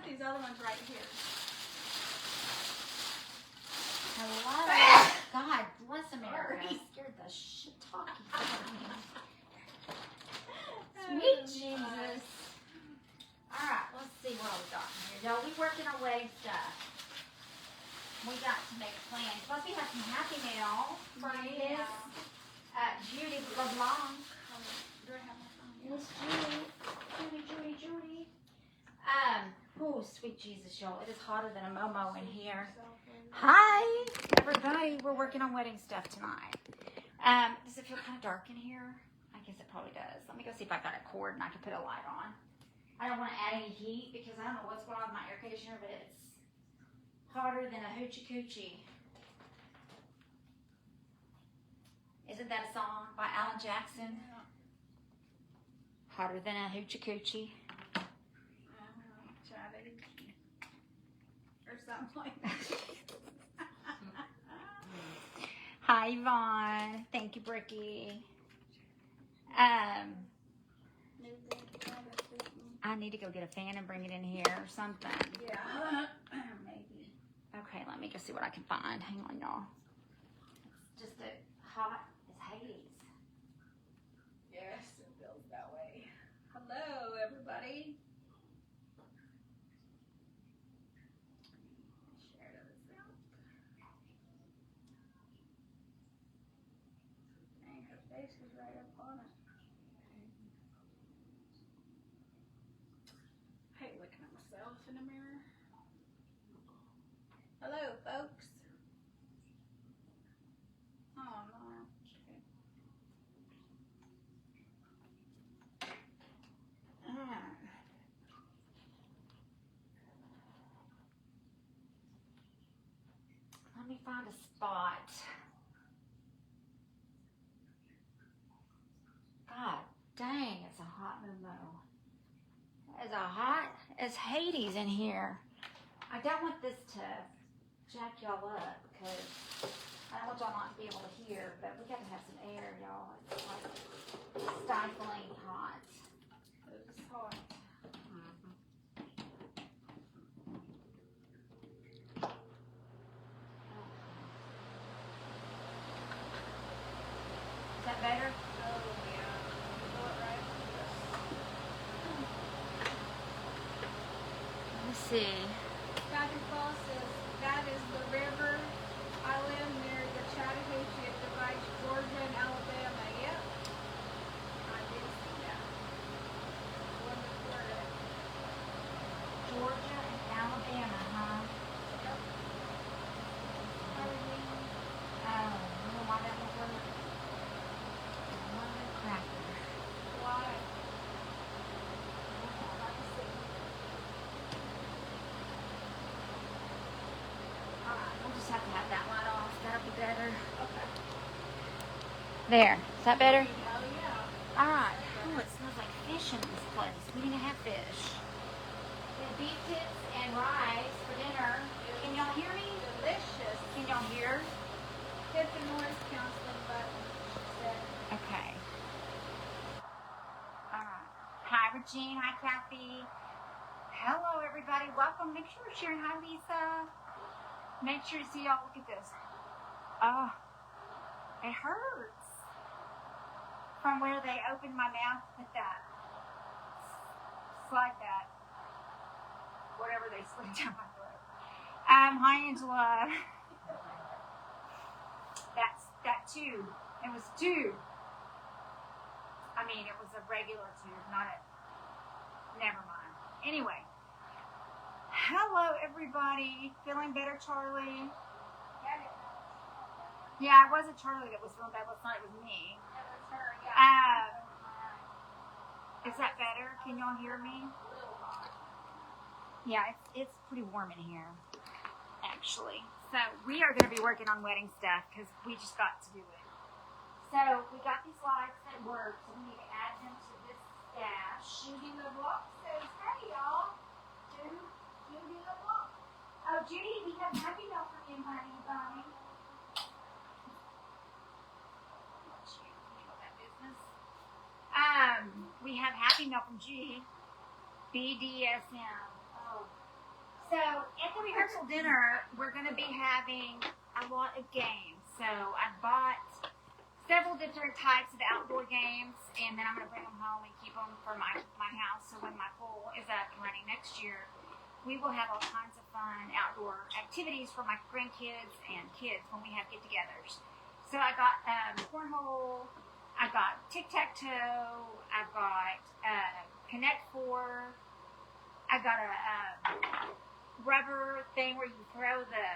these other ones right here. Hello. God bless America. Sorry. Scared the shit talking out of me. Sweet Jesus. Alright, let's see what we got here. Y'all, we working our wedding stuff. We got to make plans. Plus, we have some Happy Mail from Miss Judy LeBlanc. Miss Judy. Oh, sweet Jesus, y'all. It is hotter than a Momo in here. Hi, everybody. We're working on wedding stuff tonight. Does it feel kind of dark in here? I guess it probably does. Let me go see if I got a cord and I can put a light on. I don't want to add any heat because I don't know what's going on with my air conditioner, but it's hotter than a hoochie coochie. Isn't that a song by Alan Jackson? Hotter than a hoochie coochie. Or something like that. Hi, Yvonne. Thank you, Bricky. I need to go get a fan and bring it in here or something. Yeah. Maybe. Okay, let me go see what I can find. Hang on, y'all. It's just hot as Hades. Yes, it feels that way. Hello, everybody. Share this out. Dang, her face is right up on it. I hate looking at myself in the mirror. Hello, folks. Oh, no. Okay. Let me find a spot. God dang, it's a hot Momo. It's a hot as Hades in here. I don't want this to jack y'all up because I don't want y'all not to be able to hear, but we got to have some air, y'all. It's like stifling hot. It's hot. Is that better? Oh, yeah. Go it right through this. Let me see. Dr. Paul says that is the river I live near the Chattahoochee. It divides Georgia and Alabama. Yep. I did see that. One to Florida. Georgia and Alabama, huh? Yep. Oh, I don't know why that would work. Mothercracker. Why? Alright, we'll just have to have that light off. That'll be better. Okay. There. Is that better? Hell yeah. Alright. Oh, it smells like fish in this place. We need to have fish. We have beef tips and rice for dinner. Can y'all hear me? Delicious. Can y'all hear? Hit the noise counseling button. She said. Okay. Alright. Hi, Regine. Hi, Kathy. Hello, everybody. Welcome. Make sure you're sharing. Hi, Lisa. Make sure to see y'all. Look at this. Oh, it hurts. From where they opened my mouth with that. Slide that. Whatever they slid down my throat. Hi, Angela. That tube. It was tube. I mean, it was a regular tube, not a. Never mind. Anyway. Hello, everybody. Feeling better, Charlie? Yeah, it wasn't Charlie that was feeling bad last night. It was me. Is that better? Can y'all hear me? Yeah, it's pretty warm in here, actually. So we are going to be working on wedding stuff because we just got to do it. So we got these lights that work, so we need to add them to this stash. Judy LeBlanc says, hey, y'all. Judy LeBlanc. Oh, Judy, we have Happy Mail for you, honey, bunny. We have Happy Mail from G. BDSM. Oh, So at the rehearsal dinner, we're going to be having a lot of games. So I bought several different types of outdoor games, and then I'm going to bring them home and keep them for my house. So when my pool is up and running next year, we will have all kinds of fun outdoor activities for my grandkids and kids when we have get-togethers. So I got cornhole, I got tic-tac-toe, I got Connect Four, I got a rubber thing where you throw the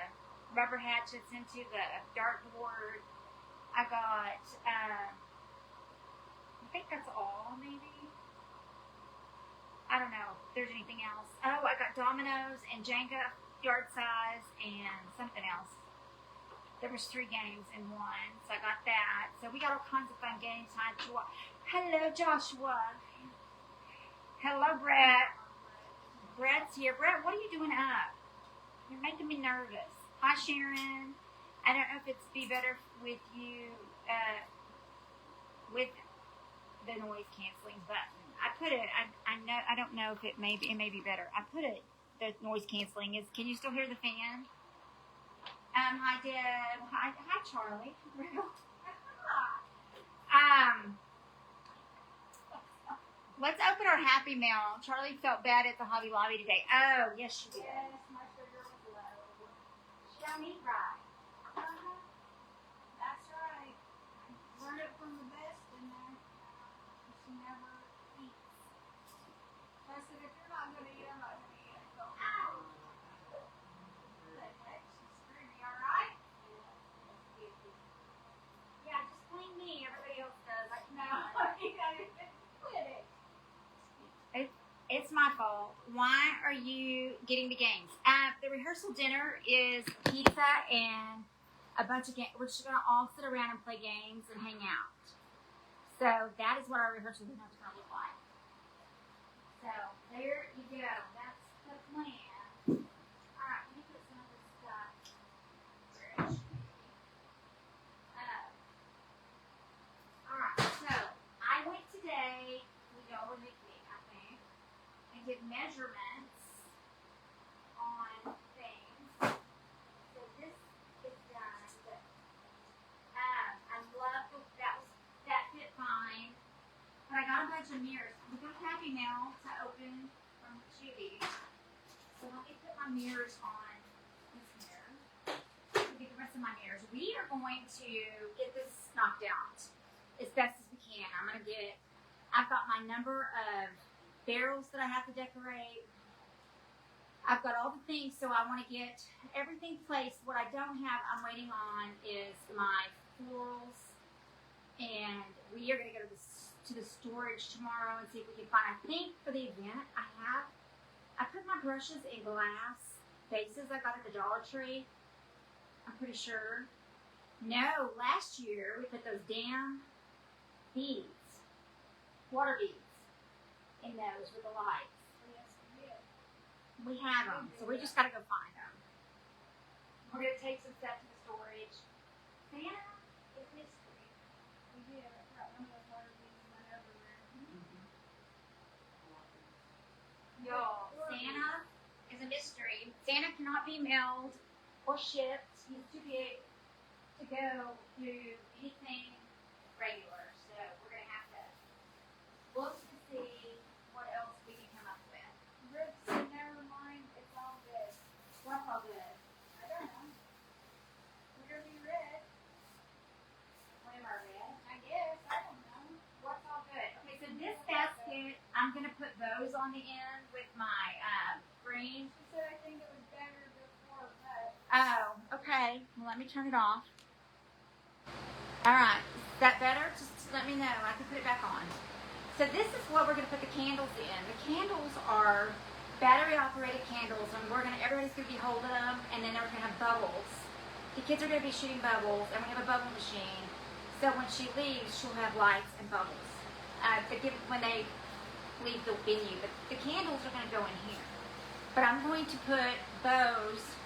rubber hatchets into the dartboard. I got, I think that's all, maybe. I don't know if there's anything else. Oh, I got dominoes and Jenga, yard size, and something else. There was 3 games in one, so I got that. So we got all kinds of fun games. Hi, hello, Joshua. Hello, Brett. Brett's here. Brett, what are you doing up? You're making me nervous. Hi, Sharon. I don't know if it's be better with you, with the noise canceling button. I put it. I don't know if it may be better. I put it. The noise canceling is. Can you still hear the fan? Hi, Deb. Hi, Charlie. Let's open our Happy Mail. Charlie felt bad at the Hobby Lobby today. Oh, yes, she did. Yes, my sugar was low. She don't eat right. That's right. I learned it from the best, and then she never eats. So I said, if you're not going to eat, I'm not going to eat it. So, but heck, she screwed me, all right? Yeah, just blame me. Everybody else does. I can No, you got to quit it. It's my fault. Why are you getting the games? The rehearsal dinner is pizza and a bunch of games. We're just going to all sit around and play games and hang out. So that is what our rehearsal dinner is going to look like. So there you go. That's the plan. All right, let me put some of this stuff. All right, so I went today. Y'all were with me, I think, and did measurements on things. So this is done. But, I love that fit fine. But I got a bunch of mirrors. We got Happy Mail to open from Judy. So let me put my mirrors on this mirror. Get the rest of my mirrors. We are going to get this knocked out as best as we can. I've got my number of barrels that I have to decorate. I've got all the things, so I want to get everything placed. What I don't have, I'm waiting on, is my florals. And we are going to go to the storage tomorrow and see if we can find, I think for the event, I put my brushes in glass vases I got at the Dollar Tree. I'm pretty sure. No, last year we put those damn beads. Water beads in those with the lights. Yes, we did. We have them, so we just got to go find them. We're going to take some stuff to the storage. Santa is mystery. We did. I forgot one of those water beads went everywhere. Y'all, Santa is a mystery. Santa cannot be mailed or shipped. He's too big to go do anything regular. So we're going to have to look to see what else we can come up with. Rick said, never mind, it's all good. What's all good? I don't know. We're going to be red. What am I red? I guess. I don't know. What's all good? Okay, so this basket, I'm going to put those on the end with my green. She said, I think it was better before, but Oh, okay. Well, let me turn it off. All right. Is that better? Just let me know. I can put it back on. So this is what we're going to put the candles in. The candles are battery-operated candles, and everybody's going to be holding them, and then they're going to have bubbles. The kids are going to be shooting bubbles, and we have a bubble machine. So when she leaves, she'll have lights and bubbles. When they leave the venue, the candles are going to go in here. But I'm going to put bows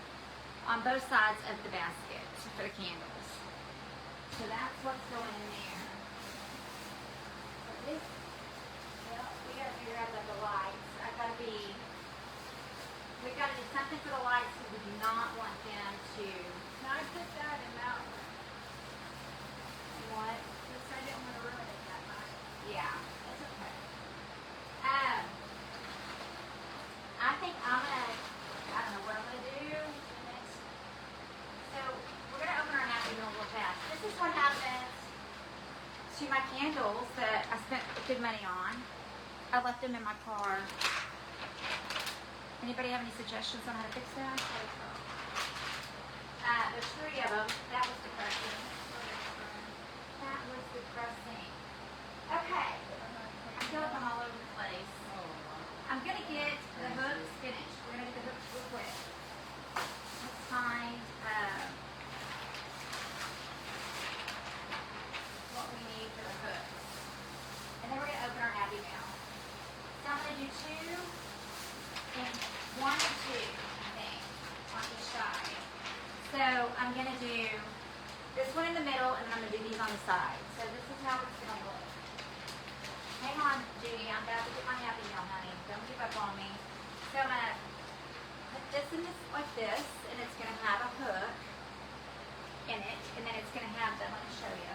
on both sides of the basket for the candles. So that's what's going in there. So this, well, we got to figure out about the lights. We've got to do something Yeah, that's okay. I think I don't know what I'm gonna do next. So we're gonna open our happy meal real fast. This is what happens to my candles that I spent good money on. I left them in my car. Anybody have any suggestions on how to fix that? There's 3 of them. That was depressing. That was depressing. Okay. I feel like I'm all over the place. I'm going to get the hooks finished. We're going to get the hooks real quick. Let's find what we need for the hooks. And then we're going to open our happy mail. So I'm going to do 2 and 1 and 2, I think, on each side. So I'm going to do this one in the middle, and then I'm going to do these on the side. So this is how it's going to look. Hang on, Judy. I'm about to get my happy meal, honey. Don't give up on me. So I'm going to put this in this like this, and it's going to have a hook in it, and then it's going to have the, let me show you.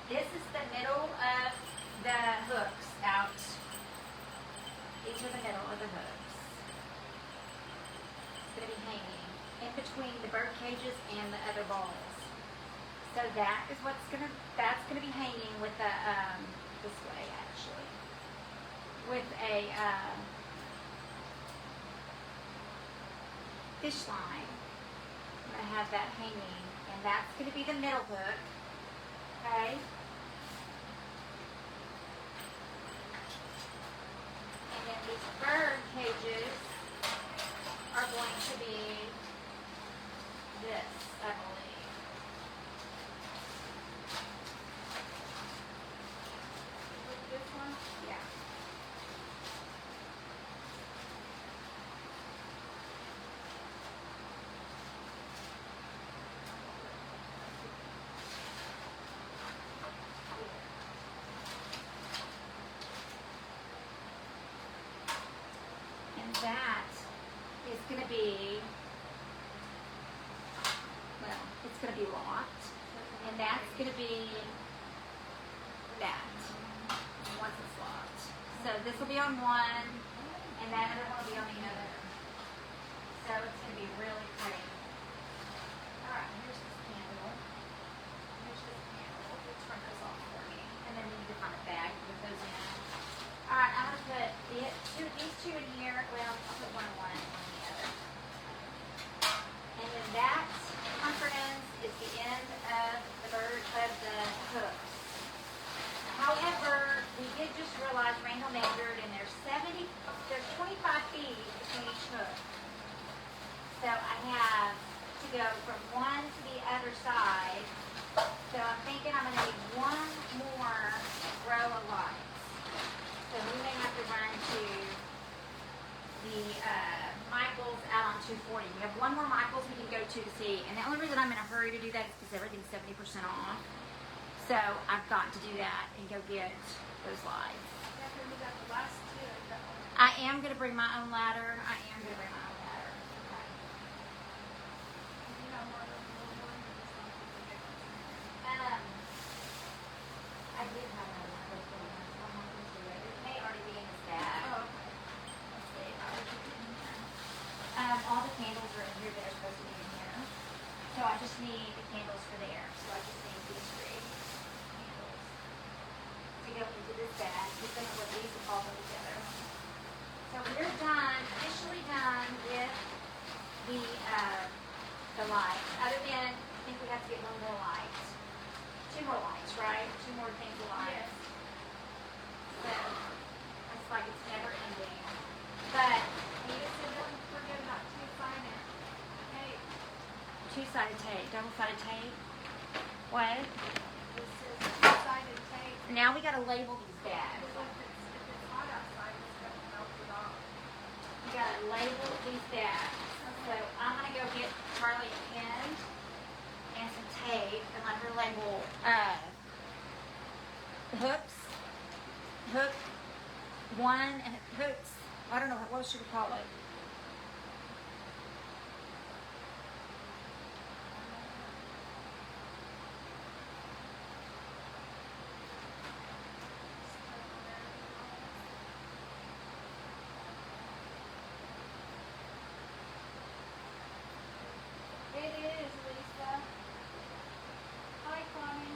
This is the middle of the hooks out. These are the middle of the hooks. It's going to be hanging in between the bird cages and the other balls. So that is that's going to be hanging with the, this way actually, with a fish line. I'm going to have that hanging, and that's going to be the middle hook. Okay. And then these bird cages are going to be this, I believe. With this one? Yeah. That is going to be, well, it's going to be locked, and that's going to be that once it's locked. So this will be on one, and that other one will be on the other. So it's going to be really pretty. All right, here's this candle. Here's this candle. We'll turn those off for me, and then we need to find a bag to put those in. All right, I'm going to put these 2 in here. Well, I'll put one on one and one on the other. And then that, my friends, is the end of the hooks. However, we did just realize Randall measured, and there's 25 feet between each hook. So I have to go from one to the other side. So I'm thinking I'm going to need 1 more row of lights. So we may have to run to the Michael's out on 240. We have 1 more Michael's we can go to see. And the only reason I'm in a hurry to do that is because everything's 70% off. So I've got to do that and go get those lights. I am going to bring my own ladder. Okay. I did have one. All the candles are in here that are supposed to be in here. So I just need the candles for there. So I just need these 3 candles to go into this bag. We're going to put these all together. So we're done, officially done with the lights. Other than, I think we have to get 1 more light. 2 more lights, right? 2 more things of lights. Yes. So it's like it's never ending. But two-sided tape, double-sided tape. What? This is two-sided tape. Now we got to label these bags. If it's hot outside, it's going to melt it off. We got to label these bags. So I'm going to go get Charlie a pen and some tape and let her label the hooks, hook one, and it puts, I don't know, what should we call it? It is, Lisa. Hi, Connie.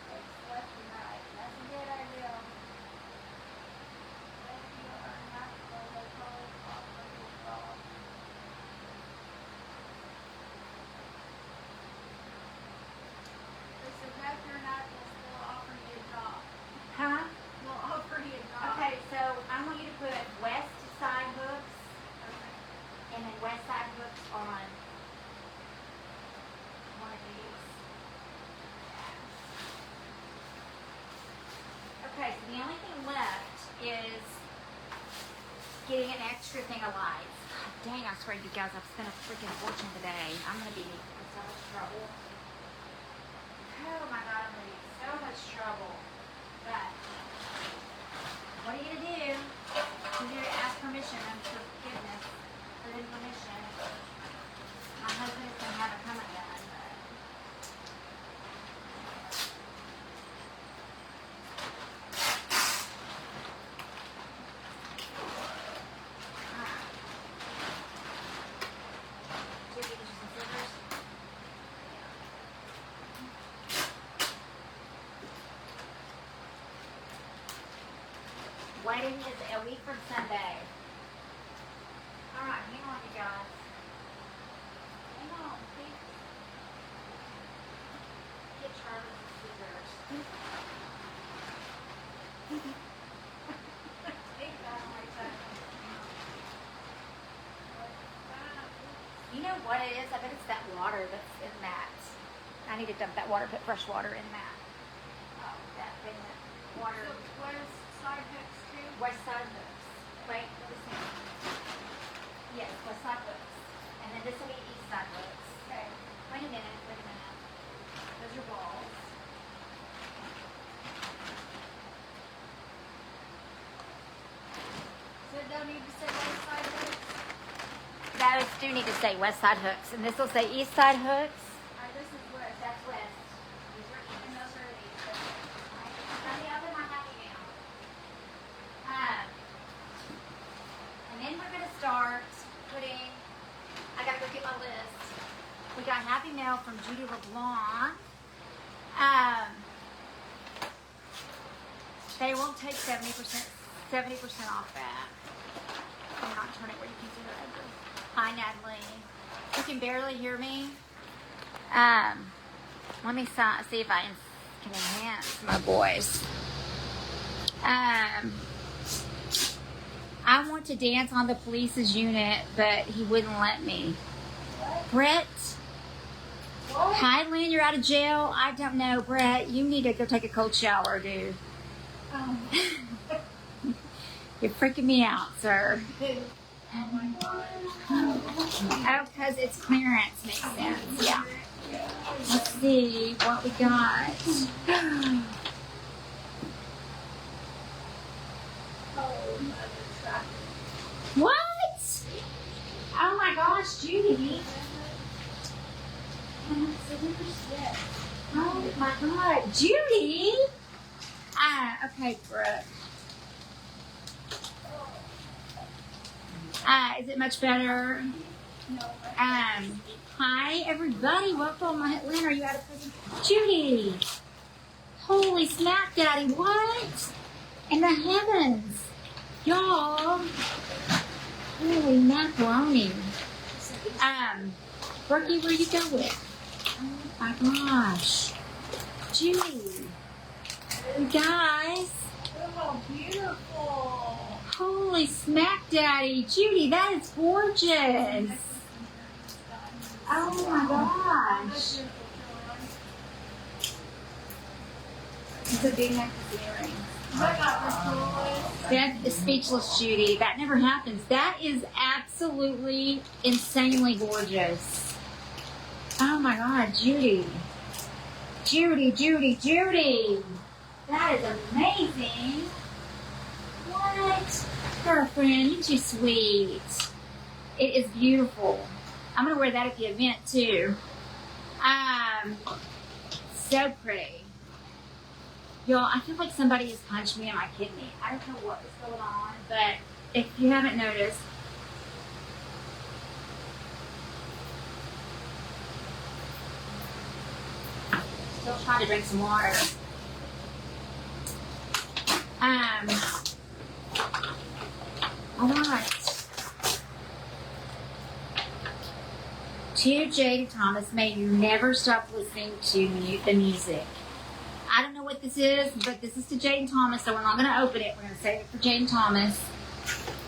It's left and right. That's a good idea. If you are not full, they call it operating dog. Lisa, if you're not, they'll offer you a job. Huh? They'll offer you a job. Okay, so I want you to put west side hooks Okay. and then west side hooks on one of these. Okay, so the only thing left is getting an extra thing of lights. God dang, I swear you guys, I've spent a freaking fortune today. I'm gonna be in so much trouble. Oh my god, I'm gonna be in so much trouble. But what are you gonna do? You're gonna ask permission and forgiveness for the permission. My husband is gonna have it come again, but do you need some scissors? Wedding is a week from Sunday. Alright, hang on you guys. Hang on, please. Get Charlie some scissors. Take that on my second. You know what it is? I bet it's that water that's in that. I need to dump that water, put fresh water in that. Oh, that thing, that water. So, where's side hooks too? West side hooks. Wait, what is it? Yes, west side hooks. And then this will be east side hooks. Okay. Wait a minute, wait a minute. Those are balls. So it don't need to say west side hooks? Those do need to say west side hooks. And this will say east side hooks. This is west. That's west. These are And east. those are these. Let me open my happy mail. And then we're gonna start putting. I gotta go get my list. We got happy mail from Judy LeBlanc. They won't take 70% off that. I'm not turning where you can see her address. Hi, Natalie. You can barely hear me. Let me see if I can enhance my voice. I want to dance on the police's unit, but he wouldn't let me. Brett? Hi, Lynn, you're out of jail? I don't know, Brett. You need to go take a cold shower, dude. You're freaking me out, sir. Oh my god. Oh, because it's clearance makes sense. Yeah. Let's see what we got. What? Oh my gosh, Judy. Oh my god, Judy. Okay, Brooke. Is it much better? Hi everybody, welcome. Lynn, are you out of prison? Judy! Holy smack daddy, what? In the heavens! Y'all! Holy macaroni. Brookie, where you going? Oh my gosh. Judy! You guys! Oh, beautiful. Holy smack daddy! Judy, that is gorgeous! Oh my gosh! It's a big necklace earrings. That is speechless, Judy. That never happens. That is absolutely insanely gorgeous. Oh my God, Judy. Judy, Judy, Judy. That is amazing. What? Girlfriend, you're too sweet. It is beautiful. I'm going to wear that at the event too. So pretty. Y'all, I feel like somebody has punched me in my kidney. I don't know what is going on, but if you haven't noticed, still trying to drink some water. All right. To Jade Thomas, may you never stop listening to the music. I don't know what this is, but this is to Jaden Thomas, so we're not going to open it. We're going to save it for Jaden Thomas.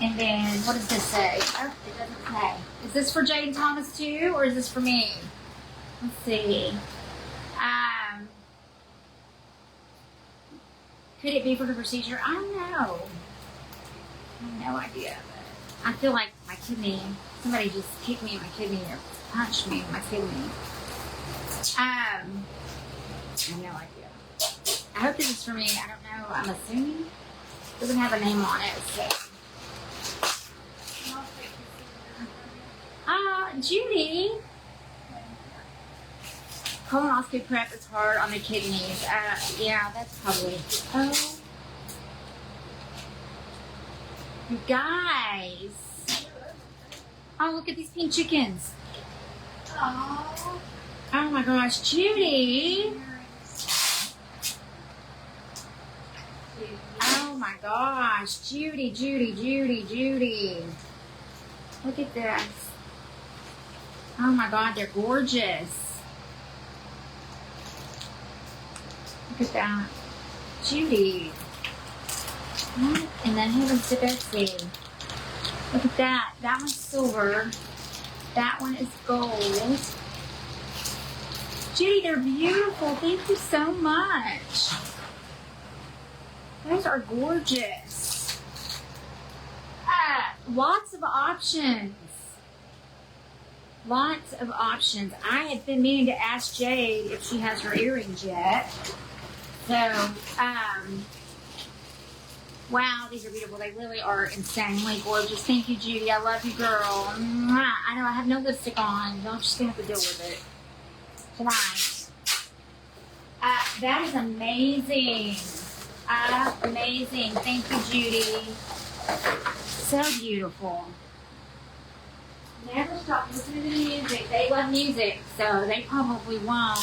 And then, what does this say? Oh, it doesn't say. Is this for Jaden Thomas too, or is this for me? Let's see. Could it be for the procedure? I don't know. I have no idea. But I feel like my kidney, somebody just kicked me in my kidney or punched me in my kidney. I have no idea. I hope this is for me. I don't know. I'm assuming. It doesn't have a name on it. So. Judy. Colonoscopy prep is hard on the kidneys. Yeah, that's probably. Oh. You guys. Oh, look at these pink chickens. Oh. Oh my gosh, Judy. Oh my gosh, Judy, Judy, Judy, Judy. Look at this. Oh my God, they're gorgeous. Look at that. Judy. And then here's to Betsy. Look at that. That one's silver. That one is gold. Judy, they're beautiful. Thank you so much. Those are gorgeous. Lots of options. Lots of options. I had been meaning to ask Jade if she has her earrings yet. So, wow, these are beautiful. They really are insanely gorgeous. Thank you, Judy. I love you, girl. Mwah. I know I have no lipstick on. Y'all just gonna have to deal with it tonight. That is amazing. Amazing. Thank you, Judy. So beautiful. Never stop listening to the music. They love music, so they probably won't.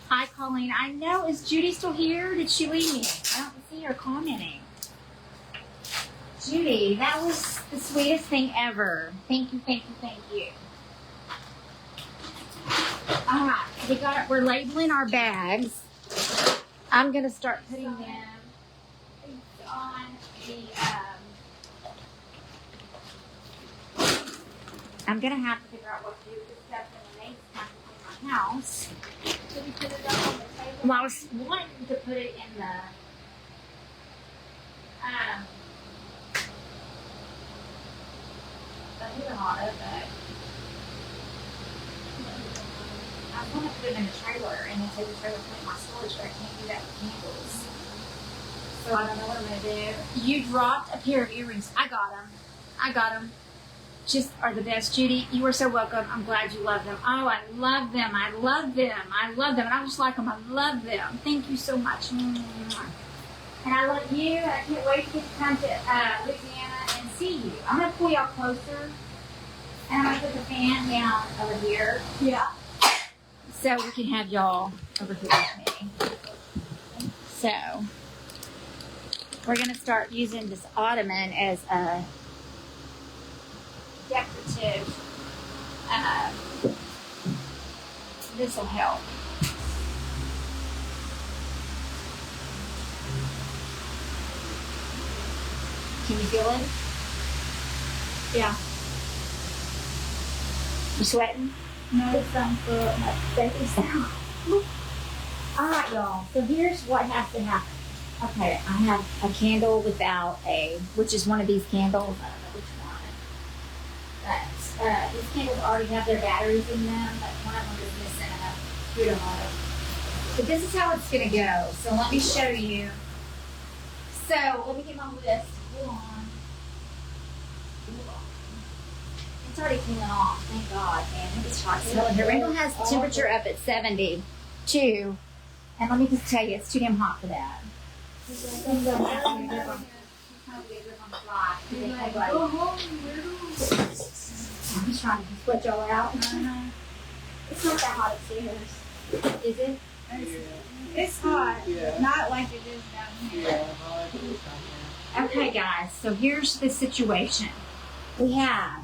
Hi, Colleen. I know. Is Judy still here? Did she leave me? I don't see her commenting. Judy, that was the sweetest thing ever. Thank you, thank you, thank you. All right, we're labeling our bags. I'm gonna start putting them on the. I'm gonna have to figure out what to do with this stuff in the next time in my house. Did you put it up on the table? Well, I was wanting to put it in the. But I was going to put it in the trailer and then take the trailer to my storage, but I can't do that with candles. So I don't know what I'm going to do. You dropped a pair of earrings. I got them. I got them. Just are the best, Judy. You are so welcome. I'm glad you love them. Oh, I love them. I love them. I love them. And I just like them. I love them. Thank you so much. And I love you. I can't wait to get to come to Louisiana and see you. I'm going to pull y'all closer. And I'm going to put the fan down over here. Yeah. So we can have y'all over here with me. So we're going to start using this ottoman as a decorative. This will help. Can you feel it? Yeah. You sweating? No, some for my baby sound. Alright, y'all. So here's what has to happen. Okay, I have a candle without which is one of these candles. I don't know which one. But these candles already have their batteries in them, but one of them is missing a good amount. But this is how it's going to go. So let me show you. So let me get my list. Hold on. It's already cooling off. Thank God, man. It's hot. So the Randall has the temperature up at 72. And let me just tell you, it's too damn hot for that. I'm just trying to split y'all out. It's not that hot upstairs. Is it? It's hot. Not like it is down here. Okay, guys. So here's the situation. We have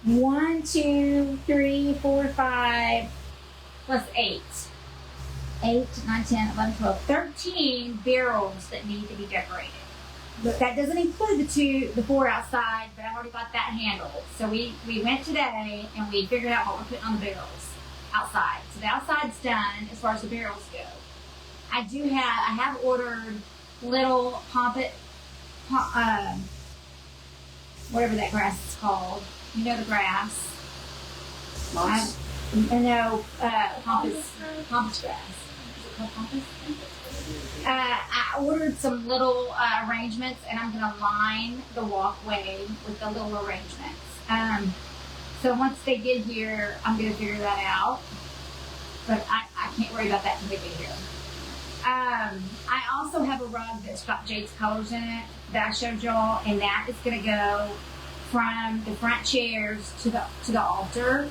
1, 2, 3, 4, 5, plus 8. 8, 9, 10, 11, 12, 13 barrels that need to be decorated. But that doesn't include the 4 outside, but I already got that handled. So we went today and we figured out what we're putting on the barrels outside. So the outside's done as far as the barrels go. I have ordered little whatever that grass is called. You know the grass. Moss? No, pampas grass. I ordered some little arrangements, and I'm going to line the walkway with the little arrangements. So once they get here, I'm going to figure that out. But I can't worry about that until they get here. I also have a rug that's got Jade's colors in it that I showed y'all, and that is going to go from the front chairs to the altar.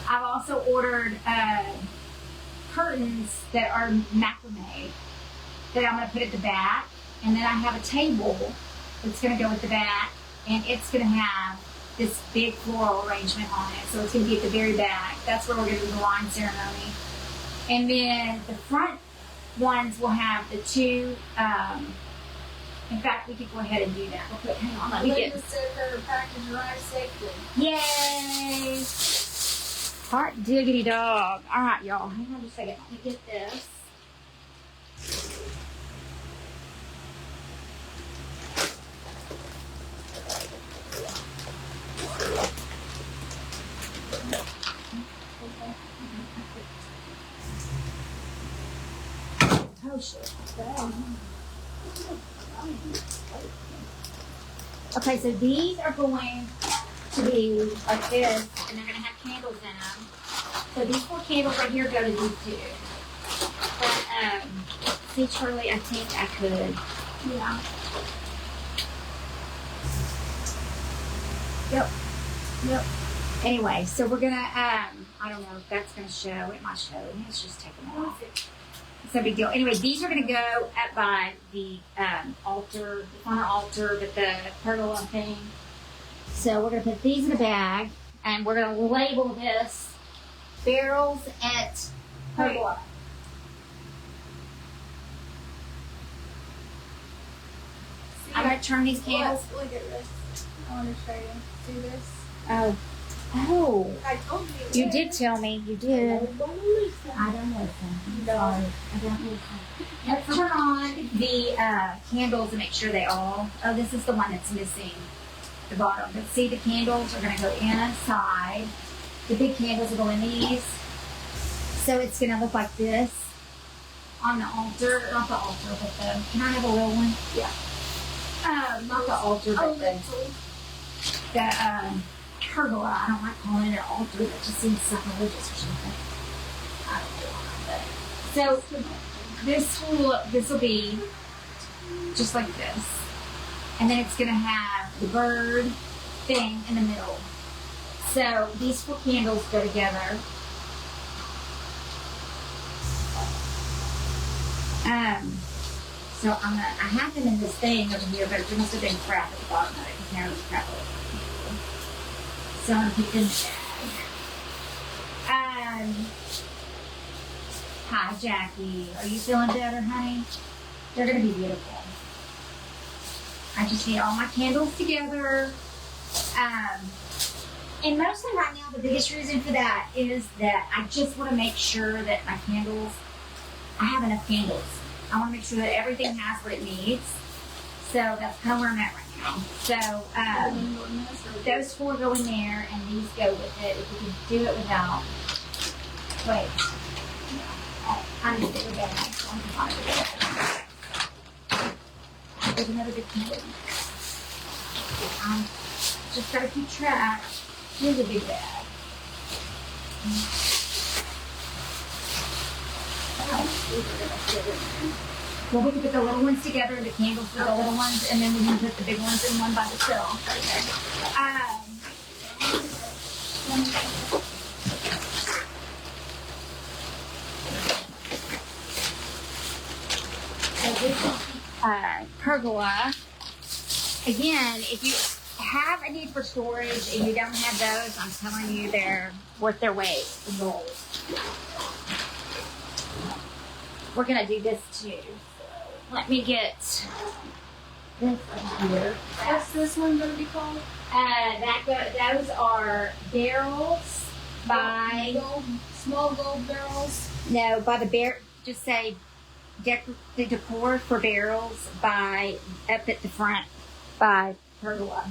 I've also ordered curtains that are macrame that I'm going to put at the back, and then I have a table that's going to go at the back, and it's going to have this big floral arrangement on it, so it's going to be at the very back. That's where we're going to do the wine ceremony. And then the front ones will have the 2, in fact, we could go ahead and do that. We'll put, hang on, let me get Linda said her package arrived safely. Yay! Hot diggity dog. All right, y'all. Hang on just a second. Let me get this. Oh, shit. Okay, so these are going to be like this, and they're going to have candles in them. So these 4 candles right here go to these 2. But, see, Charlie, I think I could. Yeah. Yep. Anyway, so we're going to, I don't know if that's going to show. It might show. Let's just take them off. It's no big deal. Anyway, these are going to go up by the altar, the front altar with the pergola thing. So we're going to put these in a bag, and we're going to label this barrels at pergola. I'm going to turn these candles. Look at this. I want to show you. See this? Oh. I told you. You did tell me. You did. I don't listen. I'm sorry. I don't listen. Let's turn on the candles and make sure they all. Oh, this is the one that's missing the bottom. But see, the candles are going to go inside. The big candles will go in these. So it's going to look like this on the altar. Not the altar, but the. Can I have a real one? Yeah. Not the altar, but the pergola. I don't like calling it an altar. That just seems sacrilegious or something. I don't know. So this will be just like this, and then it's gonna have the bird thing in the middle. So these 4 candles go together. So I have them in this thing over here, but there must have been crap at the bottom of it because now there's crap over it. So I'm gonna put this bag. Hi, Jackie. Are you feeling better, honey? They're gonna be beautiful. I just need all my candles together. And mostly right now, the biggest reason for that is that I just want to make sure that my candles, I have enough candles I want to make sure that everything has what it needs. So that's kind of where I'm at right now. So those 4 go in there, and these go with it. If we can do it without. Wait. I need to do that. There's another big candle. Just gotta keep track. Here's a big bag. Well, we can put the little ones together, the candles for the little ones, and then we can put the big ones in one by themselves. So this is pergola. Again, if you have a need for storage and you don't have those, I'm telling you, they're worth their weight in gold. We're gonna do this too. Let me get this over here. What's this one going to be called? Those are barrels by Small gold barrels. no by the bear. Just say the decor for barrels by up at the front by pergola.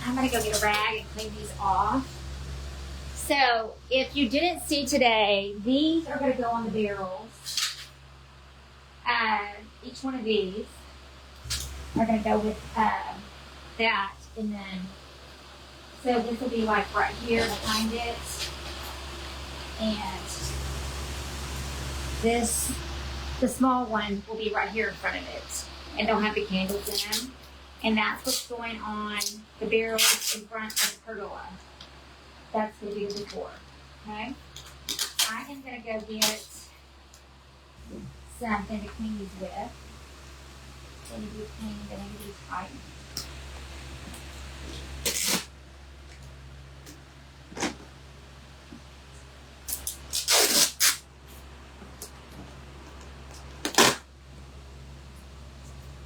I'm gonna go get a rag and clean these off. So if you didn't see today, these are gonna go on the barrels. Each one of these are gonna go with that, and then so this will be like right here behind it, and this, the small one, will be right here in front of it, and they'll have the candles in them. And that's what's going on the barrels in front of the pergola. That's going to be the decor. Okay? I am going to go get something to clean these with. They need to be clean, they need to be tightened.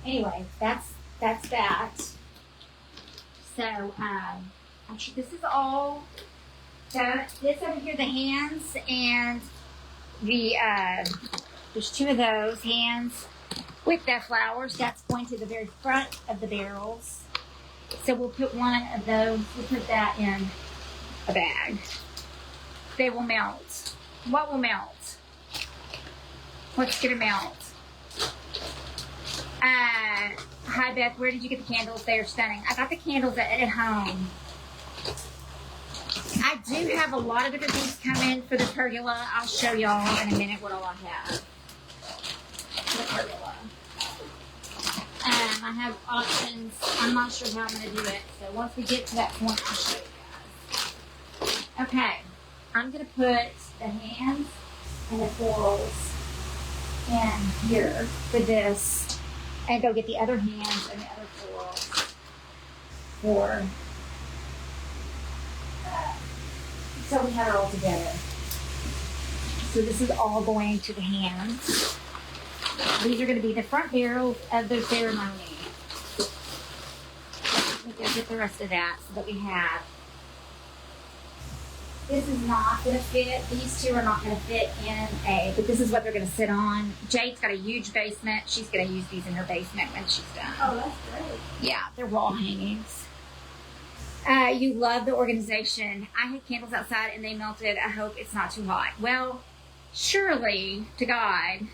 Anyway, that's that. So, actually, this is all. So, this over here, the hands and the, there's 2 of those hands with the flowers. That's going to the very front of the barrels. So, we'll put one of those, we'll put that in a bag. They will melt. What will melt? What's going to melt? Hi Beth, where did you get the candles? They are stunning. I got the candles at home. I do have a lot of different things coming for the pergola. I'll show y'all in a minute what all I have for the pergola. I have options. I'm not sure how I'm going to do it. So once we get to that point, I'll show you guys. Okay. I'm going to put the hands and the florals in here for this. And go get the other hands and the other florals for, so we have it all together. So this is all going to the hands. These are going to be the front barrels of the ceremony. We'll go get the rest of that so that we have. This is not going to fit. These 2 are not going to fit in but this is what they're going to sit on. Jade's got a huge basement. She's going to use these in her basement when she's done. Oh, that's great. Yeah, they're wall hangings. You love the organization. I had candles outside and they melted. I hope it's not too hot. Well, surely to God,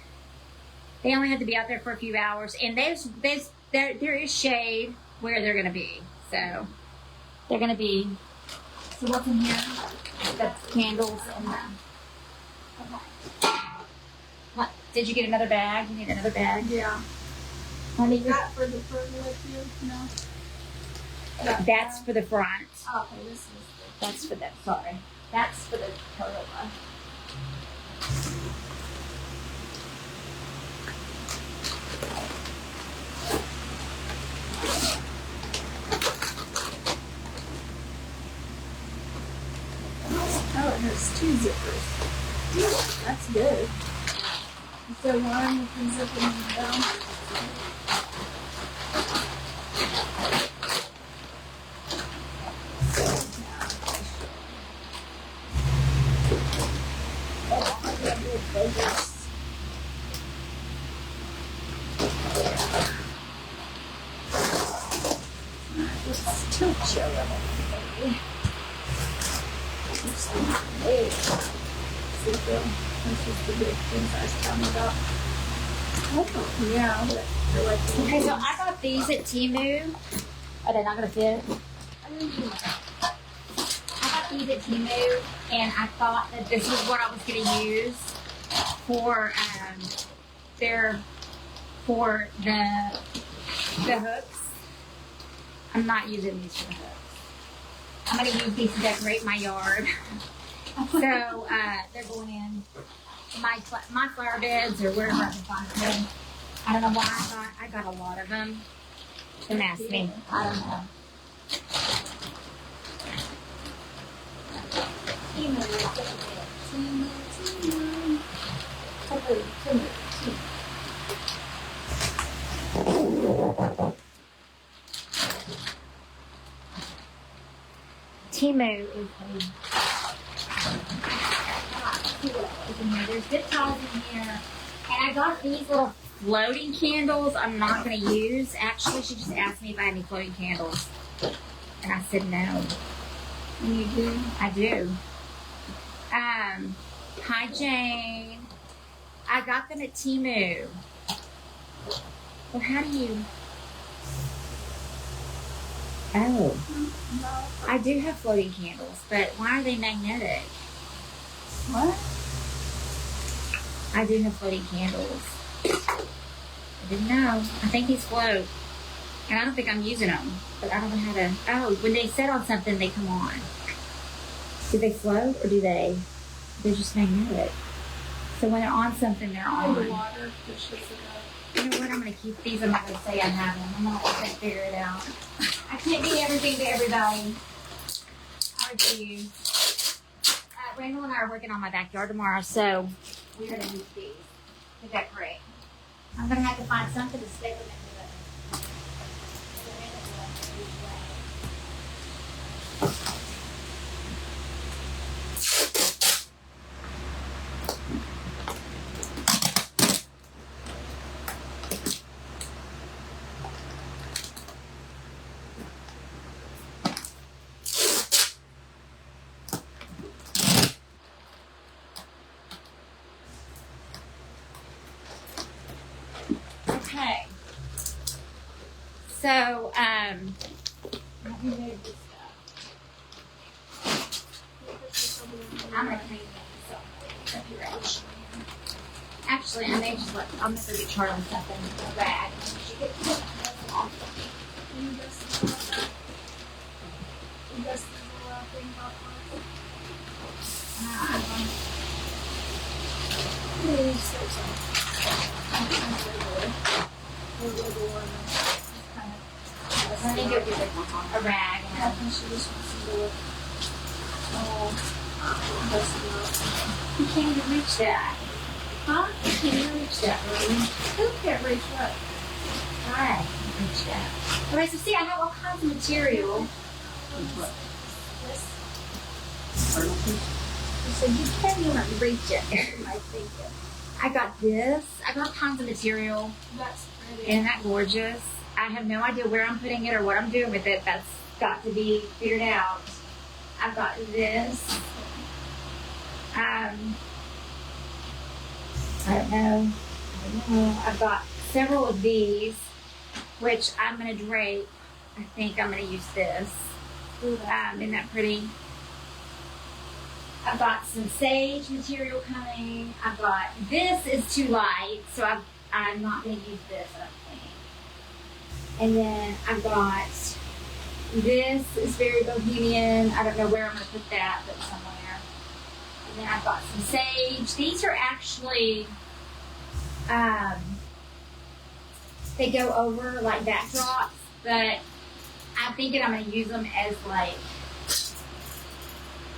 they only have to be out there for a few hours. And there is shade where they're going to be. So they're going to be. So what's in here? The candles and the. Okay. What? Did you get another bag? You need another bag? Yeah. I need that for the pergola too? No. That's for the front. Okay, this is. That's for the. Sorry. That's for the pergola. Oh, it has 2 zippers. That's good. So one you can zip them down. Oh, I got good focus. Let's tilt you a little, baby. Hey, see, Phil, this is the big things I was telling you about. Oh, yeah, but they're like, Okay, so I got these at Temu. Are they not gonna fit? I got these at Temu, and I thought that this was what I was gonna use for for the hooks. I'm not using these for the hooks. I'm gonna use these to decorate my yard. So they're going in my flower beds or wherever I can find them. I don't know why I got a lot of them. Don't ask me. I don't know. Temu is there's zip ties in here. And I got these little floating candles I'm not going to use. Actually, she just asked me if I had any floating candles. And I said no. And you do? I do. Hi, Jane. I got them at Temu. Well, how do you... Oh. No. I do have floating candles, but why are they magnetic? What? I do have floating candles. I didn't know. I think these float. And I don't think I'm using them. But I don't know how to... Oh, when they set on something, they come on. Do they float or do they... They're just magnetic. So when they're on something, they're on. The water pushes it up. You know what? I'm going to keep these. I'm not going to say I have them. I'm going to let them figure it out. I can't be everything to everybody. I refuse. Randall and I are working on my backyard tomorrow, so we're going to use these to decorate. I'm going to have to find something to stick them into the... Okay. So, let me move this stuff. I'm gonna clean this up here. Actually, I may just I'll make her get Charlie something in a bag. And then she gets it off. You just about that. You just a little thing about Please, so Let me go get a rag. I think she just wants to do it. Oh, dust it up. You can't even reach that. Huh? You can't even reach that, really. Who can't reach what? I can reach that. Okay, so see, I have all kinds of material. This. You said you can't even reach it. I think it. I got this. I got tons of material. That's pretty. Isn't that gorgeous? I have no idea where I'm putting it or what I'm doing with it. That's got to be figured out. I've got this. I don't know. I've got several of these, which I'm going to drape. I think I'm going to use this. Isn't that pretty? I've got some sage material coming. I've got, this is too light, so I'm not going to use this, I don't think. And then I've got, this is very bohemian. I don't know where I'm going to put that, but somewhere. And then I've got some sage. These are actually They go over like backdrops, but I'm thinking I'm going to use them as like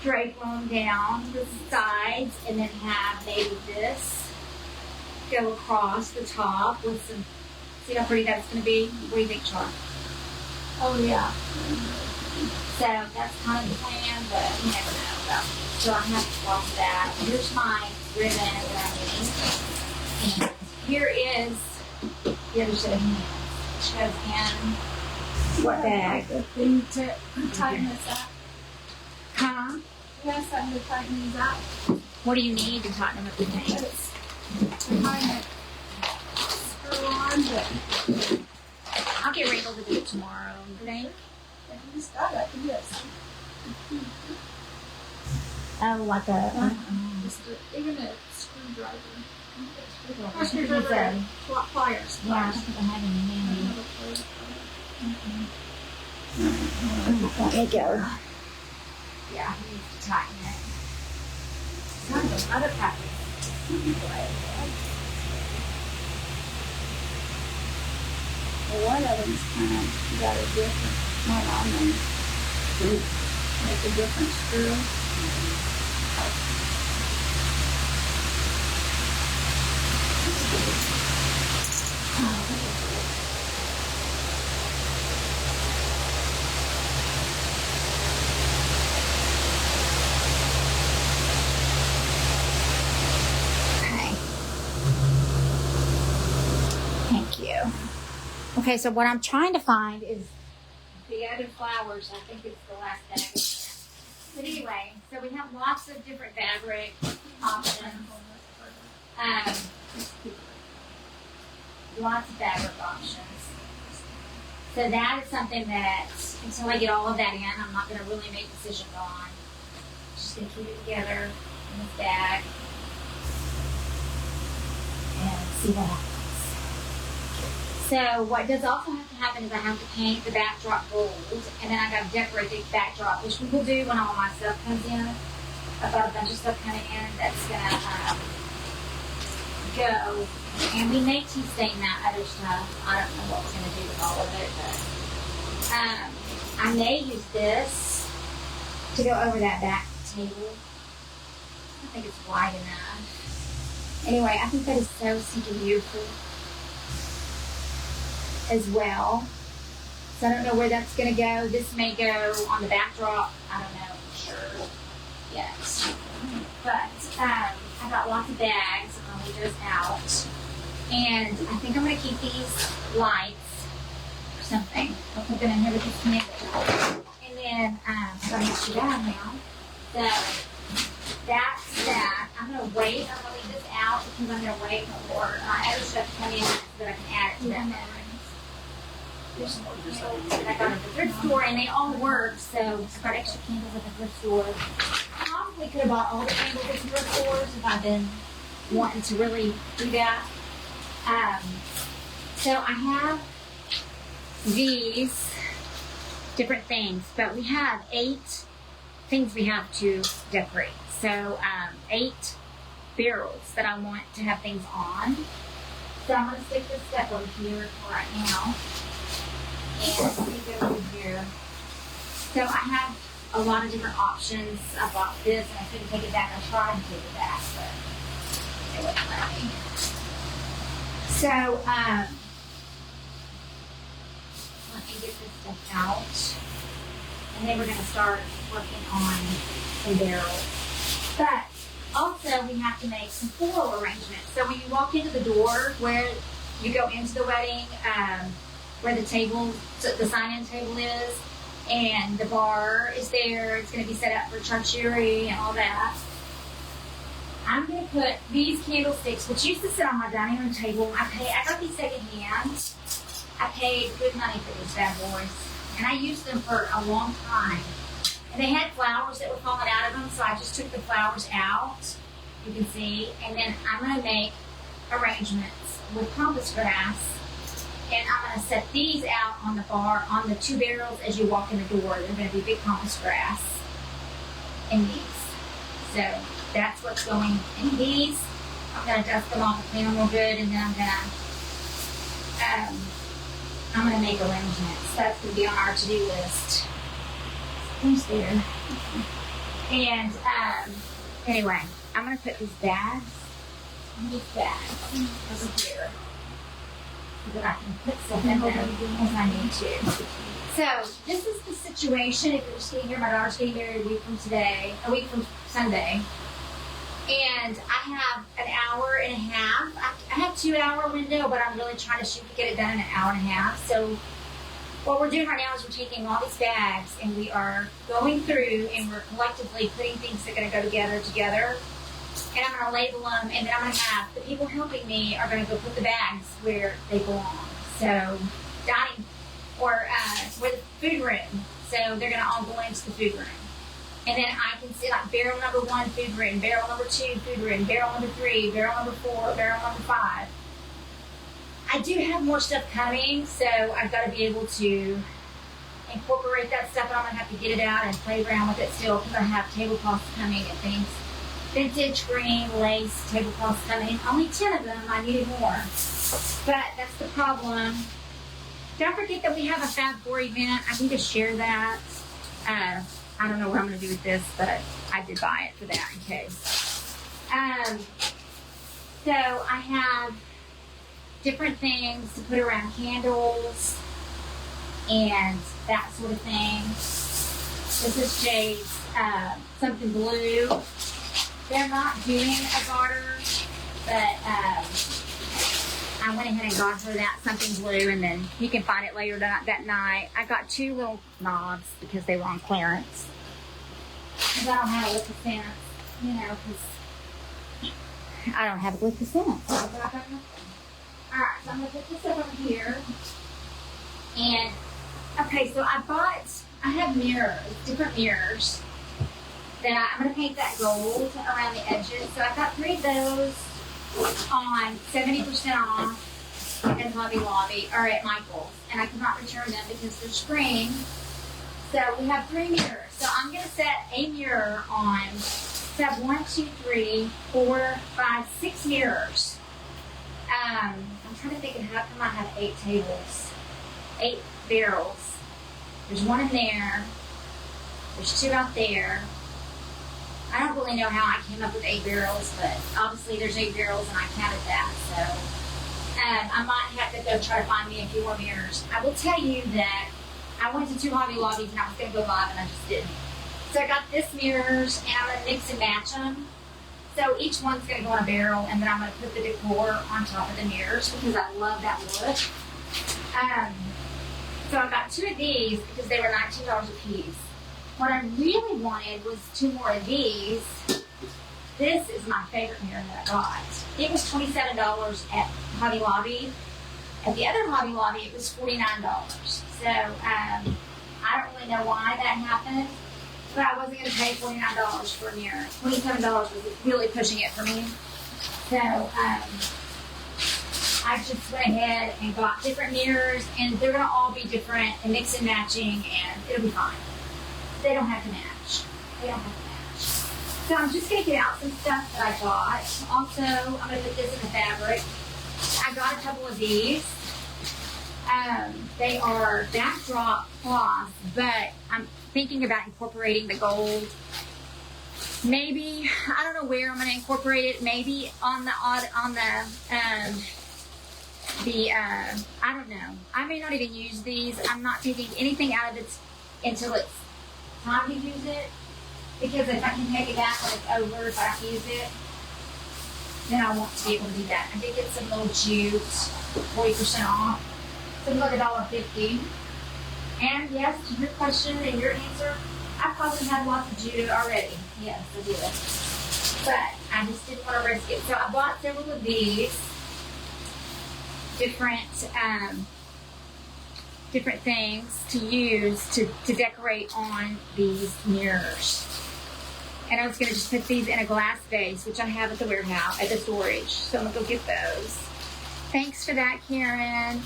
drape them down the sides and then have maybe this go across the top with some, see how pretty that's going to be? What do you think, Char? Oh yeah. So that's kind of the plan, but you never know. So I have to watch that. Here's my ribbon that I need. And here is the other set of hands. Which goes in what bag? The thing to tighten this up. Huh? We have something to tighten these up. What do you need to tighten them up with things? To tighten it. Screw on, but I'll get Rachel to do it tomorrow, you think? if you start it, you this. Oh, like a... Even a screwdriver. I should use a... Pliers. Yeah, I don't think I have any handy. Let me go. Yeah, he needs to tighten it. Some of those other packets. Well, one of them's kind of got a different one on them. Make a different screw. Okay. Thank you. Okay, so what I'm trying to find is the other flowers. I think it's the last bag. But anyway, so we have lots of different fabric options. Lots of fabric options. So that is something that, until I get all of that in, I'm not going to really make decisions on. Just going to keep it together in this bag and see what happens. So what does also have to happen is I have to paint the backdrop gold, and then I got to decorate the backdrop, which we will do when all my stuff comes in. I've got a bunch of stuff coming in that's going to go. And we may tea stain that other stuff. I don't know what we're going to do with all of it, but I may use this to go over that back table. I think it's wide enough. Anyway, I think that is so stinking beautiful as well. So I don't know where that's going to go. This may go on the backdrop. I don't know for sure yet. But I got lots of bags. I'll leave those out. And I think I'm going to keep these lights or something. I'll put them in here with this candle. And then, so I'm going to shoot out now. So that's that. I'm going to wait. I'm going to leave this out because I'm going to wait for other stuff to come in so that I can add it to that bag. There's some more candles that I got at the thrift store, and they all work, so I've got extra candles at the thrift store. Probably could have bought all the candles at the thrift stores if I'd been wanting to really do that. So I have these different things, but we have 8 things we have to decorate. So 8 barrels that I want to have things on. So I'm going to stick this stuff over here for right now. And let me go over here. So I have a lot of different options. I bought this and I couldn't take it back. I tried to take it back, but it wouldn't let me. So, let me get this stuff out. And then we're going to start working on some barrels. But also we have to make some floral arrangements. So when you walk into the door where you go into the wedding, where the table, the sign-in table is, and the bar is there, it's going to be set up for charcuterie and all that. I'm going to put these candlesticks, which used to sit on my dining room table. I got these secondhand. I paid good money for these bad boys. And I used them for a long time. And they had flowers that were falling out of them, so I just took the flowers out, you can see. And then I'm going to make arrangements with pampas grass. And I'm going to set these out on the bar, on the 2 barrels as you walk in the door. They're going to be big pampas grass in these. So that's what's going in these. I'm going to dust them off and clean them real good, and then I'm going to I'm going to make arrangements. That's going to be on our to-do list. Who's there? And anyway, I'm going to put these bags over here so that I can put stuff in them as I need to. So this is the situation. If you're just getting here, my daughter's getting married a week from Sunday. And I have an hour and a half. I have 2-hour window, but I'm really trying to shoot to get it done in an hour and a half. So what we're doing right now is we're taking all these bags and we are going through and we're collectively putting things that are going to go together. And I'm going to label them, and then I'm going to have the people helping me are going to go put the bags where they belong. So dining or where the food room. So they're going to all go into the food room. And then I can see like barrel number 1, food room, barrel number 2, food room, barrel number 3, barrel number 4, barrel number 5. I do have more stuff coming, so I've got to be able to incorporate that stuff, but I'm going to have to get it out and play around with it still because I have tablecloths coming and things. Vintage green lace tablecloths coming. Only 10 of them. I needed more. But that's the problem. Don't forget that we have a Fab 4 event. I need to share that. I don't know what I'm going to do with this, but I did buy it for that in case. So I have different things to put around candles and that sort of thing. This is Jay's something blue. They're not doing a garter, but I went ahead and got her that something blue, and then you can find it later that night. I got 2 little knobs because they were on clearance. Because I don't have a lick of sense, you know, because I don't have a lick of sense. So I got nothing. Alright, so I'm going to put this over here. And, okay, so I have mirrors, different mirrors. Then I'm going to paint that gold around the edges. So I've got 3 of those on 70% off at Hobby Lobby, or at Michael's. And I cannot return them because they're spring. So we have 3 mirrors. So I'm going to set a mirror on, so I have 1, 2, 3, 4, 5, 6 mirrors. I'm trying to think of how come I have 8 tables, 8 barrels. There's 1 in there. There's 2 out there. I don't really know how I came up with 8 barrels, but obviously there's 8 barrels and I counted that, so I might have to go try to find me a few more mirrors. I will tell you that I went to 2 Hobby Lobbies and I was going to go live and I just didn't. So I got this mirrors and I'm going to mix and match them. So each one's going to go on a barrel, and then I'm going to put the decor on top of the mirrors because I love that look. So I got 2 of these because they were $19 a piece. What I really wanted was 2 more of these. This is my favorite mirror that I got. It was $27 at Hobby Lobby. At the other Hobby Lobby, it was $49. So I don't really know why that happened, but I wasn't going to pay $49 for a mirror. $27 was really pushing it for me. So I just went ahead and got different mirrors, and they're going to all be different and mix and matching, and it'll be fine. They don't have to match. They don't have to match. So I'm just going to get out some stuff that I got. Also, I'm going to put this in the fabric. I got a couple of these. They are backdrop cloths, but I'm thinking about incorporating the gold. Maybe, I don't know where I'm going to incorporate it. Maybe on the I don't know. I may not even use these. I'm not taking anything out of it until it's time to use it, because if I can take it back when it's over, if I don't use it, then I want to be able to do that. I did get some little jutes, 40% off. So it's like $1.50. And yes, to your question and your answer, I probably had lots of jute already. Yes, I did. But I just didn't want to risk it. So I bought several of these different things to use to decorate on these mirrors. And I was going to just put these in a glass vase, which I have at the warehouse, at the storage. So I'm going to go get those. Thanks for that, Karen.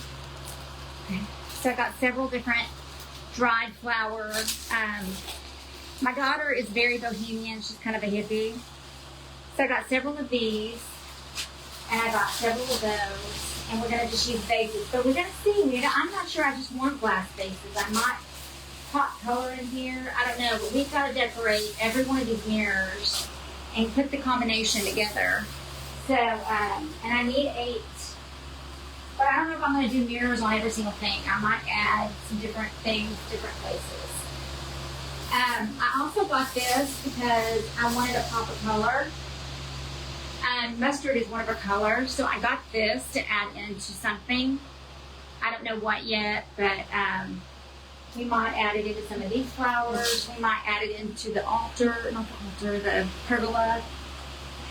Okay. So I got several different dried flowers. My daughter is very bohemian. She's kind of a hippie. So I got several of these. And I got several of those. and we're gonna just use vases. But we're gonna see. I'm not sure. I just want glass vases. I might pop color in here. I don't know, but we've got to decorate every one of these mirrors and put the combination together. So, and I need 8. But I don't know if I'm going to do mirrors on every single thing. I might add some different things, different places. I also bought this because I wanted a pop of color. Mustard is one of our colors, so I got this to add into something. I don't know what yet, but we might add it into some of these flowers. We might add it into the altar, not the altar, the pergola. I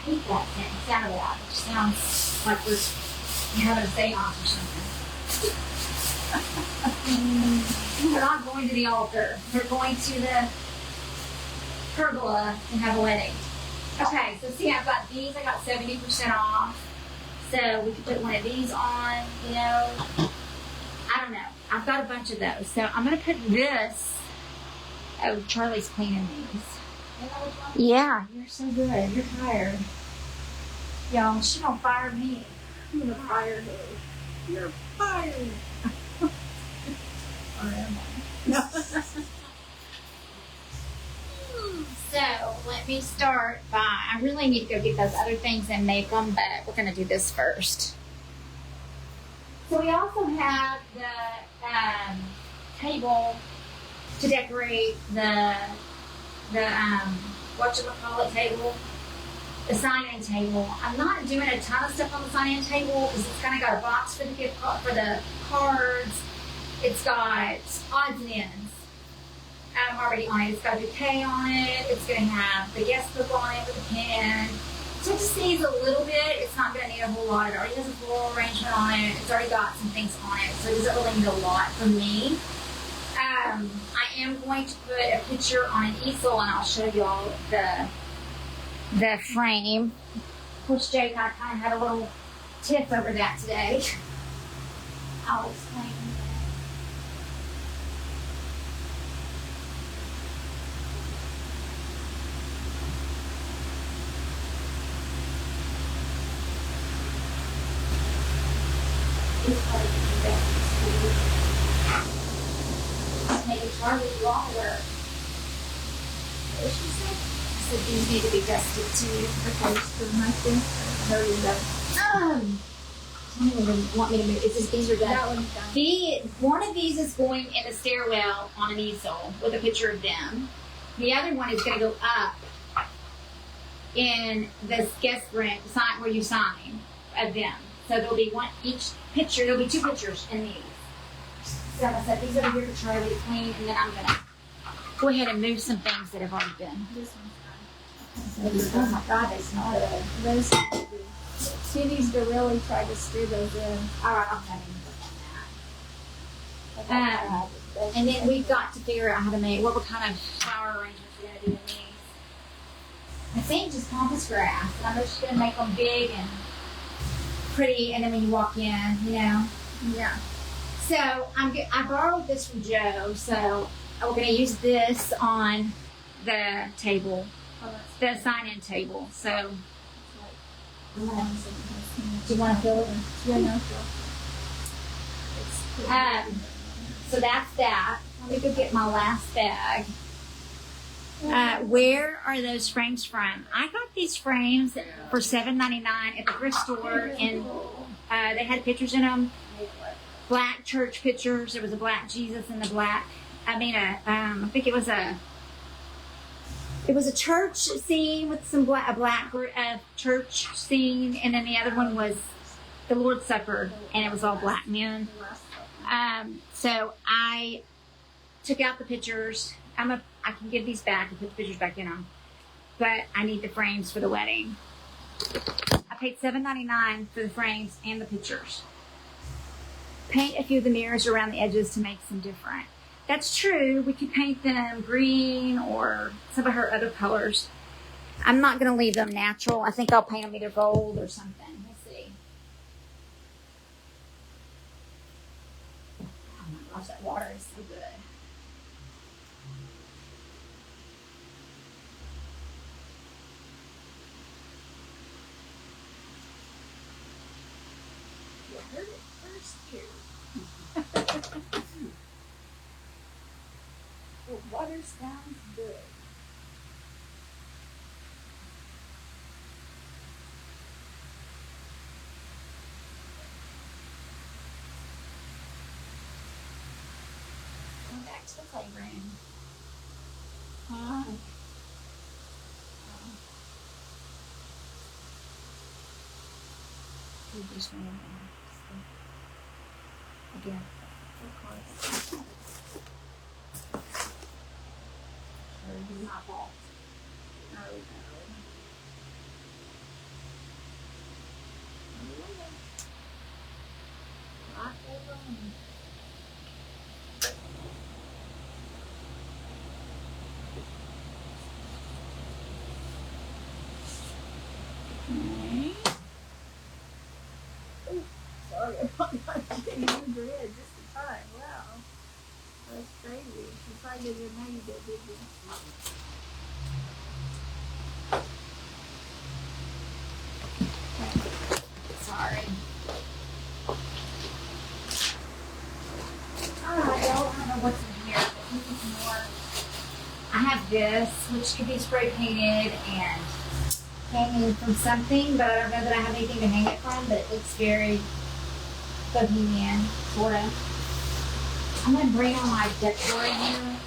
hate that sound of that. It just sounds like we're having a seance or something. We're not going to the altar. We're going to the pergola and have a wedding. Okay, so see, I've got these. I got 70% off. So we could put one of these on, you know. I don't know. I've got a bunch of those. So I'm going to put this. Oh, Charlie's cleaning these. Yeah, you're so good. You're tired. Y'all, she gonna fire me. I'm gonna fire her. You're fired. Or am I? No. So let me start by, I really need to go get those other things and make them, but we're going to do this first. So we also have the table to decorate the whatchamacallit table, the sign-in table. I'm not doing a ton of stuff on the sign-in table because it's kind of got a box for the for the cards. It's got odds and ends. Already on it. It's got a bouquet on it. It's going to have the guest book on it with a pen. So it just needs a little bit. It's not going to need a whole lot. It already has a floral arrangement on it. It's already got some things on it. So it doesn't really need a lot for me. I am going to put a picture on an easel and I'll show you all the frame. Of course, Jake and I kind of had a little tiff over that today. I'll explain. Maybe Charlie longer. What did she say? I said these need to be dusted too. Okay, so my thing. There you go. I don't even want me to move. It's just these are done. That one's done. One of these is going in the stairwell on an easel with a picture of them. The other one is going to go up in this guest room, sign where you sign of them. So there'll be each picture. There'll be 2 pictures in these. So I said these over here for Charlie to clean, and then I'm going to go ahead and move some things that have already been. This one's done. Oh my God, they smell good. Those she needs to really try to steer those in. All right, I'll have him look on that. And then we've got to figure out how to make what kind of flower arrangements we're going to do in these. I think just pampas grass. And I'm just going to make them big and pretty, and then when you walk in, you know. Yeah. So I borrowed this from Joe, so we're going to use this on the table, the sign-in table. So, do you want to fill it? Yeah, no. So that's that. Let me go get my last bag. Where are those frames from? I got these frames for $7.99 at the thrift store, and they had pictures in them. Black church pictures. There was a black Jesus and the black. I think it was a church scene with some a black church scene, and then the other one was the Lord's Supper, and it was all black men. So I took out the pictures. I can give these back and put the pictures back in them, but I need the frames for the wedding. I paid $7.99 for the frames and the pictures. Paint a few of the mirrors around the edges to make some different. That's true. We could paint them green or some of her other colors. I'm not going to leave them natural. I think I'll paint them either gold or something. Let's see. Oh my gosh, that water is so good. You heard it? sounds good. Going back to the playground. Hi. We just went in again. Not fault. No, no. Right over on. Okay. Oh, sorry, I thought I was getting your bread just in time. Wow. That's crazy. You probably didn't know you did, did you? Sorry. Alright, y'all, I don't know what's in here, but this is more. I have this, which could be spray painted and hanging from something, but I don't know that I have anything to hang it from, but it looks very bohemian, sort of. I'm going to bring on my decor in here.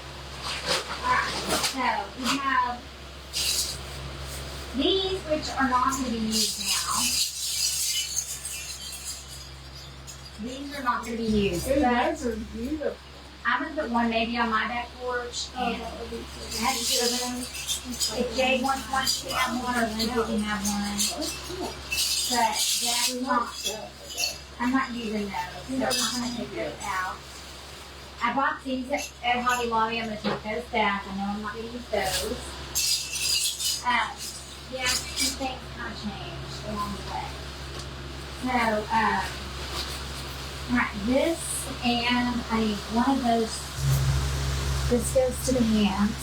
Alright, so we have these, which are not going to be used now. These are not going to be used. Ooh, those are beautiful. I'm going to put one maybe on my back porch. And that would be I have two of them. If Jay wants one, she can have one, or Linda can have one. But that's not, I'm not using those. So I'm going to take those out. I bought these at Hobby Lobby. I'm going to take those back. I know I'm not going to use those. Yeah, some things kind of changed along the way. So, alright, this and I need one of those. This goes to the hands.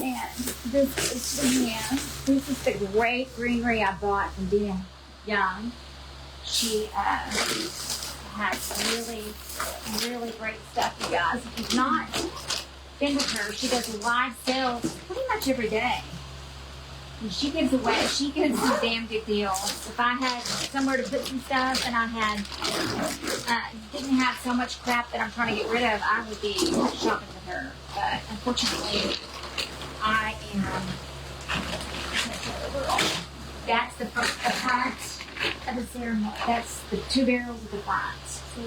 And this is to the hands. This is the great greenery I bought from Dina Young. She has really, really great stuff, you guys. If you've not been with her, she does live sales pretty much every day. And she gives some damn good deals. If I had somewhere to put some stuff and I had, didn't have so much crap that I'm trying to get rid of, I would be shopping with her. But unfortunately, I am, that's the front of the ceremony. That's the two barrels at the front. To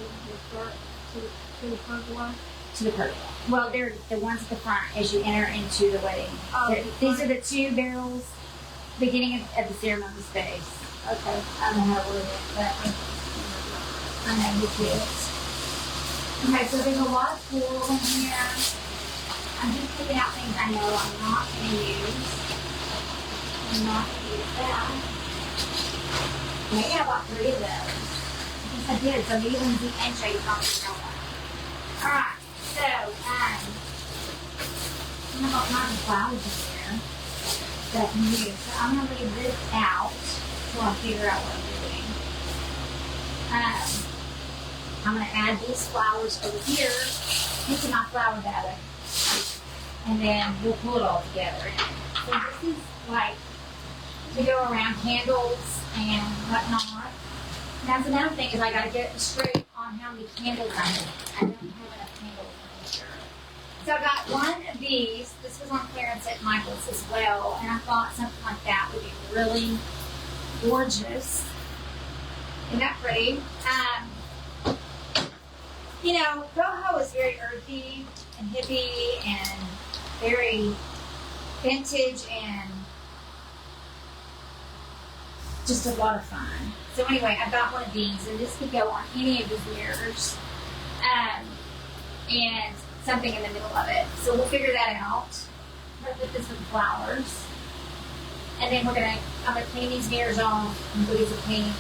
the pergola. To the pergola. Well, they're the ones at the front as you enter into the wedding. These are the two barrels beginning of the ceremony space. Okay, I don't know how to word it, but I know you do it. Okay, so there's a lot of cool in here. I'm just picking out things I know I'm not going to use. I'm not going to use that. Maybe I bought 3 of those. Yes, I did. So maybe Lindsay and Jay probably know one. Alright, so, I'm going to put my flowers in there that I can use. So I'm going to leave this out until I figure out what I'm doing. I'm going to add these flowers over here into my flower bag. And then we'll pull it all together. So this is like to go around candles and whatnot. That's another thing is I got to get straight on how many candles I have. I don't have enough candles in here. So I got one of these. This was on clearance at Michael's as well, and I thought something like that would be really gorgeous. Isn't that pretty? You know, boho is very earthy and hippie and very vintage and just a lot of fun. So anyway, I got one of these, and this could go on any of his mirrors, and something in the middle of it. So we'll figure that out. I'm gonna put this with flowers, and then I'm gonna clean these mirrors off and put these in paint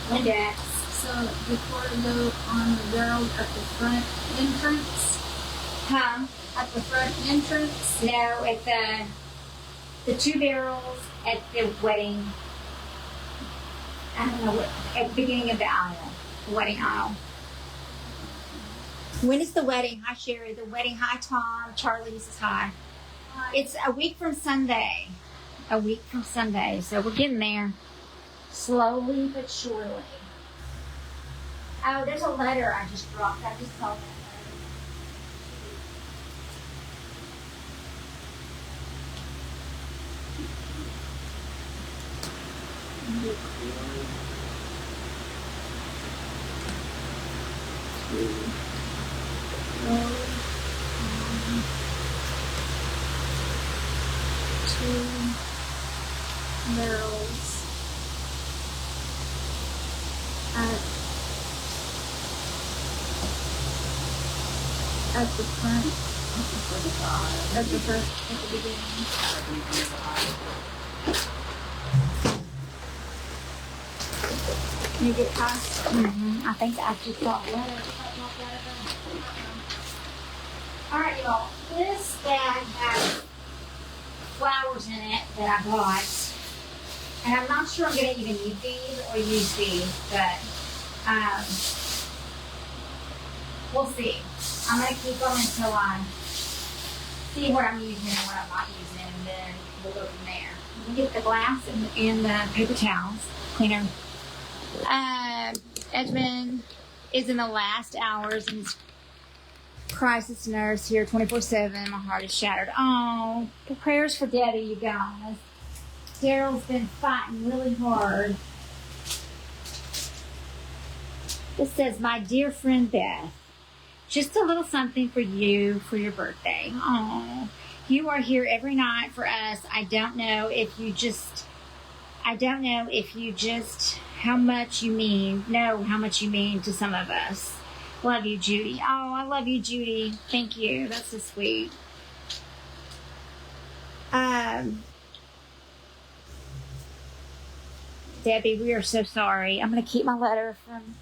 Windex. So before we go on the barrels at the front entrance, at the front entrance, No, at the 2 barrels at the wedding. I don't know what, at the beginning of the aisle, the wedding aisle. When is the wedding? Hi, Sherry. The wedding. Hi, Tom. Charlie, this is hi. It's a week from Sunday. A week from Sunday. So we're getting there. Slowly but surely. Oh, there's a letter I just dropped. I just saw that two barrels at the front, at the first, at the beginning. You get past? I think I just got a letter. Alright, y'all. This bag has flowers in it that I bought. And I'm not sure I'm going to even need these or use these, but we'll see. I'm going to keep them until I see what I'm using and what I'm not using, and then we'll go from there. We'll get the glass and the paper towels cleaner. Edmund is in the last hours and he's crisis nurse here 24/7. My heart is shattered. Oh, prayers for Daddy, you guys. Daryl's been fighting really hard. This says, my dear friend Beth, just a little something for you for your birthday. Oh, you are here every night for us. I don't know if you just how much you mean to some of us. Love you, Judy. Oh, I love you, Judy. Thank you. That's so sweet. Debbie, we are so sorry. I'm going to keep my letter from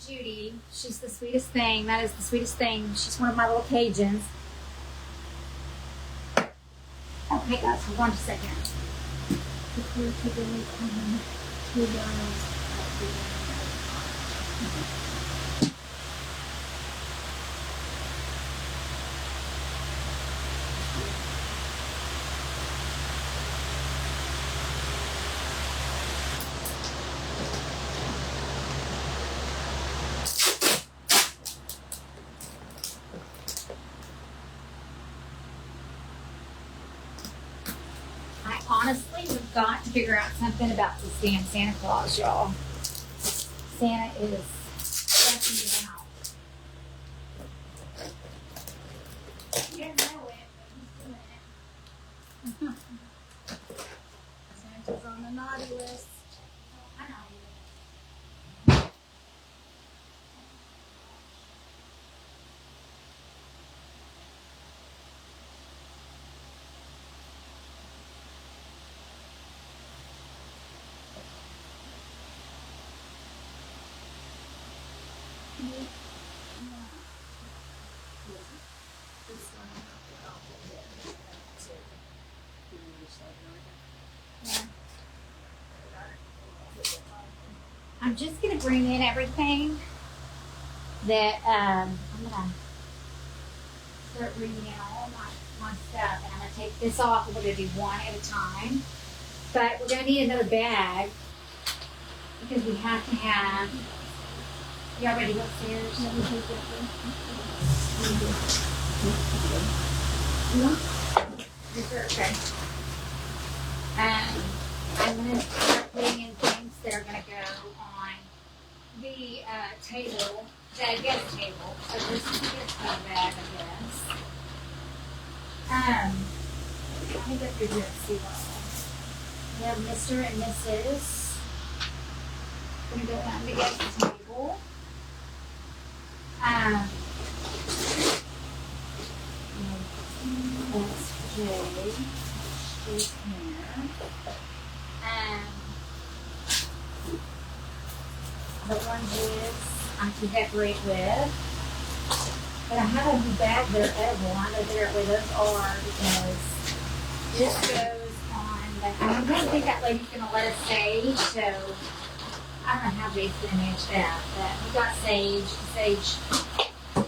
Judy. She's the sweetest thing. That is the sweetest thing. She's one of my little Cajuns. Okay, guys, hold on just a second. Honestly, we've got to figure out something about this damn Santa Claus, y'all. Santa is stressing me out. You don't know it, but he's doing it. Santa's on the naughty list. Oh, I know. I'm just going to bring in everything that I'm going to start bringing in all my stuff, and I'm going to take this off, and we're going to do one at a time. But we're going to need another bag because we have to have. Y'all ready to go upstairs? Okay. I'm going to start putting in things that are going to go on the table, the guest table. So this is the guest table bag, I guess. Let me go through here and see what we have. Mr. and Mrs. I'm going to go on the guest table. That's Jay. She's here. The oranges I can decorate with. But I have a new bag that are edible. I know where those are because this goes on. I don't think that lady's going to let us stay, so I don't know how Jade's gonna manage that, but we got sage. Sage,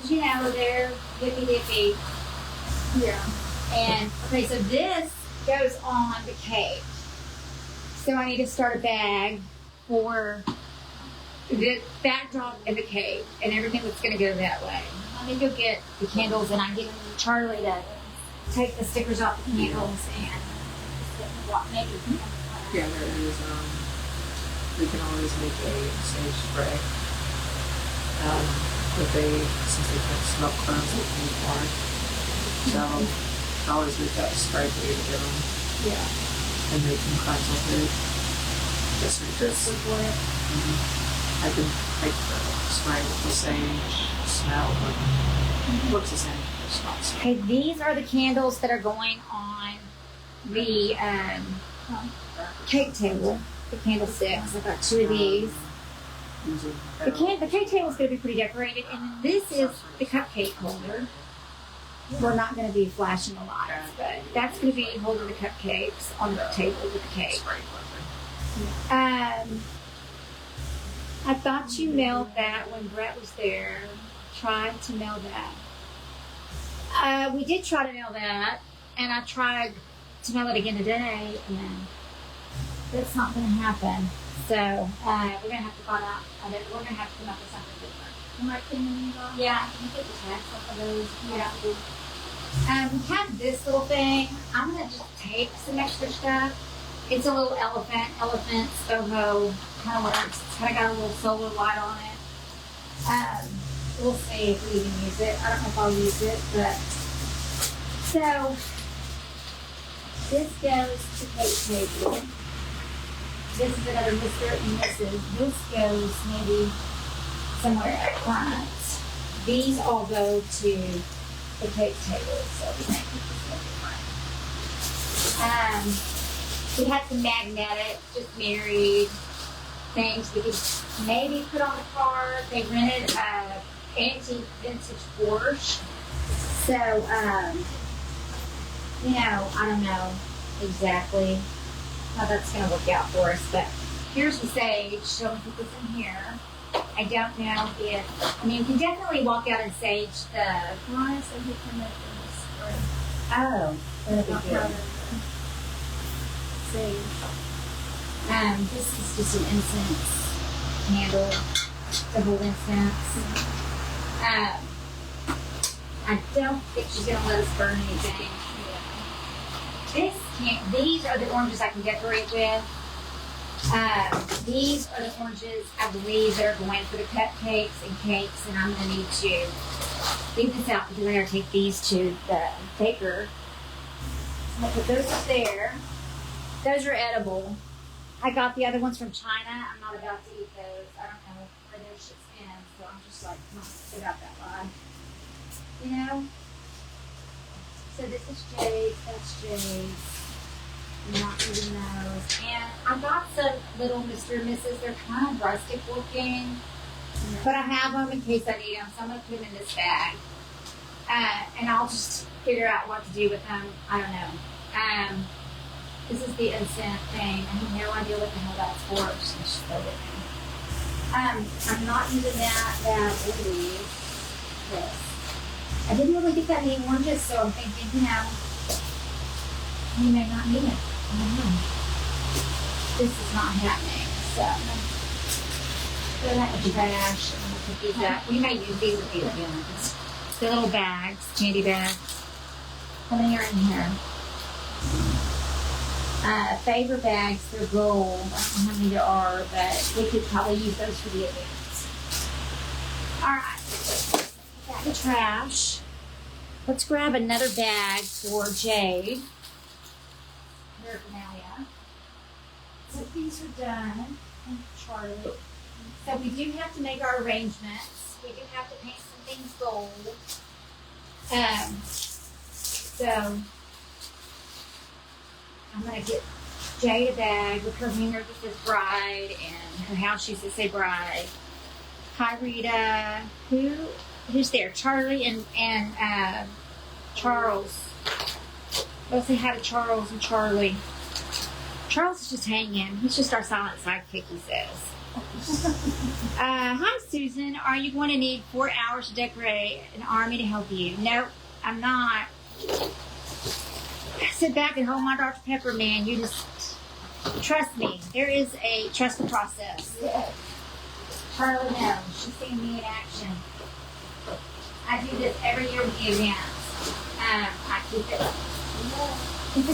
you know, they're dippy dippy. Yeah. And okay, so this goes on the cake. So I need to start a bag for the backdrop and the cake and everything that's going to go that way. Let me go get the candles, and I'm getting Charlie to take the stickers off the candles and make it. Yeah, there is. We can always make a sage spray. But since they can't smoke crumbs, they can eat more. So I always make that spray for you to give them. Yeah. And make them crumbs with it. Just like this. I can make the spray with the sage smell, but looks the same. It's not the same. Okay, these are the candles that are going on the cake table. The candlesticks. I've got 2 of these. The cake table is going to be pretty decorated, and then this is the cupcake holder. We're not going to be flashing the lights, but that's going to be holding the cupcakes on the table with the cake. I thought you mailed that when Brett was there. Tried to mail that. We did try to mail that, and I tried to mail it again today, and that's not going to happen. So we're going to have to find out. We're going to have to come up with something different. You might clean them off. Yeah, can you get the tags off of those? Yeah. We have this little thing. I'm going to just take some extra stuff. It's a little elephant Soho kind of works. It's kind of got a little solar light on it. We'll see if we even use it. I don't know if I'll use it, but so this goes to cake table. This is another Mr. and Mrs. This goes maybe somewhere up front. These all go to the cake table, so we might put this up front. We had some magnetic, just married things we could maybe put on the car. They rented a antique vintage Porsche. So, you know, I don't know exactly how that's going to work out for us, but here's the sage, so we put this in here. I don't know if, I mean, you can definitely walk out and sage the, Ryan said he can make them this spray. oh, that'd Not be good. powder. Sage. This is just an incense candle, the whole incense. I don't think she's gonna let us burn anything. These are the oranges I can decorate with. These are the oranges I believe that are going for the cupcakes and cakes, and I'm gonna need to leave this out because I gotta take these to the baker. So I'm gonna put those up there. Those are edible. I got the other ones from China. I'm not about to eat those. I don't know where their shit's in, so I'm just like, come on, get out that line. You know? So this is Jade's, that's Jade's. I'm not using those. And I got some little Mr. and Mrs. They're kind of rustic looking, but I have them in case I need them, so I'm going to put them in this bag. And I'll just figure out what to do with them. I don't know. This is the incense thing. I have no idea what the hell that's for. I'm just going to throw it in. I'm not using that or these. This. I didn't really get that many oranges, so I'm thinking, you know, we may not need it. I don't know. This is not happening, so I'm going to throw that in the trash and we'll put these up. We may use these at the events. The little bags, candy bags. How many are in here? Favor bags, they're gold. I don't know how many there are, but we could probably use those for the events. Alright, put that in the trash. Let's grab another bag for Jade. Paraphernalia. So these are done. And Charlie. So we do have to make our arrangements. We do have to paint some things gold. So I'm going to get Jade a bag with her hanger that says bride and her house shoes that say bride. Hi, Rita. Who's there? Charlie and Charles. Go say hi to Charles and Charlie. Charles is just hanging. He's just our silent sidekick, he says. Hi, Susan. Are you going to need 4 hours to decorate an army to help you? Nope, I'm not. Sit back and hold my Dr. Pepper, man. You just trust me. There is a trusted process. Yes. Charlie knows. She's seen me in action. I do this every year with the events. I keep it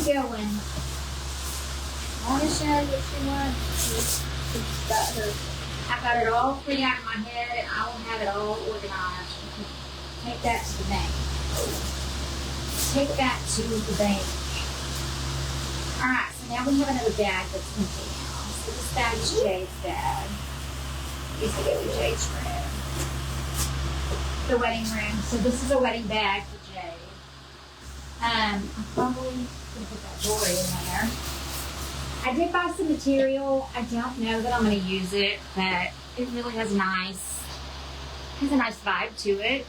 going. I want to share what she wants. She's got her. I've got it all free out in my head, and I will have it all organized. Take that to the bank. Take that to the bank. Alright, so now we have another bag that's empty now. So this bag is Jade's bag. Used to go to Jade's room. The wedding room. So this is a wedding bag for Jade. I'm probably going to put that jewelry in there. I did buy some material. I don't know that I'm going to use it, but it really has a nice vibe to it.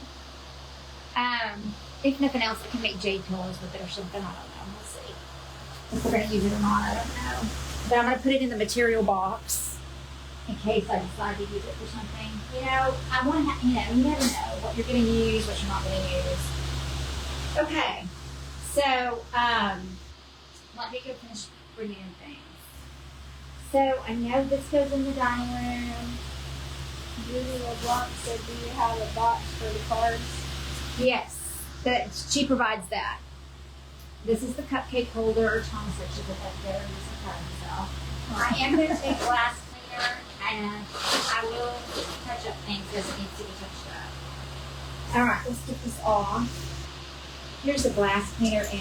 If nothing else, I can make jade pillows with it or something. I don't know. We'll see. If we're going to use it or not, I don't know. But I'm going to put it in the material box in case I decide to use it for something. You know, I want to have, you never know what you're going to use, what you're not going to use. Okay. So, let me go finish bringing in things. So, I know this goes in the dining room. Julie LeBlanc said, do you have a box for the cards? Yes, but she provides that. This is the cupcake holder. Tom said she put that there and just cut himself. I am going to take glass cleaner and I will touch up things as it needs to be touched up. Alright, let's get this off. Here's the glass cleaner and the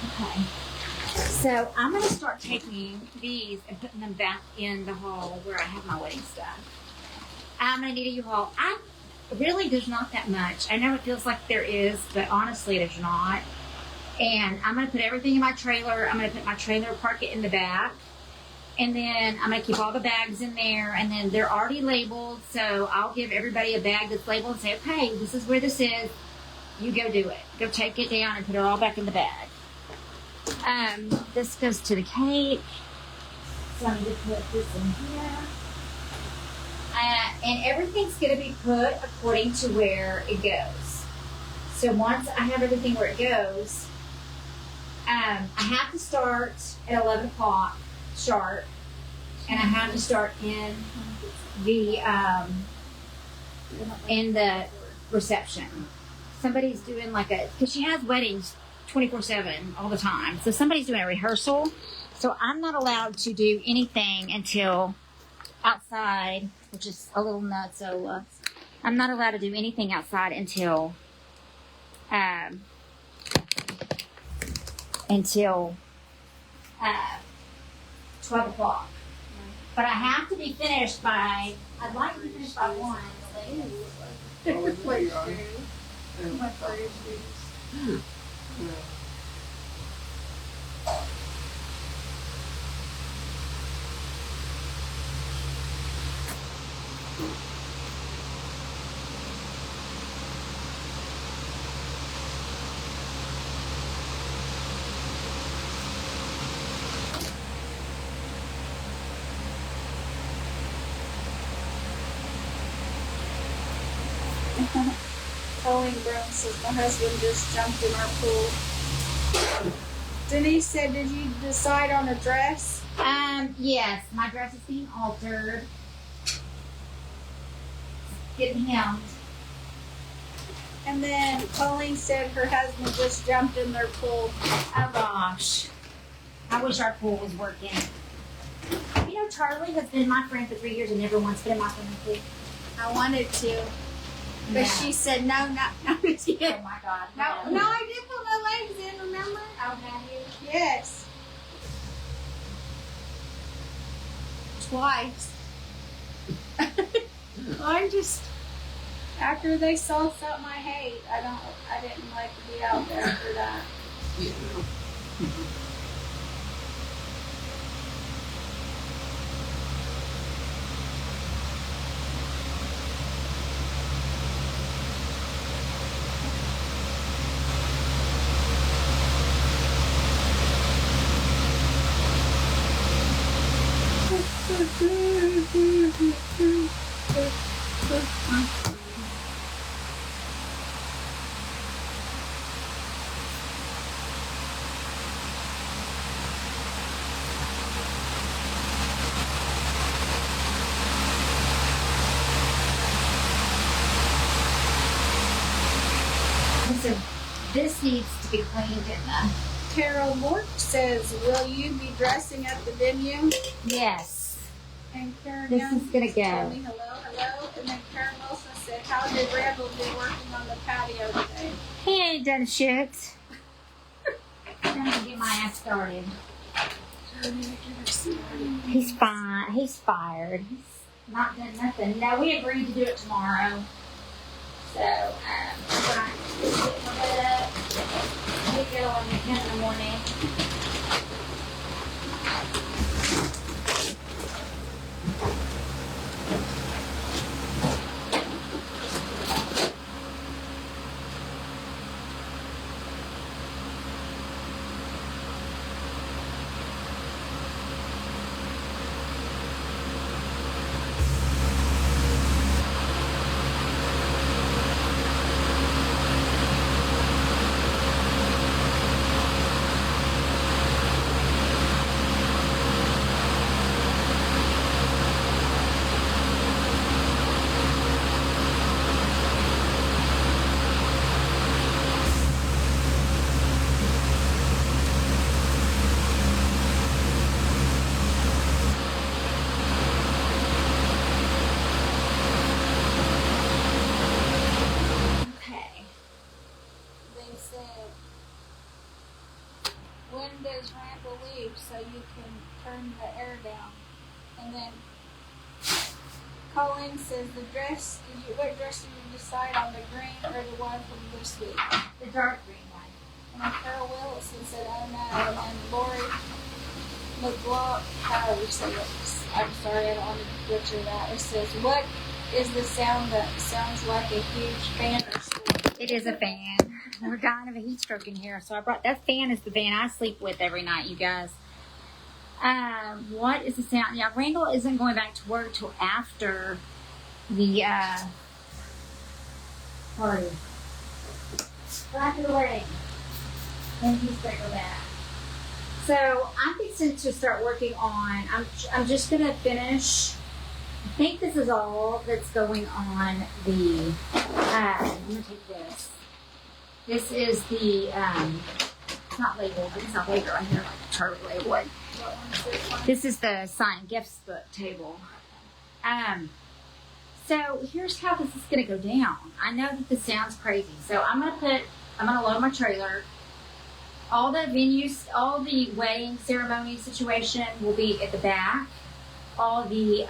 okay. So I'm going to start taking these and putting them back in the hall where I have my wedding stuff. I'm going to need a U-Haul. Really, there's not that much. I know it feels like there is, but honestly, there's not. And I'm going to put everything in my trailer. I'm going to put my trailer, park it in the back. And then I'm going to keep all the bags in there. And then they're already labeled. So I'll give everybody a bag that's labeled and say, okay, this is where this is. You go do it. Go take it down and put it all back in the bag. This goes to the cake. So I'm going to put this in here. And everything's going to be put according to where it goes. So once I have everything where it goes, I have to start at 11 o'clock sharp. And I have to start in the reception. Somebody's doing because she has weddings 24/7 all the time. So somebody's doing a rehearsal. So I'm not allowed to do anything until outside, which is a little nuts. So I'm not allowed to do anything outside until 12 o'clock. But I have to be finished by, I'd like to be finished by 1. Colleen Brown says my husband just jumped in our pool. Denise said, did you decide on a dress? Yes, my dress is being altered. Getting hemmed. And then Colleen said her husband just jumped in their pool. Oh gosh. I wish our pool was working. You know, Charlie has been my friend for 3 years and never once been in my swimming pool. I wanted to. But she said, no, not yet. Oh my God. No, I did put my legs in, remember? Oh, have you? Yes. Twice. I'm just, after they saw something I hate, I didn't like to be out there for that. Yeah. So this needs to be cleaned in the... Carol Moore says, will you be dressing at the venue? Yes. And Karen This Young is gonna told go. me hello. And then Karen Wilson said, how did Randall do working on the patio today? He ain't done shit. I'm gonna get my ass started. He's fine. He's fired. He's not done nothing. No, we agreed to do it tomorrow. So, we're going to get my bed up. We go on the 10 in the morning. When does Randall leave so you can turn the air down? And then Colleen says, what dress did you decide on, the green or the one from this week? The dark green one. And then Carol Willison said, oh no. And then Lori McGlock, however you say it, I'm sorry, I don't want to butcher that. It says, what is the sound that sounds like a huge fan or storm? It is a fan. We're dying of a heat stroke in here, so I brought that fan is the fan I sleep with every night, you guys. What is the sound? Yeah, Randall isn't going back to work till after the party. Till after the wedding. Then he's gonna go back. So I'm fixing to start working on. I'm just gonna finish. I think this is all that's going on the. I'm gonna take this. This is the, it's not labeled, it's not labeled right here, like a chart label. This is the signed gifts book table. So here's how this is going to go down. I know that this sounds crazy. So I'm going to load my trailer. All the venues, all the wedding ceremony situation will be at the back. All the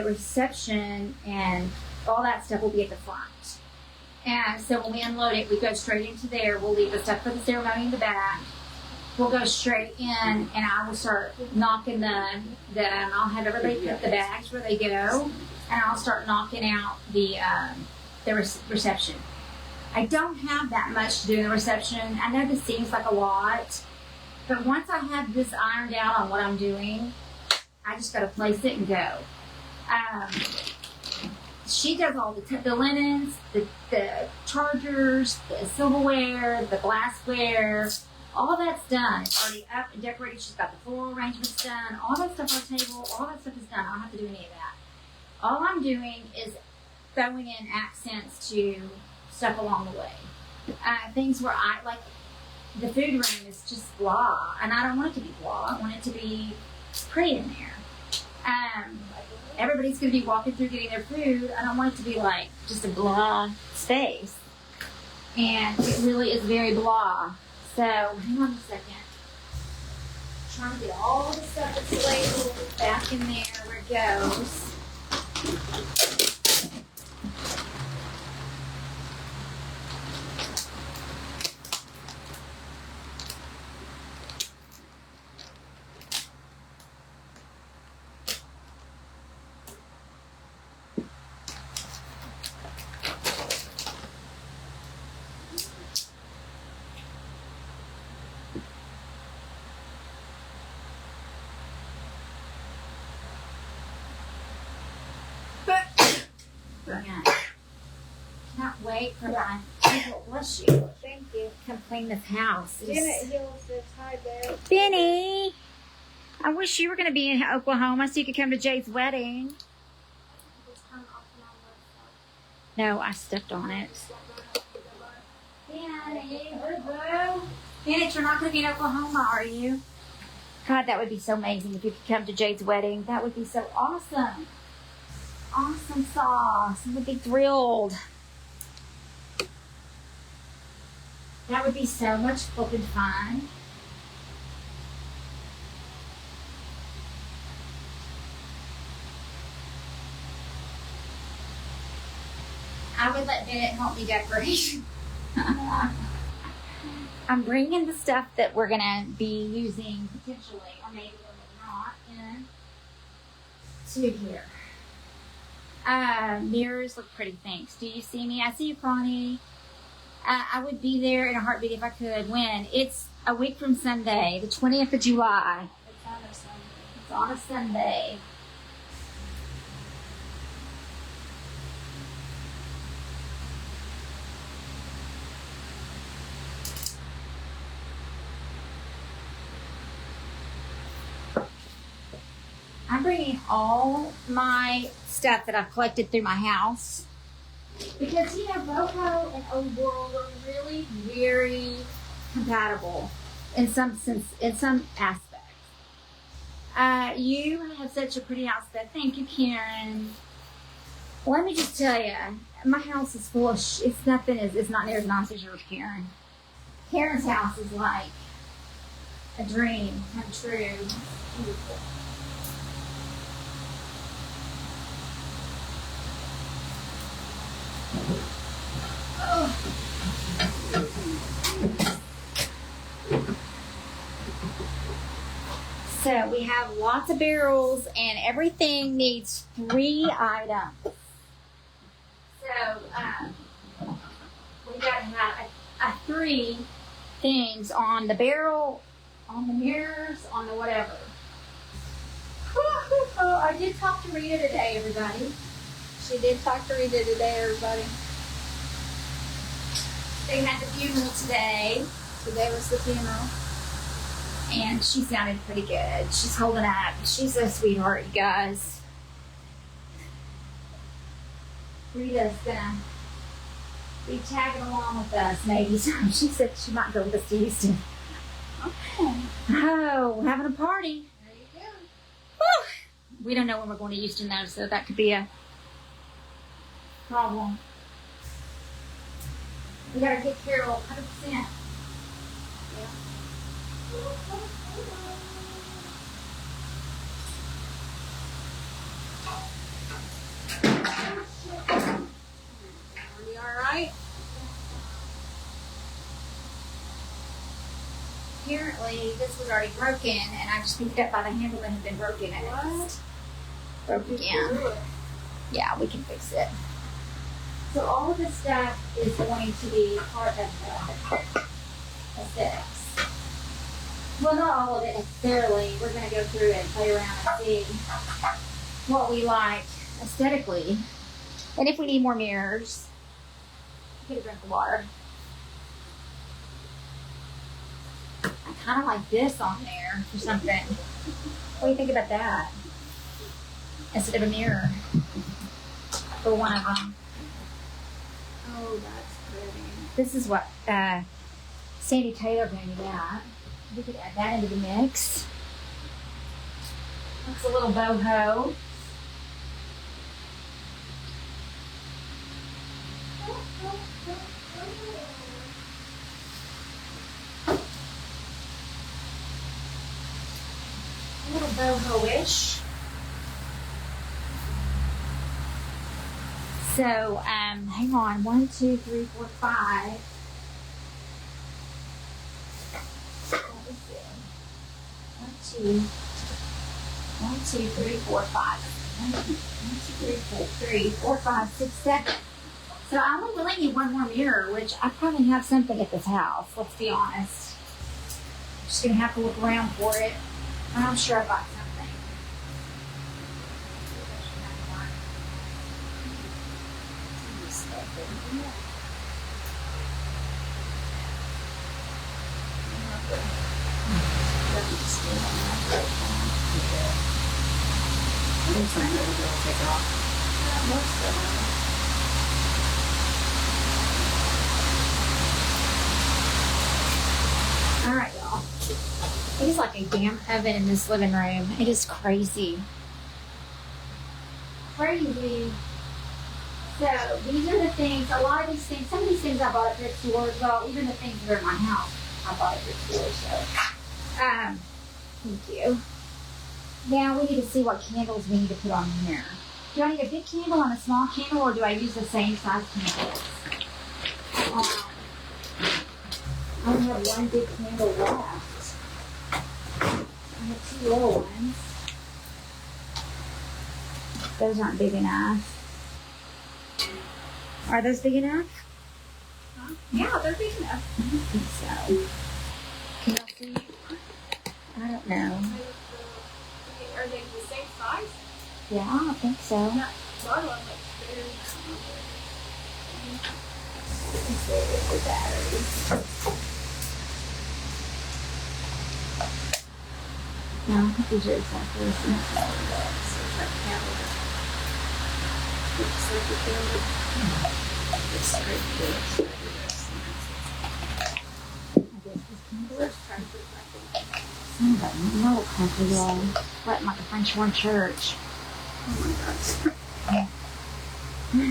reception and all that stuff will be at the front. And so when we unload it, we go straight into there. We'll leave the stuff for the ceremony in the back. We'll go straight in, and I will start knocking I'll have everybody put the bags where they go, and I'll start knocking out the reception. I don't have that much to do in the reception. I know this seems like a lot, but once I have this ironed out on what I'm doing, I just got to place it and go. She does all the linens, the chargers, the silverware, the glassware, all that's done. It's already up and decorated. She's got the floral arrangements done. All that stuff on the table, all that stuff is done. I don't have to do any of that. All I'm doing is throwing in accents to stuff along the way. Things where I, like, the food room is just blah, and I don't want it to be blah. I want it to be pretty in there. Everybody's going to be walking through getting their food. I don't want it to be like just a blah space. And it really is very blah. So, hang on a second. I'm trying to get all the stuff that's labeled back in there where it goes. Cannot wait for my people. Bless you. Thank you. Come clean this house. Janet Hill says hi there. Benny, I wish you were going to be in Oklahoma so you could come to Jay's wedding. No, I stepped on it. Janet, you're not going to be in Oklahoma, are you? God, that would be so amazing if you could come to Jade's wedding. That would be so awesome. Awesome sauce. I would be thrilled. That would be so much flippin' fun. I would let Bennett help me decorate. I'm bringing the stuff that we're going to be using potentially, or maybe not, in to here. Mirrors look pretty, thanks. Do you see me? I see you, Connie. I would be there in a heartbeat if I could. When? It's a week from Sunday, the 20th of July. It's on a Sunday. It's on a Sunday. I'm bringing all my stuff that I've collected through my house because, you know, Boho and Old World are really very compatible in some sense, in some aspects. You have such a pretty house, Beth. Thank you, Karen. Let me just tell you, my house is full of it's nothing. It's not near as nice as yours, Karen. Karen's house is like a dream come true. It's beautiful. So we have lots of barrels and everything needs 3 items. So we got to have 3 things on the barrel, on the mirrors, on the whatever. I did talk to Rita today, everybody. She did talk to Rita today, everybody. They had the funeral today. Today was the funeral. And she sounded pretty good. She's holding up. She's a sweetheart, you guys. Rita's gonna be tagging along with us maybe. So she said she might go with us to Houston. Oh, having a party. There you go. Whew. We don't know when we're going to Houston though, so that could be a problem. We gotta get Carol 100%. Yeah. Are you alright? Apparently, this was already broken, and I just picked it up by the handle that had been broken, and it just broke again. Yeah, we can fix it. So all of this stuff is going to be part of the aesthetics. Well, not all of it necessarily. We're going to go through and play around and see what we like aesthetically. And if we need more mirrors, get a drink of water. I kind of like this on there for something. What do you think about that? Instead of a mirror for one of them. Oh, that's pretty. This is what Sandy Taylor gave me that. We could add that into the mix. Looks a little boho. A little boho-ish. So, hang on. 1, 2, 3, 4, 5. One, two, 3, 4, 5. 1, 2, 3, 4, 5, 6, 7. So I would really need one more mirror, which I probably have something at this house. Let's be honest. I'm just gonna have to look around for it. I'm sure I got something. It is like a damn oven in this living room. It is crazy. Crazy. So these are the things, a lot of these things, some of these things I bought at thrift stores. Well, even the things that are in my house, I bought at thrift stores. So, thank you. Now we need to see what candles we need to put on here. Do I need a big candle and a small candle, or do I use the same size candles? I only have one big candle left. I have 2 little ones. Those aren't big enough. Are those big enough? Huh? Yeah, they're big enough. I don't think so. Can y'all see? I don't know. Are they the same size? Yeah, I think so. That bottle looks very The batteries. No, I think these are exactly the same size. Looks like a candle. It's right there. I guess this candle is sounds like no country y'all. Sweating like a French horn church. Oh my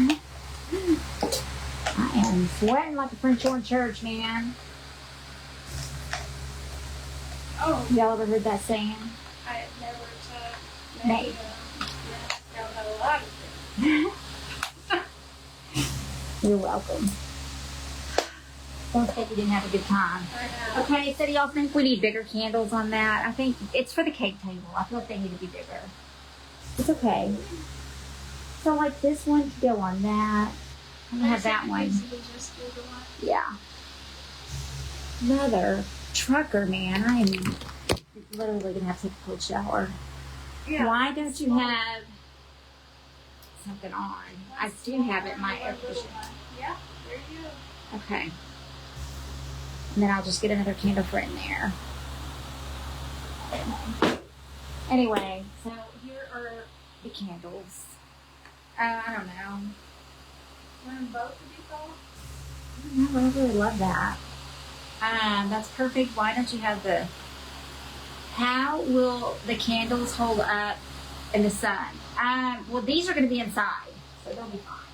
God. I am sweating like a French horn church, man. Oh, Y'all ever heard that saying? I had never Maybe. don't know a lot of things. You're welcome. Don't think you didn't have a good time. I know. Okay, so do y'all think we need bigger candles on that? I think it's for the cake table. I feel like they need to be bigger. It's okay. So like this one could go on that. I'm gonna have that one. Just do the one. Yeah. Mother trucker, man. I am literally gonna have to take a cold shower. Yeah. Why don't you have something on? I do have it in my air Little conditioner. one. Yeah, there you go. Okay. And then I'll just get another candle for in there. Anyway, so here are the candles. I don't know. Want them both to be full? I really love that. That's perfect. Why don't you have the... How will the candles hold up in the sun? Well, these are going to be inside, so they'll be fine.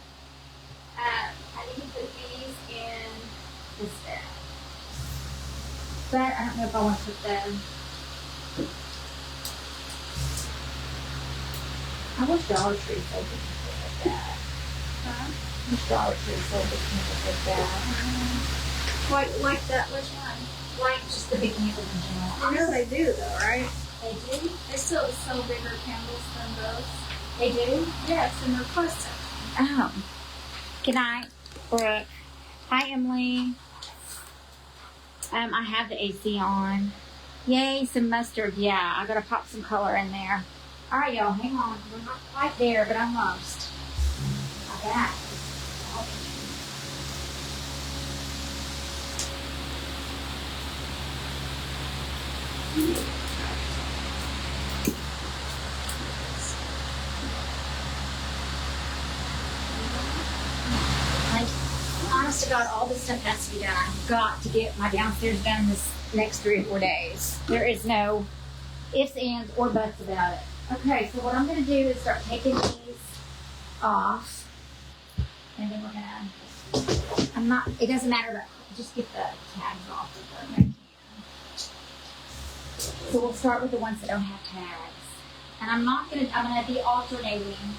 I need to put these in this bed. But I don't know if I want to put them... I wish Dollar Tree sold the candles like that. Huh? I wish Dollar Tree sold the candles like that. Like that, which one? Like just the big candles in general. I know they do though, right? They do? They still sell bigger candles than those. They do? Yes, and they're plastic. Oh. Good night, Brooke. Hi, Emily. I have the AC on. Yay, some mustard. Yeah, I gotta pop some color in there. All right, y'all, hang on. We're not quite there, but almost. My back. Like, honest to God, all this stuff has to be done. I've got to get my downstairs done this next 3 or 4 days. There is no ifs, ands, or buts about it. Okay, so what I'm going to do is start taking these off. And then we're going to, it doesn't matter, but just get the tags off of them. So we'll start with the ones that don't have tags. And I'm going to be alternating.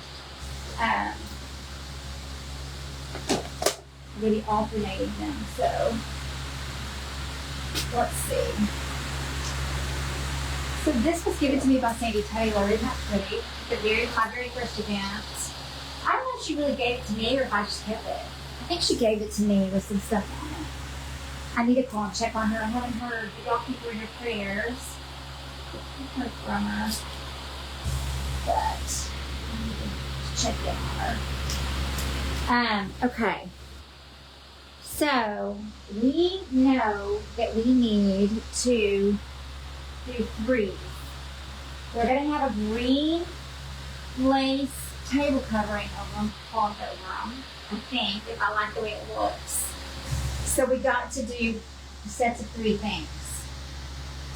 I'm going to be alternating them. So let's see. So this was given to me by Sandy Taylor. Isn't that pretty? My very first event. I don't know if she really gave it to me or if I just kept it. I think she gave it to me with some stuff on it. I need to call and check on her. I haven't heard. But y'all keep her in your prayers. I've heard from her. But I need to check in on her. Okay. So we know that we need to do 3. We're going to have a green lace table covering over them, cloth over them, I think, if I like the way it looks. So we got to do sets of 3 things.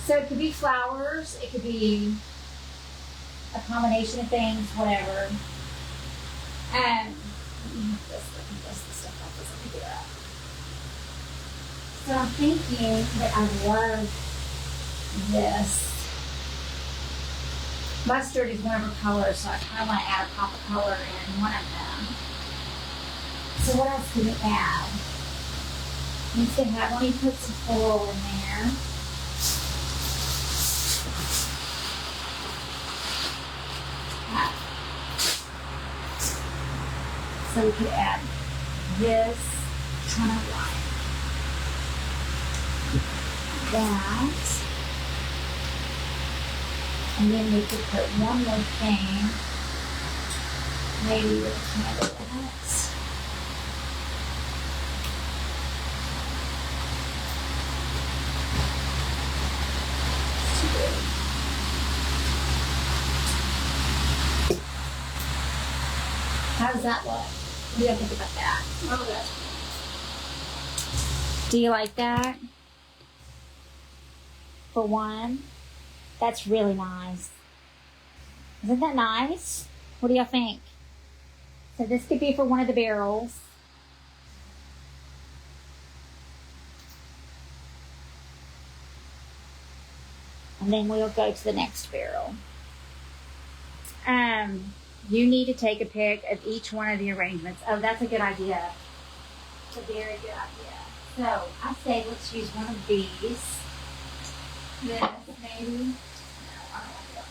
So it could be flowers, it could be a combination of things, whatever. This stuff like this, let me pick it up. So I'm thinking that I love this. Mustard is one of her colors, so I kind of want to add a pop of color in one of them. So what else can we add? Needs to have, let me put some floral in there. So we could add this kind of like that. And then we could put one more thing, maybe with a candle in it. How does that look? What do you think about that? Oh, that's Do you like that? For one, that's really nice. Isn't that nice? What do y'all think? So this could be for one of the barrels. And then we'll go to the next barrel. You need to take a pic of each one of the arrangements. Oh, that's a good idea. It's a very good idea. So I say let's use one of these. This, maybe. No, I don't want that.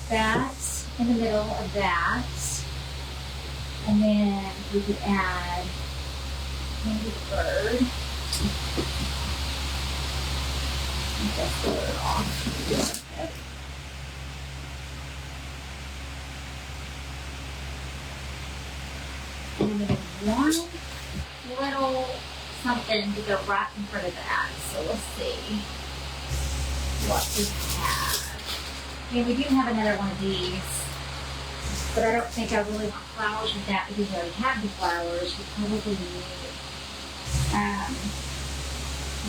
That in the middle of that. And then we could add maybe the bird. Take that bird off. And then we have one little something to go right in front of that. So let's see what we have. Yeah, we do have another one of these, but I don't think I really want flowers with that because we already have the flowers. We probably need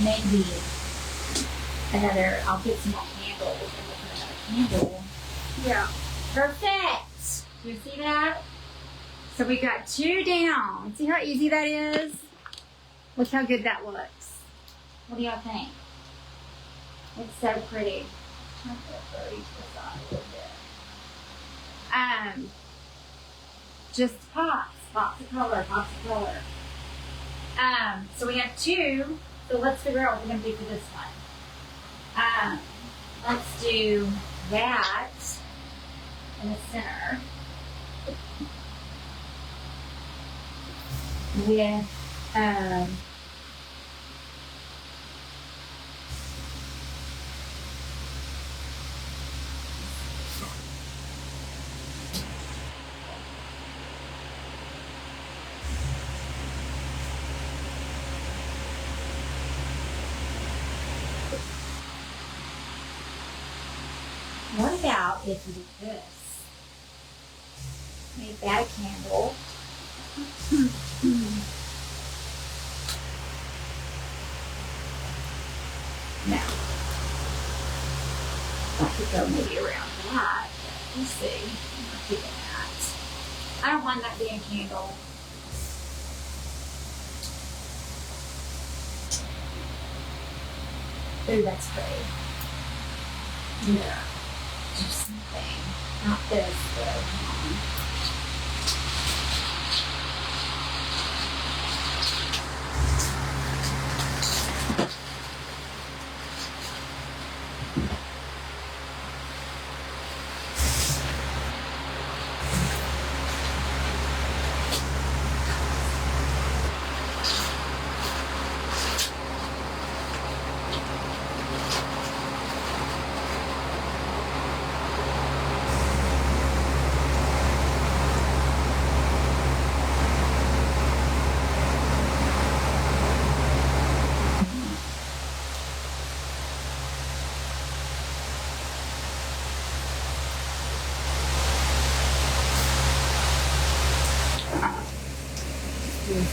maybe another. I'll get some more candles and we'll put another candle. yeah. Perfect. Do you see that? So we got 2 down. See how easy that is? Look how good that looks. What do y'all think? It's so pretty. I'm gonna throw each to the side a little bit. Just pops of color. So we have 2. So let's figure out what we're gonna do for this one. Let's do that in the center. With what about if we do this? Make that a candle. Now, I could go maybe around that. Let's see. I'm keeping that. I don't mind that being a candle. Ooh, that's pretty. Yeah. Do something. Not this, though.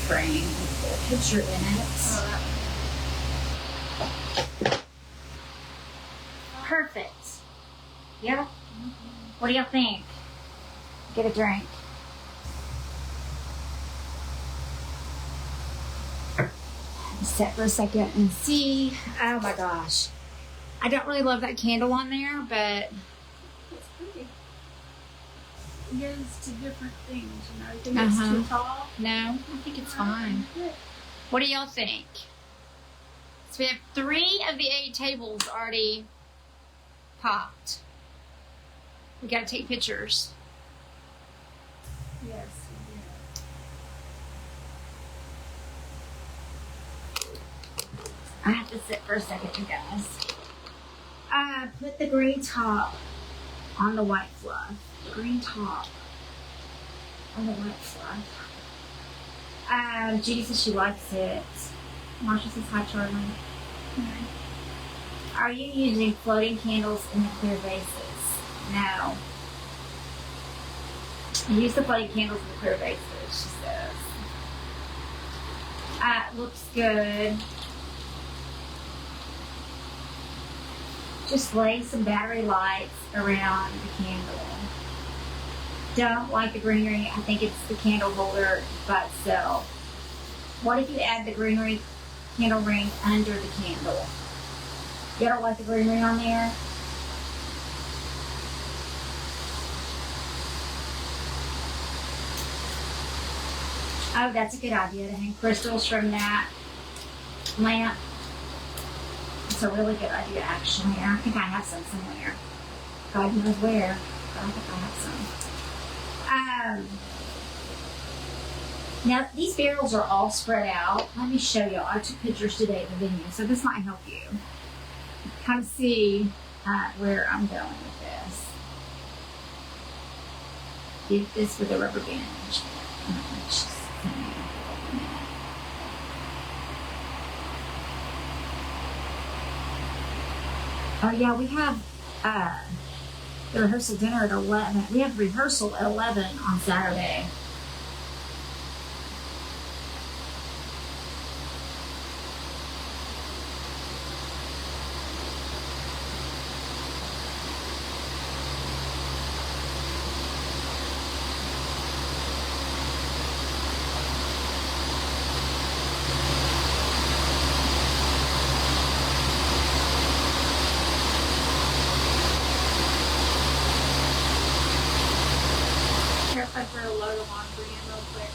Frame with a picture in it. Yeah? What do y'all think? Get a drink. Sit for a second and see. Oh my gosh. I don't really love that candle on there, but It's pretty. It goes to different things, you know. You think it's too tall? no, I think it's fine. Good. What do y'all think? So we have 3 of the 8 tables already popped. We gotta take pictures. Yes. I have to sit for a second, you guys. Put the green top on the white fluff. Green top on the white fluff. Judy says she likes it. Marsha says hi, Charlie. Are you using floating candles in the clear vases? No. Use the floating candles in the clear vases, she says. Looks good. Just lay some battery lights around the candle. Don't like the greenery. I think it's the candle holder by itself. What if you add the greenery candle ring under the candle? You don't like the greenery on there? Oh, that's a good idea to hang crystals from that lamp. It's a really good idea, actually. I think I have some somewhere. God knows where, but I think I have some. Now, these barrels are all spread out. Let me show y'all. I took pictures today at the venue, so this might help you kind of see where I'm going with this. Did this with a rubber band. Oh yeah, we have the rehearsal dinner at 11. We have rehearsal at 11 on Saturday. If I throw a load of laundry in real quick.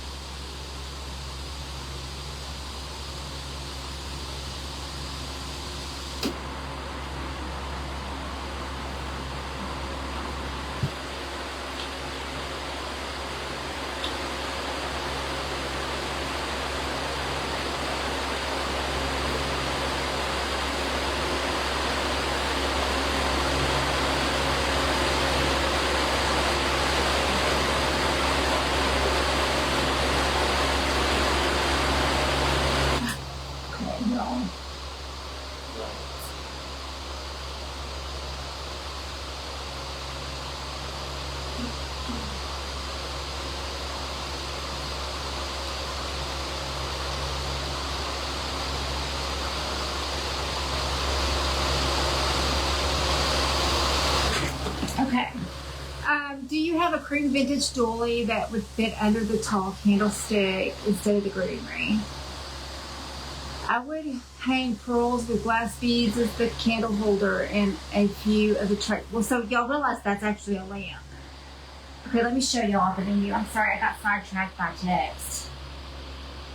Okay. Do you have a cream vintage doily that would fit under the tall candlestick instead of the greenery? I would hang pearls with glass beads as the candle holder and a few of the tray. Well, so y'all realize that's actually a lamp. Okay, let me show y'all the menu. I'm sorry, I got sidetracked by text.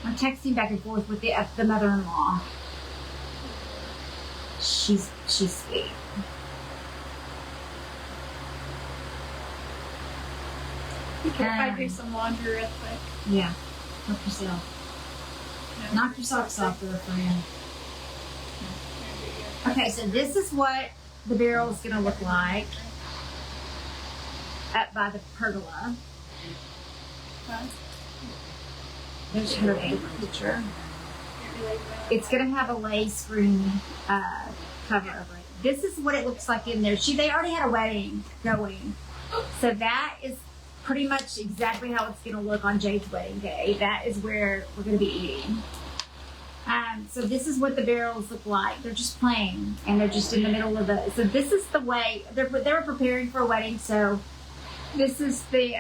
I'm texting back and forth with the mother-in-law. She's sweet. Okay, if I do some laundry real quick. Yeah, help yourself. Knock your socks off there, friend. Okay, so this is what the barrel is going to look like up by the pergola. There's her picture. It's going to have a lace green cover over it. This is what it looks like in there. They already had a wedding going. So that is pretty much exactly how it's going to look on Jade's wedding day. That is where we're going to be eating. So this is what the barrels look like. They're just plain, and they're just in the middle of the. So this is the way they were preparing for a wedding. So this is the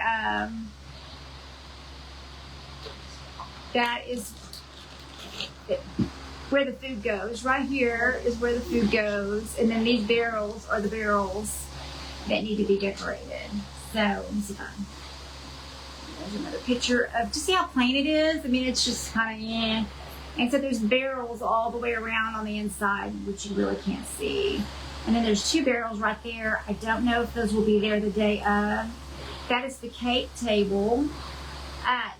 that is where the food goes. Right here is where the food goes, and then these barrels are the barrels that need to be decorated. So let me see if I can. There's another picture of. Just see how plain it is. I mean, it's just kind of yeah. And so there's barrels all the way around on the inside, which you really can't see. And then there's 2 barrels right there. I don't know if those will be there the day of. That is the cake table.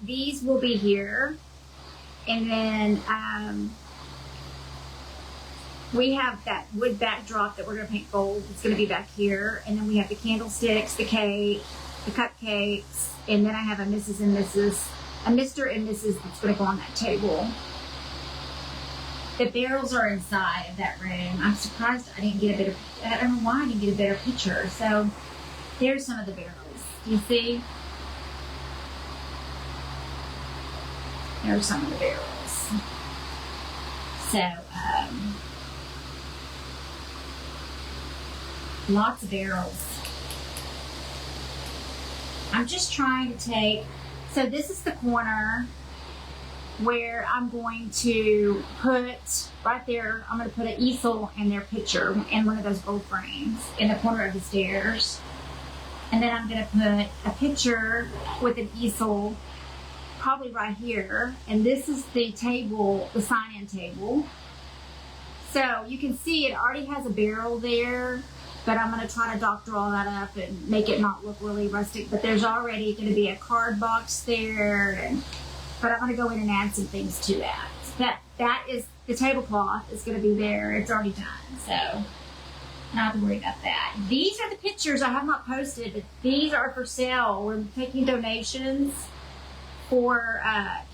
These will be here. And then we have that wood backdrop that we're going to paint gold. It's going to be back here. And then we have the candlesticks, the cake, the cupcakes. And then I have a Mrs. and Mrs. A Mr. and Mrs. that's going to go on that table. The barrels are inside of that room. I'm surprised I didn't get a better. I don't know why I didn't get a better picture. So there's some of the barrels. Do you see? There's some of the barrels. So lots of barrels. I'm just trying to take. So this is the corner where I'm going to put, right there, I'm going to put an easel in their picture in one of those gold frames in the corner of the stairs. And then I'm going to put a picture with an easel probably right here. And this is the table, the sign-in table. So you can see it already has a barrel there, but I'm going to try to doctor all that up and make it not look really rustic. But there's already going to be a card box there, but I'm going to go in and add some things to that. So that is, the tablecloth is going to be there. It's already done, so not to worry about that. These are the pictures I have not posted, but these are for sale. We're taking donations for,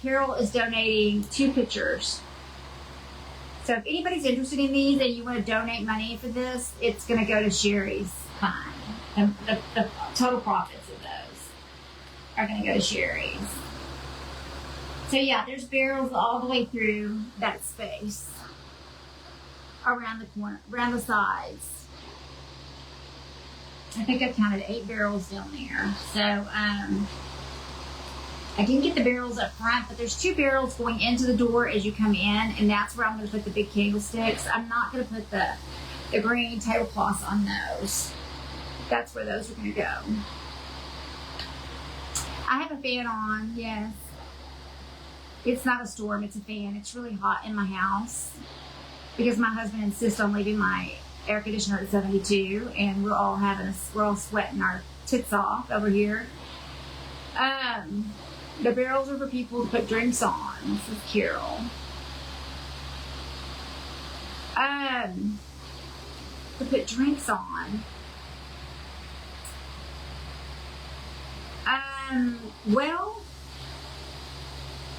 Carol is donating 2 pictures. So if anybody's interested in these and you want to donate money for this, it's going to go to Sherry's fund. The total profits of those are going to go to Sherry's. So yeah, there's barrels all the way through that space, around the corner, around the sides. I think I counted 8 barrels down there. So I didn't get the barrels up front, but there's 2 barrels going into the door as you come in, and that's where I'm going to put the big candlesticks. I'm not going to put the green tablecloths on those. That's where those are going to go. I have a fan on, yes. It's not a storm, it's a fan. It's really hot in my house because my husband insists on leaving my air conditioner at 72, and we're all sweating our tits off over here. The barrels are for people to put drinks on. This is Carol. To put drinks on. Well,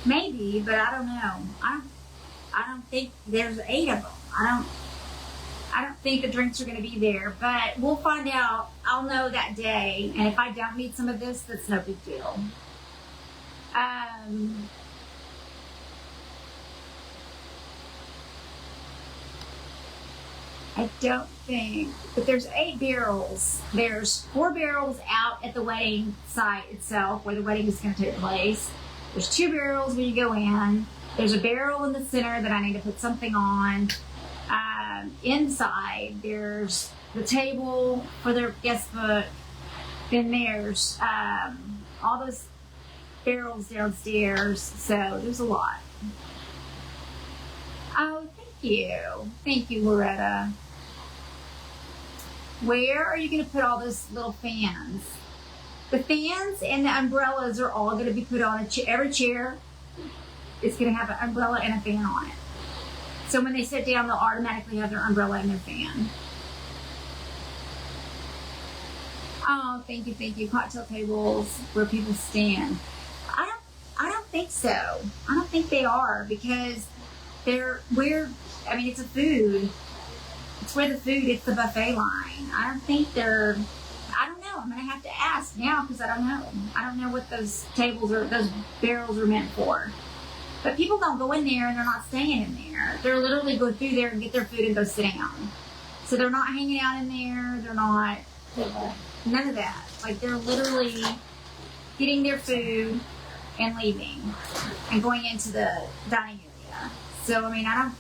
maybe, but I don't know. I don't think there's 8 of them. I don't think the drinks are going to be there, but we'll find out. I'll know that day, and if I don't need some of this, that's no big deal. I don't think, but there's 8 barrels. There's 4 barrels out at the wedding site itself, where the wedding is going to take place. There's 2 barrels when you go in. There's a barrel in the center that I need to put something on. Inside, there's the table for their guest book. Then there's all those barrels downstairs. So there's a lot. Oh, thank you. Thank you, Loretta. Where are you going to put all those little fans? The fans and the umbrellas are all going to be put on every chair. It's going to have an umbrella and a fan on it. So when they sit down, they'll automatically have their umbrella and their fan. Oh, thank you, thank you. Cocktail tables where people stand. I don't think so. I don't think they are, because it's a food. It's where the food, it's the buffet line. I don't think I don't know. I'm going to have to ask now because I don't know. I don't know what those tables or those barrels are meant for. But people don't go in there and they're not staying in there. They're literally go through there and get their food and go sit down. So they're not hanging out in there. They're not, none of that. Like they're literally getting their food and leaving and going into the dining area. So, I mean, I don't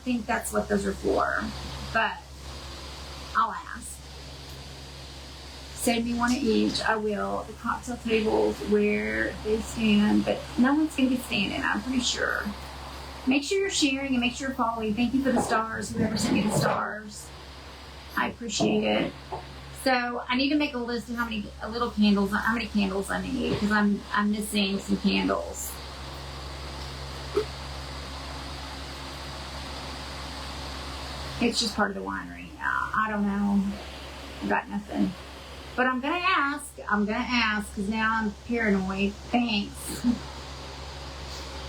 think that's what those are for, but I'll ask. Send me one of each. I will. The cocktail tables where they stand, but no one's going to be standing, I'm pretty sure. Make sure you're sharing and make sure you're following. Thank you for the stars, whoever sent me the stars. I appreciate it. So I need to make a list of how many candles I need, because I'm missing some candles. It's just part of the winery. I don't know. I got nothing. But I'm gonna ask, because now I'm paranoid. Thanks.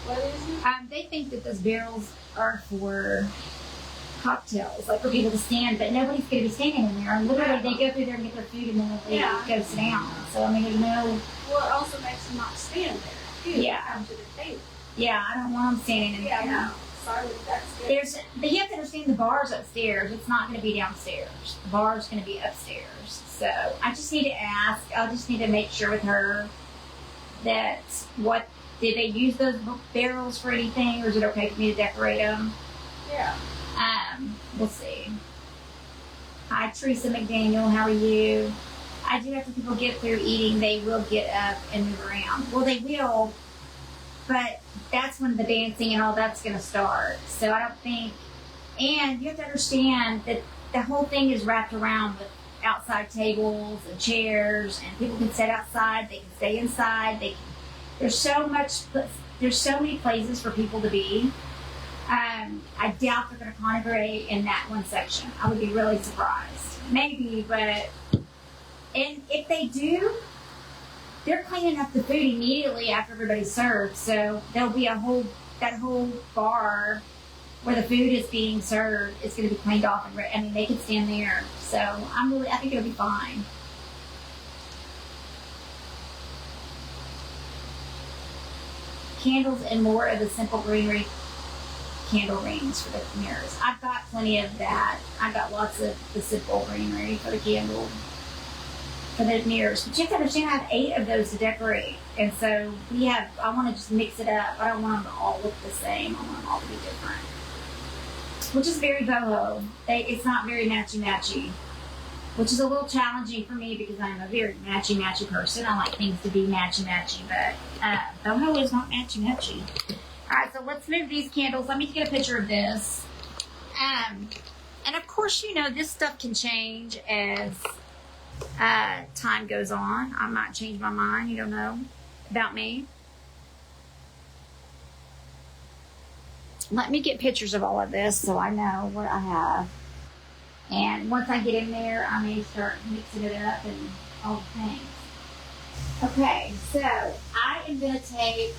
What is it? They think that those barrels are for cocktails, like for people to stand, but nobody's going to be standing in there. And literally, they go through there and get their food, and then they go sit down. So I mean, there's no. Well, it also makes them not stand there. Too. Yeah. Come to the table. Yeah, I don't want them standing in there. No. Sorry, that's good. But you have to understand the bar's upstairs. It's not going to be downstairs. The bar's going to be upstairs. So I just need to ask. I'll just need to make sure with her that did they use those barrels for anything, or is it okay for me to decorate them? Yeah. We'll see. Hi, Teresa McDaniel. How are you? I do have to people get through eating. They will get up and move around. Well, they will, but that's when the dancing and all that's going to start. So I don't think. And you have to understand that the whole thing is wrapped around with outside tables and chairs, and people can sit outside. They can stay inside. There's so many places for people to be. I doubt they're going to congregate in that one section. I would be really surprised. Maybe, and if they do, they're cleaning up the food immediately after everybody's served. So there'll be that whole bar where the food is being served is going to be cleaned off, and they can stand there. So I think it'll be fine. Candles and more of the simple greenery candle rings for the mirrors. I've got plenty of that. I've got lots of the simple greenery for the candle, for the mirrors. But you have to understand, I have 8 of those to decorate. And so I want to just mix it up. I don't want them to all look the same. I want them all to be different. Which is very boho. It's not very matchy-matchy. Which is a little challenging for me because I'm a very matchy-matchy person. I like things to be matchy-matchy, but boho is not matchy-matchy. Alright, so let's move these candles. Let me get a picture of this. And of course, this stuff can change as time goes on. I might change my mind. You don't know about me. Let me get pictures of all of this so I know what I have. And once I get in there, I may start mixing it up and all the things. Okay, so I am going to take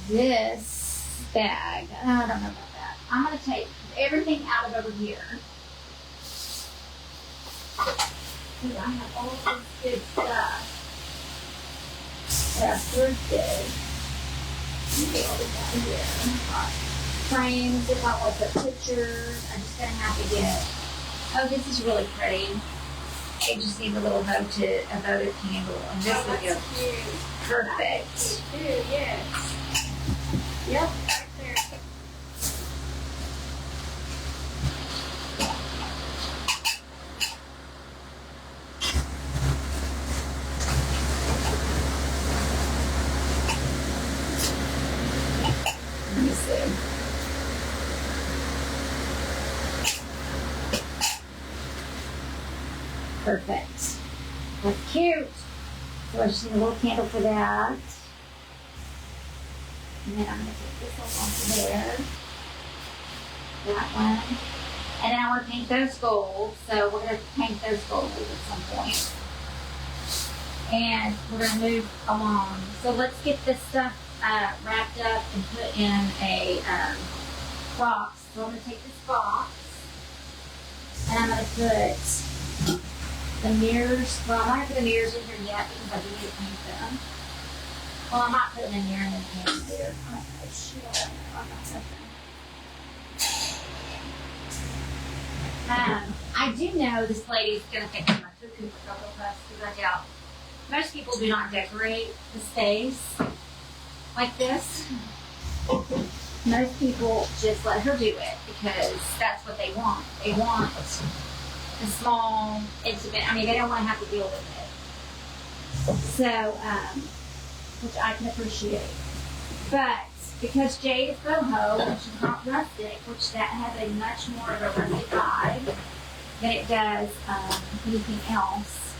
this bag. I don't know about that. I'm going to take everything out of over here. I have all this good stuff that I've thrifted. Let me get all this out of here. Frames, if I want to put pictures, I'm just going to have to get. Oh, this is really pretty. It just needs a little votive candle, and this would go perfect. Cute, yes. Yep, right there. Let me see. Perfect. That's cute. So I just need a little candle for that. And then I'm going to take this one off there. That one. And then I want to paint those gold. So we're going to paint those gold at some point. And we're going to move along. So let's get this stuff wrapped up and put in a box. So I'm going to take this box. And I'm going to put the mirrors. Well, I'm not going to put the mirrors in here yet because I do need to paint them. Well, I might put them in here and then hang them there. Oh, shit. I got something. I do know this lady's gonna think I'm a cuckoo for Cocoa Puffs because I doubt most people do not decorate the space like this. Most people just let her do it because that's what they want. They want a small, intimate, I mean, they don't want to have to deal with it. So, which I can appreciate. But because jade is boho, which is not rustic, which that has a much more of a rustic vibe than it does anything else.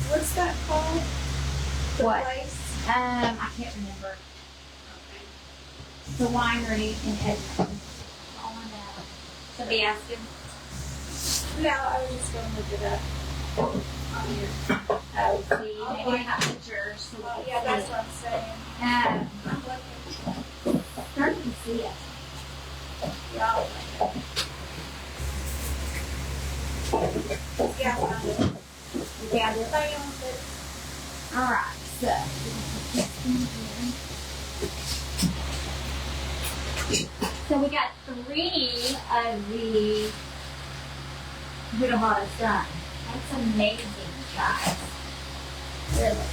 What's that called? The What? place? I can't remember. The winery in Edmond. All I know. Somebody asked him. No, I was just going to look it up on here. Oh, see, maybe I have pictures. So we Oh, can yeah, see that's it. what I'm saying. Um, I'm looking. Start to see it. Yeah, yeah, I found it. You found it? Found it. All right, so we can put this in here. So we got 3 of the Buddha done. That's amazing, guys. Really.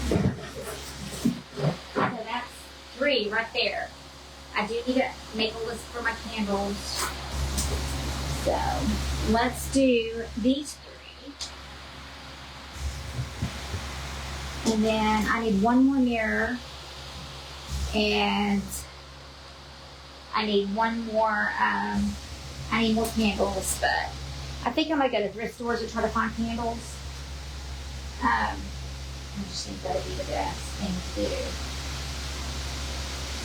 So that's 3 right there. I do need to make a list for my candles. So let's do these 3. And then I need 1 more mirror. And I need 1 more, I need more candles, but I think I'm gonna go to thrift stores and try to find candles. I just think that'd be the best thing to do.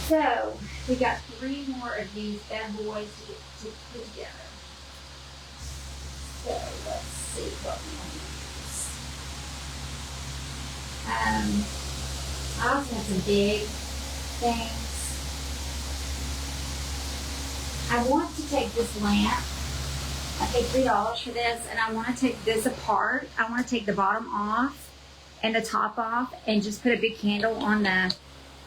So, we got 3 more of these bad boys to put together. So, let's see what we want to use. I also have some big things. I want to take this lamp. I paid $3 for this, and I want to take this apart. I want to take the bottom off and the top off and just put a big candle on the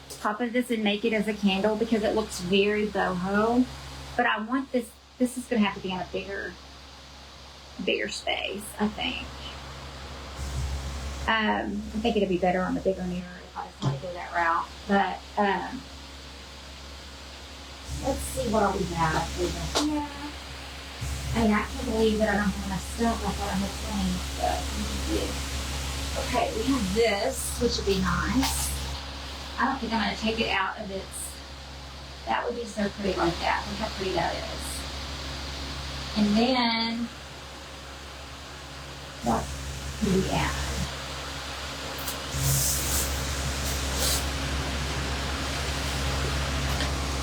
top of this and make it as a candle because it looks very boho. But I want this is going to have to be on a bigger space, I think. I think it'd be better on the bigger mirror if I just want to go that route. But let's see what all we have. Yeah. I mean, I can't believe that I don't have enough stuff. I thought I had plenty, but okay, we have this, which would be nice. I don't think I'm going to take it out of its. That would be so pretty like that. Look how pretty that is. And then, what do we add?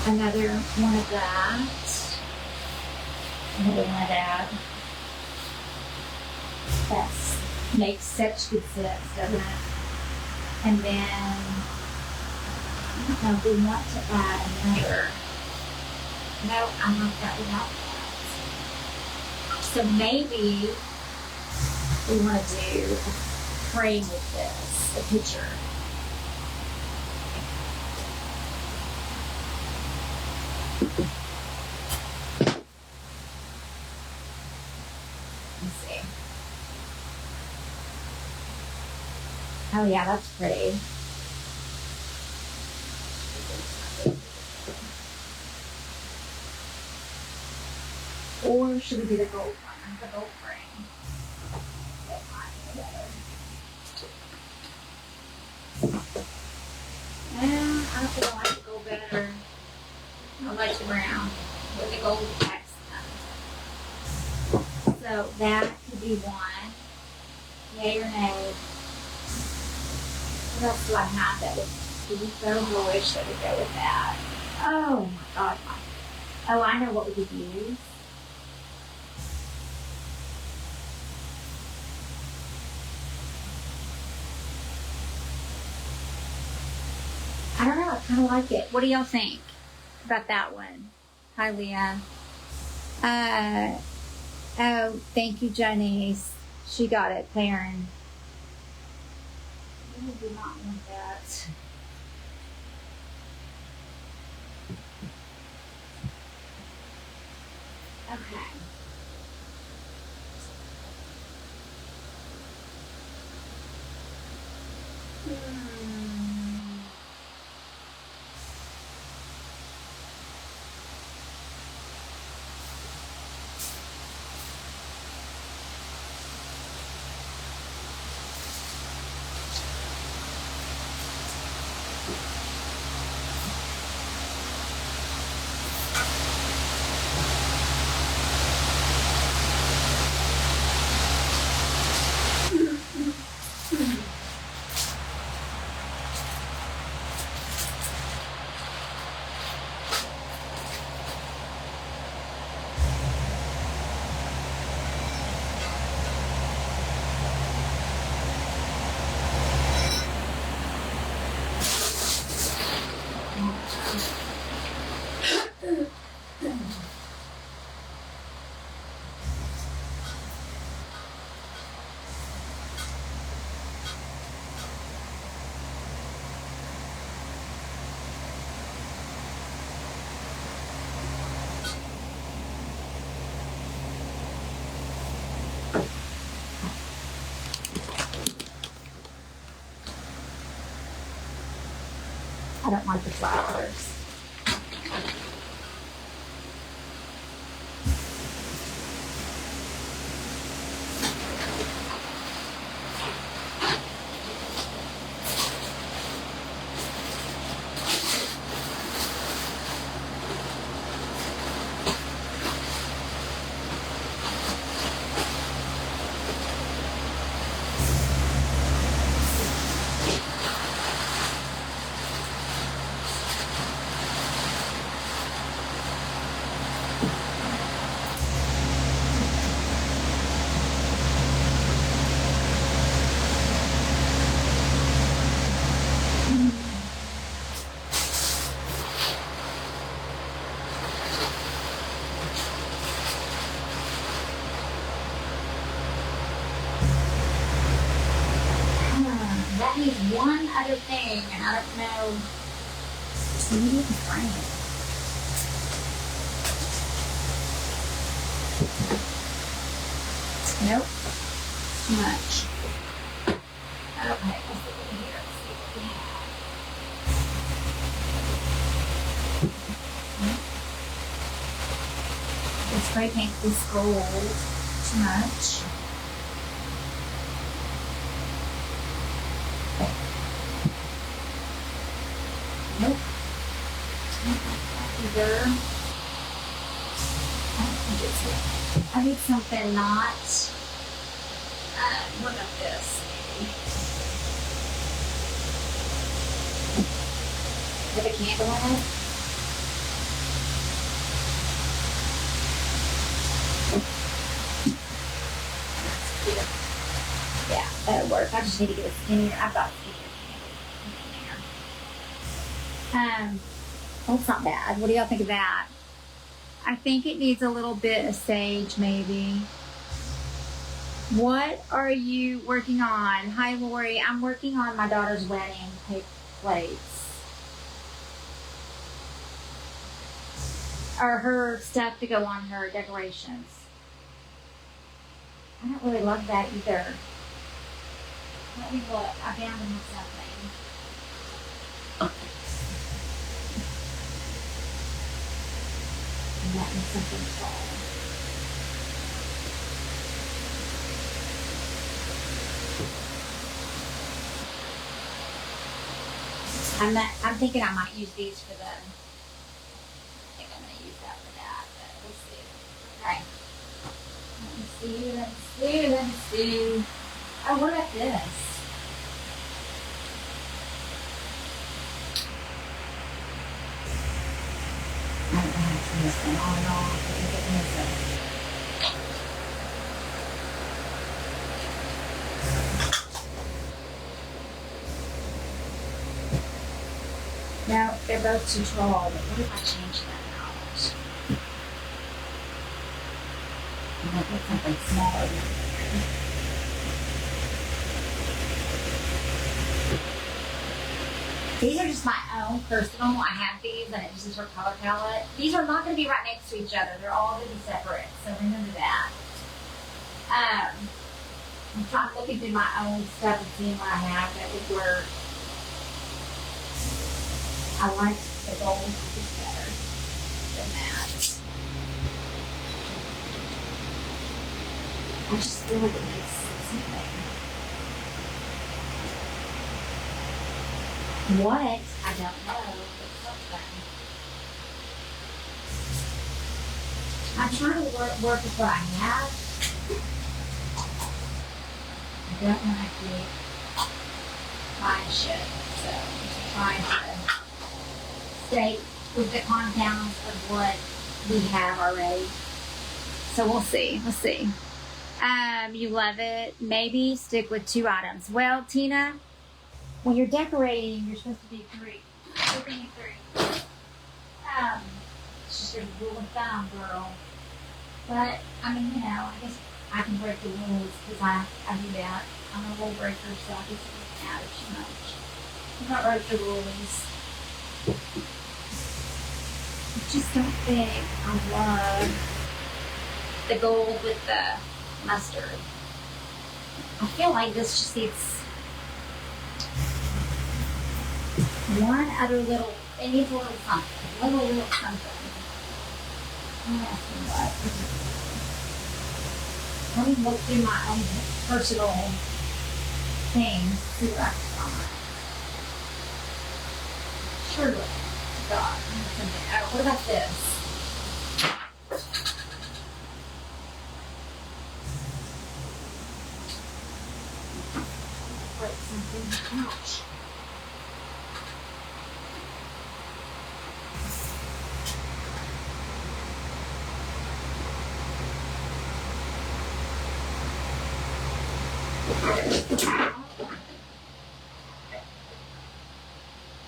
Another one of that. Another one of that. That makes such good sense, doesn't it? And then, I don't know if we want to add another. No, I like that without that. So maybe we want to do a frame with this, a picture. Let's see. Oh yeah, that's pretty. Or should we do the gold one? The gold frame. That might be better. I don't think I like the gold better. I like the brown with the gold accent. So that could be one. Yay or nay? What else do I have that would be so bluish that would go with that? Oh my god. Oh, I know what we could use. I don't know, I kind of like it. What do y'all think about that one? Hi, Leah. Oh, thank you, Janice. She got it, Karen. I do not want that. Okay. I don't like the flowers. That needs one other thing, and I don't know. Maybe you can find it. Nope. Too much. Okay, let's look in here. Let's see what we have. The spray paint this gold. Too much. Nope. Either. I don't think it's it. I need something not. What about this? With a candle in it? Yeah, that'll work. I just need to get a skinnier. I've got a skinnier candle in there. Oh, it's not bad. What do y'all think of that? I think it needs a little bit of sage, maybe. What are you working on? Hi, Lori. I'm working on my daughter's wedding plates. Or her stuff to go on her decorations. I don't really love that either. Let me look. I found them something. And that was something tall. I'm thinking I might use these for the. I think I'm gonna use that for that, but we'll see. Alright. Let me see. Oh, what about this? I don't know how to turn this thing on and off. I think it needs No, they're both too tall, but what if I change that out? I'm gonna put something smaller in there. These are just my own personal. I have these, and it just is for color palette. These are not going to be right next to each other. They're all going to be separate, so remember that. I'm trying to look through my own stuff and seeing what I have that would work. I like the gold just better than that. I just feel like it makes something. What? I don't know. It's something. I'm trying to work with what I have. I don't want to keep buying shit, so I'm trying to stay with the compounds of what we have already. So we'll see. Let's see. You love it. Maybe stick with 2 items. Well, Tina, when you're decorating, you're supposed to be 3. You're being 3. It's just a rule of thumb, girl. But, I mean, you know, I guess I can break the rules because I do that. I'm a rule breaker, so I guess it doesn't matter too much. I'm not break the rules. I just don't think I love the gold with the mustard. I feel like this just needs one other little, it needs a little something. Little something. I'm asking what. Let me look through my own personal things, see what I can find. Surely. God. Oh, what about this? Break something. Ouch.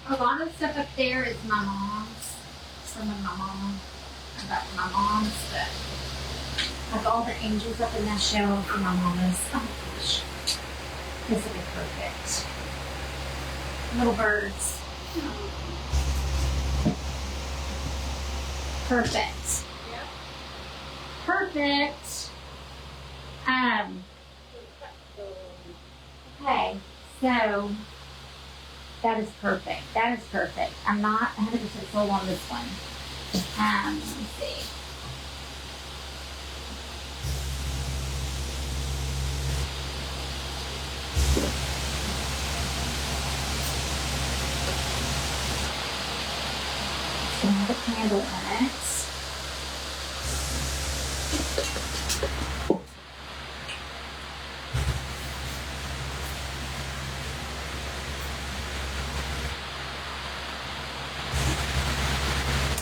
A lot of stuff up there is my mom's. Some of my mom. I got my mom's stuff. Like all the angels up in that shelf and my mama's. Oh my gosh. This will be perfect. Little birds. Perfect. Yep. Perfect. Okay, so that is perfect. That is perfect. I'm not 100% sold on this one. Let me see. So I have a candle in it.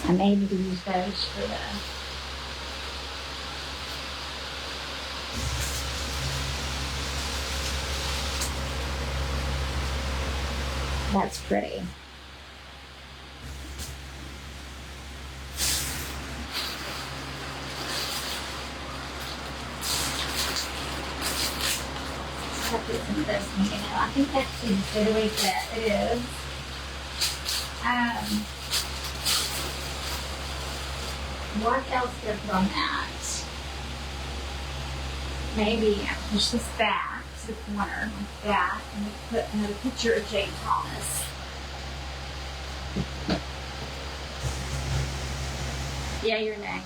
I may need to use those for the that's pretty. I'll put some of this in, you know. I think that's considerably that it is. What else did I put on that? Maybe I push this back to the corner like that and put another picture of Jane Thomas. Yeah, your name.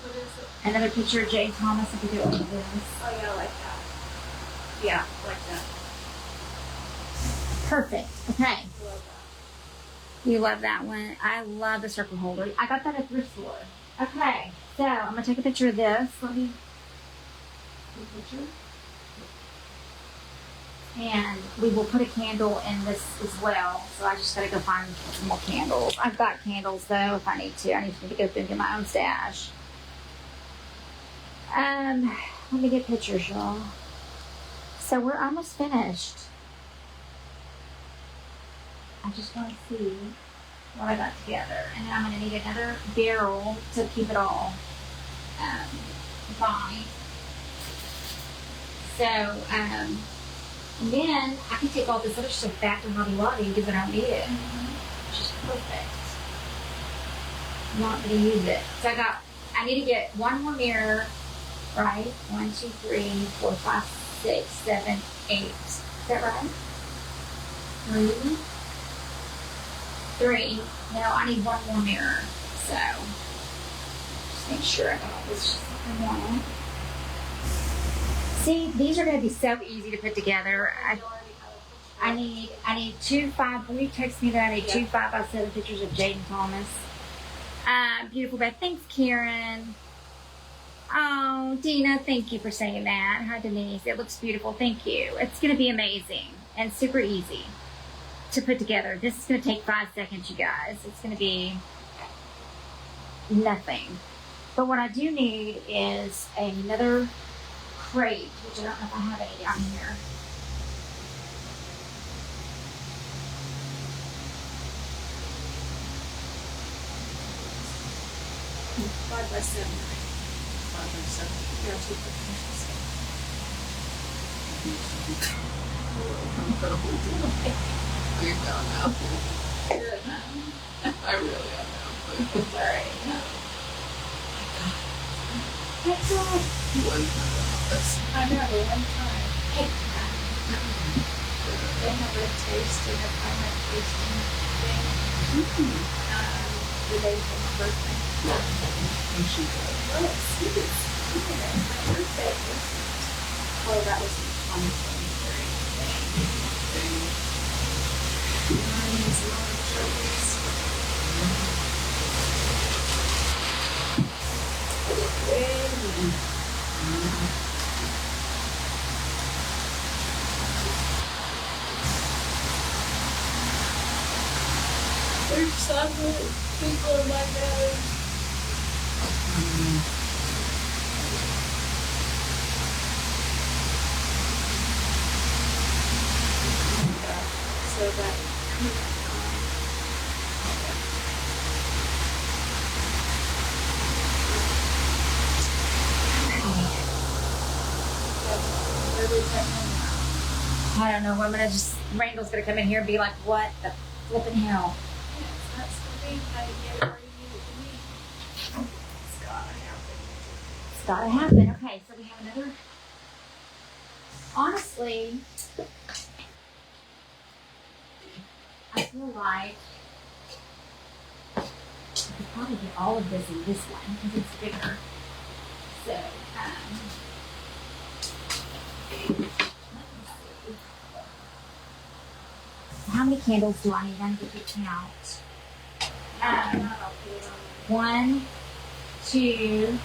What is it? Another picture of Jane Thomas if we do it like this. Oh yeah, I like that. Yeah, I like that. Perfect. Okay. I love that. You love that one. I love the circle holder. I got that at thrift store. Okay, so I'm gonna take a picture of this. Let me take a picture. And we will put a candle in this as well. So I just gotta go find some more candles. I've got candles though if I need to. I need to go through and get my own stash. Let me get pictures, y'all. So we're almost finished. I just want to see what I got together. And then I'm going to need another barrel to keep it all fine. So, And then I can take all this other stuff back to Hobby Lobby because I don't need it. Which is perfect. I'm not going to use it. So I need to get one more mirror, right? 1, 2, 3, 4, 5, 6, 7, 8. Is that right? 3. Now I need one more mirror. So just make sure I got all this just in one. See, these are going to be so easy to put together. I need 2 5. Will you text me that I need 2 5x7 pictures of Jaden Thomas? Beautiful bed. Thanks, Karen. Oh, Dina, thank you for saying that. Hi, Denise. It looks beautiful. Thank you. It's going to be amazing and super easy to put together. This is going to take 5 seconds, you guys. It's going to be nothing. But what I do need is another crate, which I don't know if I have any down here. Five by 7. 5 by 7. Yeah, 2 pictures. You're gone now. Really not. I really am now. Sorry. That's all. One office. I know, one time. Hey, They have a tasting, a climate tasting thing. The day for my birthday. And she goes, Oh, it's sweet. My birthday was. Well, that was in 2023. Mine is large trophies. There's some people in my nose. So that I don't know. I'm gonna just Randall's gonna come in here and be like, "What the flipping hell?" that's the thing. I get where you need it to be. It's gotta happen. It's gotta happen. Okay, so we have another. Honestly, I feel like I could probably get all of this in this one because it's bigger. So, let me see. How many candles do I need? I need to count. 1, 2.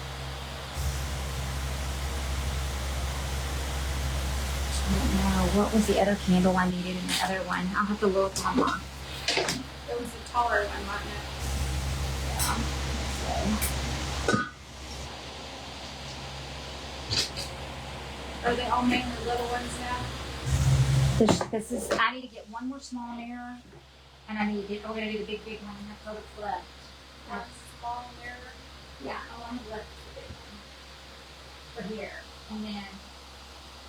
I don't know. What was the other candle I needed in the other one? I'll have to look on my. It was a taller one, wasn't it? Are they all mainly little ones now? This is. I need to get one more small mirror, and I need to. We're gonna do the big one. And that's all that's left. One small mirror. Yeah, all I have left is the big one. For here, and then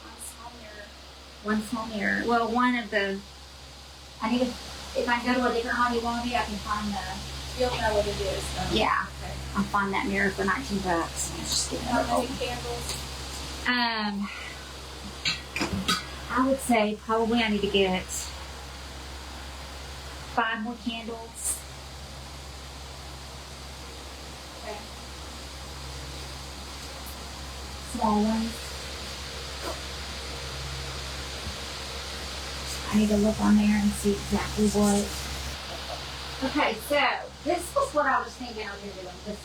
One small mirror. one small mirror. Well, one of the. I need to. If I go to a different Hobby Lobby, I can find the. You'll know what it is, though. Yeah, Okay. I'll find that mirror for $19. Let's just get How another many one. candles? I would say probably I need to get 5 more candles. Okay. Small ones. I need to look on there and see exactly what. Okay, so this was what I was thinking I was going to do on this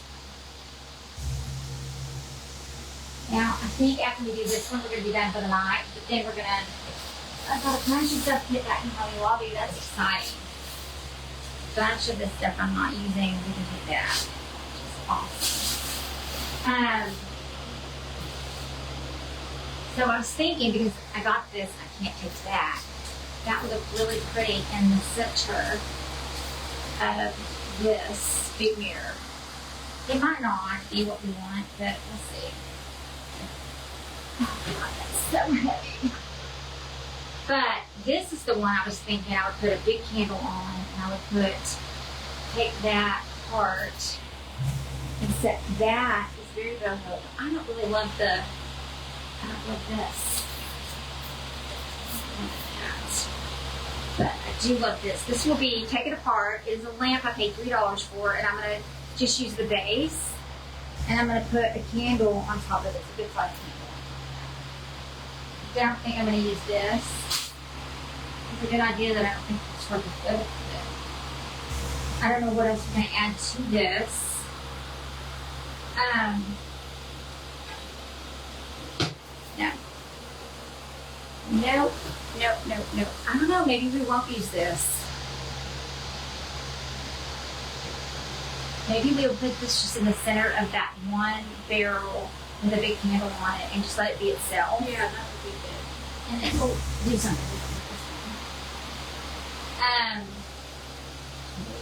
one. Now, I think after we do this one, we're going to be done for the night, but then we're going to. I've got a bunch of stuff to get back in Hobby Lobby. That's exciting. A bunch of this stuff I'm not using, we can take that. Which is awesome. So I was thinking, because I got this, I can't take that. That would look really pretty in the center of this big mirror. It might not be what we want, but we'll see. Oh God, that's so heavy. But this is the one I was thinking I would put a big candle on, and I would take that part and set that. It's very boho. I don't really love this. But I do love this. This will be, take it apart. It is a lamp I paid $3 for, and I'm going to just use the base. And I'm going to put a candle on top of it. It's a good size candle. I don't think I'm going to use this. It's a good idea that I don't think it's worth the fill with it. I don't know what else we're going to add to this. No. Nope. I don't know, maybe we won't use this. Maybe we'll put this just in the center of that one barrel with a big candle on it and just let it be itself. Yeah, that would be good. And then we'll do something with this one.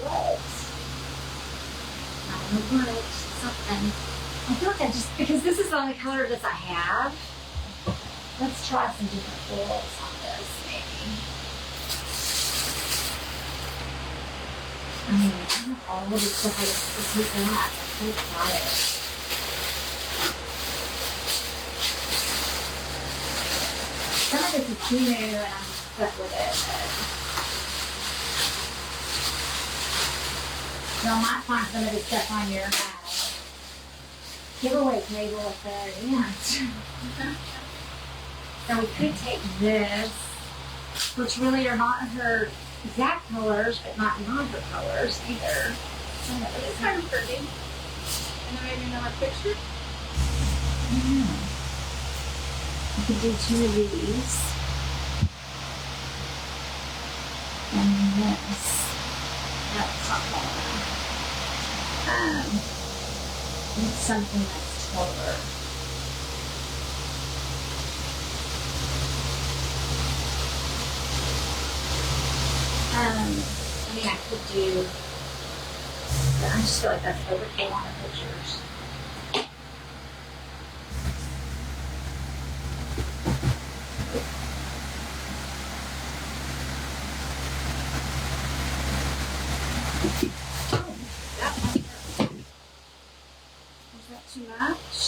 What? I don't know what. Something. I feel like I just, because this is the only color that I have. Let's try some different florals on this, maybe. I mean, I have all of the stuff I just take that. I'm so excited. Some of this is too new and I'm stuck with it. So I might find some of this stuff on your giveaway table at the end. So we could take this, which really are not her exact colors, but not her colors either. It's kind of pretty. And then maybe another picture. Yeah. We could do 2 of these. And this. That's not color. It's something that's taller. I mean, I could do, but I just feel like that's overkill on the pictures. Oh, that one hurt. Is that too much?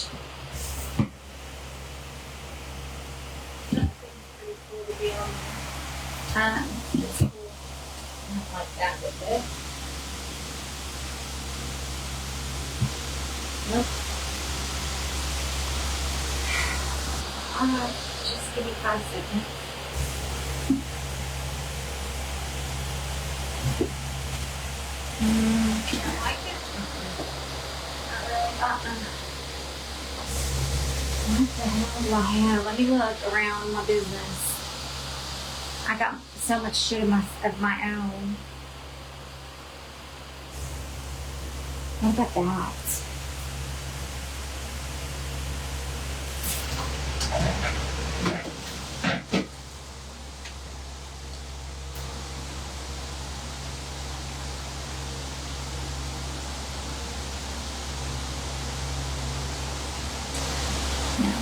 That thing's pretty cool to be on. It's cool. Not like that with it. Nope. Just give me 5 seconds. You don't like it? Not really. What the hell do I have? Let me look around my business. I got so much shit of my own. What about that? No.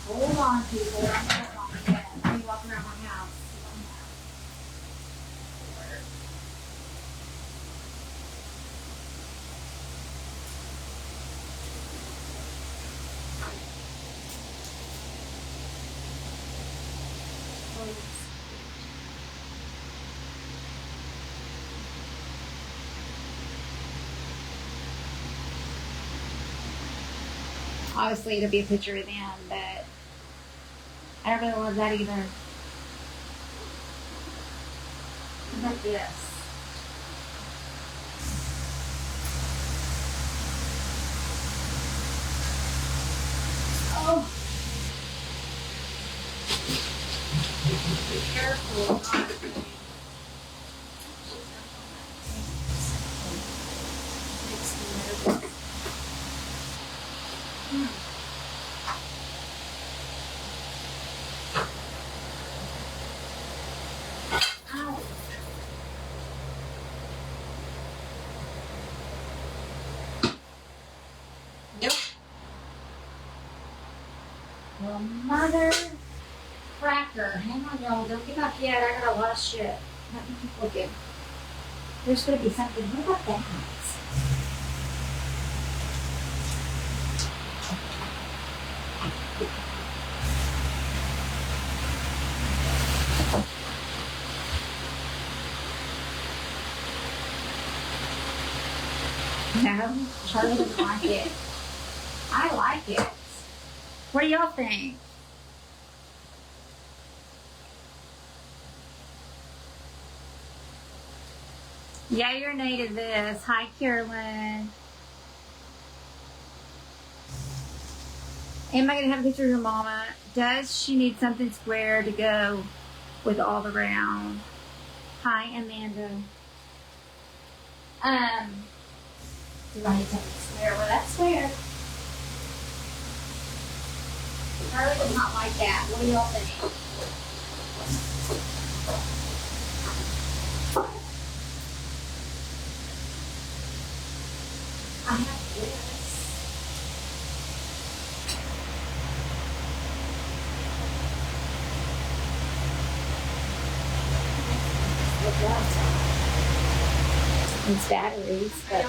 Hold on, people. I'm not long yet. Let me walk around my house. Obviously, it'll be a picture of them, but I don't really love that either. What about this? Oh! Be careful. Not. Ow. Well, mother cracker. Hang on, y'all. Don't give up yet. I got a lot of shit. Let me keep looking. There's going to be something. What about that? No, Charlie doesn't like it. I like it. What do y'all think? Yeah, you're native this. Hi, Carolyn. Am I going to have a picture of your mama? Does she need something square to go with all the round? Hi, Amanda. Do I need something square? Well, that's square. Charlie does not like that. What do y'all think? I have this. These batteries, but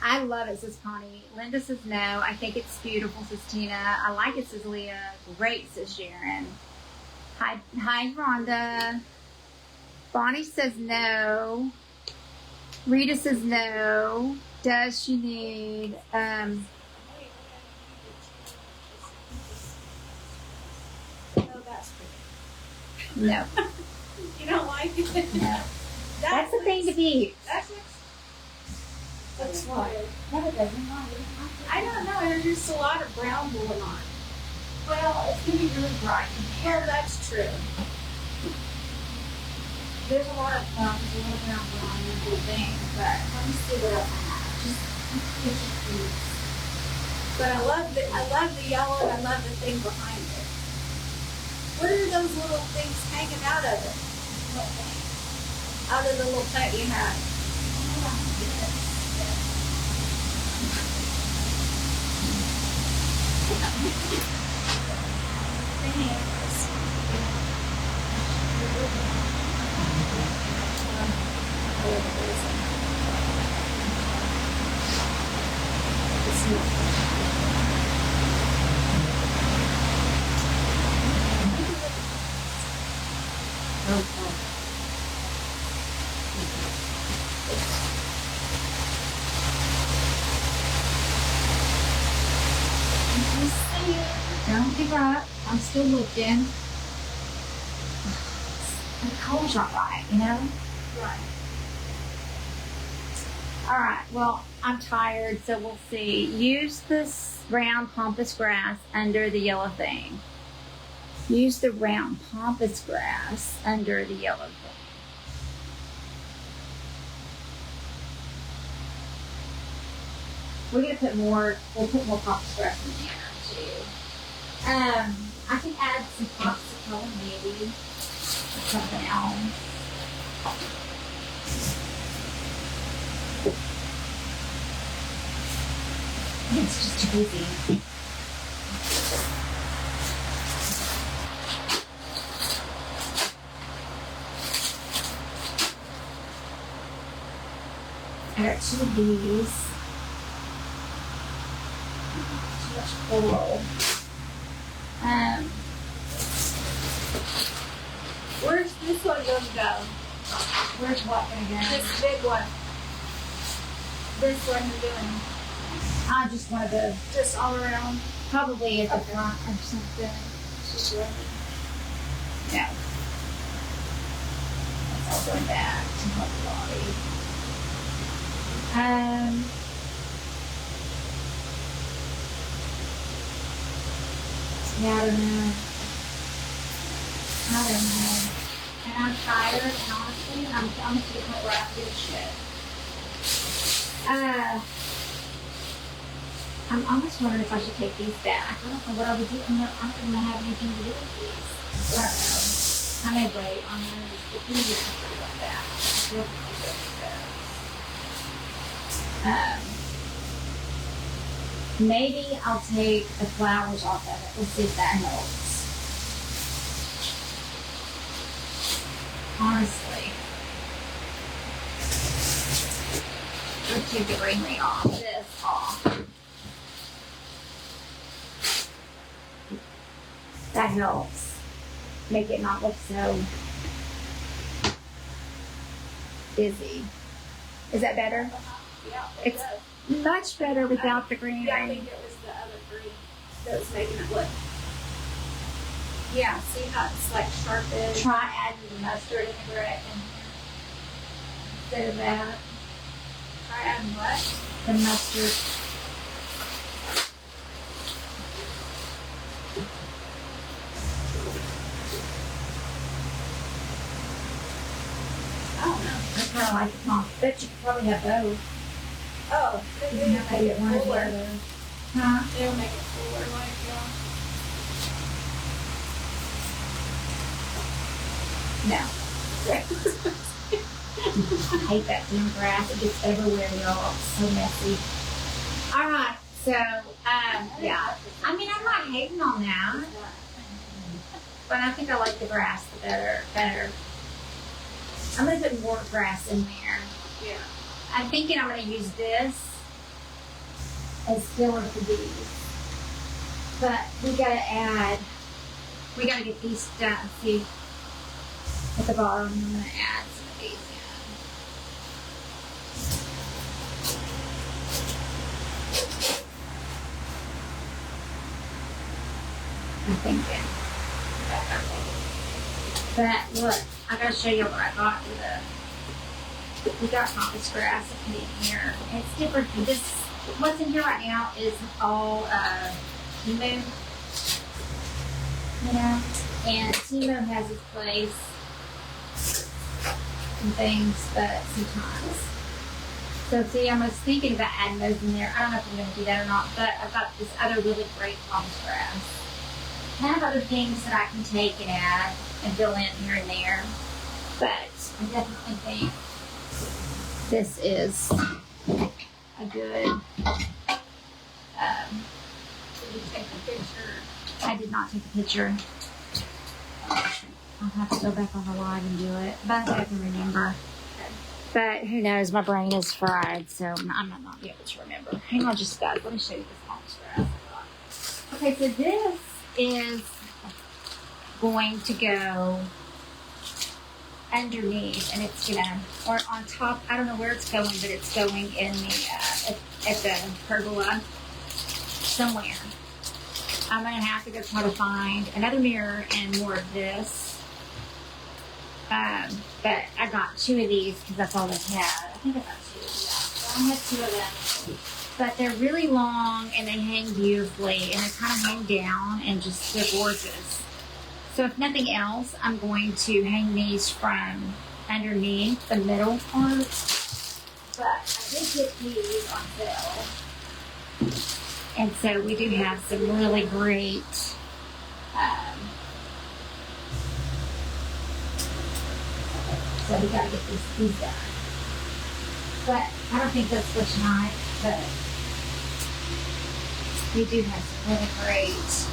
I love it, says Connie. Linda says no. I think it's beautiful, says Tina. I like it, says Leah. Great, says Sharon. Hi, Rhonda. Bonnie says no. Rita says no. Does she need Oh, that's pretty. no. You don't like it? No. That's the thing to be. That's why. No, it doesn't. I don't know. There's just a lot of brown going on. Well, it's gonna be really bright. Well, that's true. There's a lot of there's a little brown on the thing, but let me see what else I have. Just get your food. But I love the yellow and I love the thing behind it. What are those little things hanging out of it? What thing? Out of the little plant you had. Don't give up. I'm still looking. The color's not right, you know? Right. Alright, well, I'm tired, so we'll see. Use this round pampas grass under the yellow thing. Use the round pampas grass under the yellow thing. We're gonna put more, we'll put more pampas grass in there too. I can add some popsicle maybe, or something else. It's just too busy. I got two of these. Too much coral. Where's this one going to go? Where's what gonna go? This big one. This one you're doing. I just want to Just all around. probably at the front or something. Just ready. No. It's all going back to my body. Yeah, I don't know. And I'm tired, and honestly, I'm to the point where I have to do shit. I'm almost wondering if I should take these back. I don't know what I would do. I'm not going to have anything to do with these. I don't know. I may wait on those, but these are something like that. I feel like I'll go with those. Maybe I'll take the flowers off of it. Let's see if that helps. Honestly. Let's take the greenery off. This off. That helps. Make it not look so busy. Is that better? Yeah, It's much better without the greenery. Yeah, I think it was the other green that was making it look. Yeah, see how it's like sharpened. Try adding the mustard in the bread instead of that. Try adding what? The mustard. I don't know. I kind of like it, Mom. Bet you could probably have both. Oh, You can have to get one or the other. Huh? It'll make it fuller, like, No. I hate that damn grass. It gets everywhere, y'all. It's so messy. Alright, so, yeah. I mean, I'm not hating on that, but I think I like the grass the better. I'm going to put more grass in there. yeah. I'm thinking I'm going to use this as filler for these. But we got to get these done. See, at the bottom, I'm going to add some of these in. I'm thinking. But look, I got to show you what I got with we got this grass in here. It's different. What's in here right now is all Timo, you know, and Timo has its place and things, but sometimes. So see, I was thinking about adding those in there. I don't know if I'm going to do that or not, but I've got this other really great palms grass. I have other things that I can take and add and fill in here and there, but I definitely think this is a good, Did you take a picture? I did not take a picture. I'll have to go back on the live and do it, but I can remember. But who knows, my brain is fried, so I might not be able to remember. Hang on just guys, let me show you this palms grass. Okay, so this is going to go underneath, and it's gonna, or on top, I don't know where it's going, but it's going in the, at the pergola somewhere. I'm gonna have to go try to find another mirror and more of this. But I got 2 of these because that's all they had. I think I got 2, yeah. So I have 2 of them. But they're really long and they hang beautifully and they kind of hang down and just, they're gorgeous. So if nothing else, I'm going to hang these from underneath the middle part. But I did get these on sale. And so we do have some really great so we gotta get these done. But I don't think that's for tonight, but we do have some really great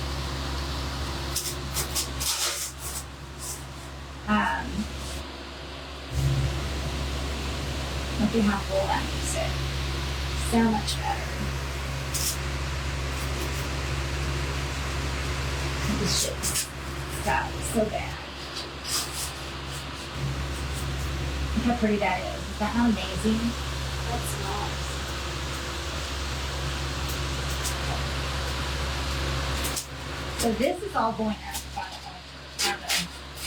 look at how full that makes it. So much better. This shit got so bad. Look how pretty that is. Is that not amazing? That's nice. So this is all going up by the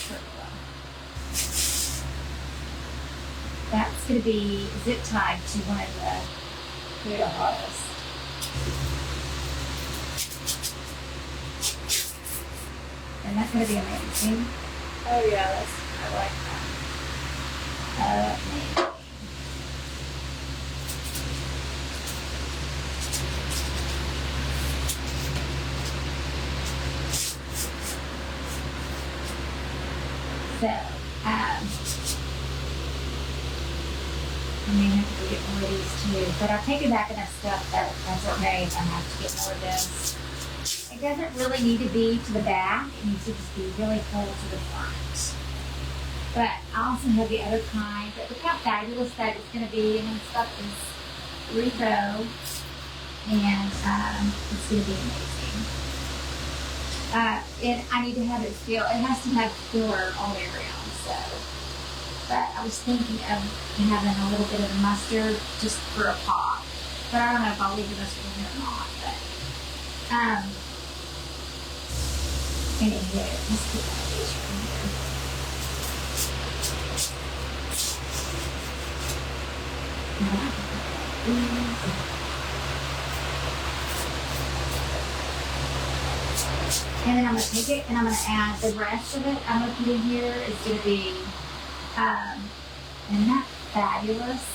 pergola. That's going to be zip tied to one of the hottest. And that's going to be amazing. Oh yeah, I like that. Amazing. So, I may have to go get more of these too. But I've taken back enough stuff that that's okay if I have to get more of this. It doesn't really need to be to the back. It needs to just be really full to the front. But I also have the other kind. But look how fabulous that is going to be. And this stuff is repo. And it's going to be amazing. And I need to have it feel, it has to have filler all the way around. So, but I was thinking of having a little bit of the mustard just for a pop. But I don't know if I'll leave the mustard in here or not. But, anyway, let's put one of these right here. And then I'm going to take it and I'm going to add the rest of it. I'm going to put in here. It's going to be, isn't that fabulous?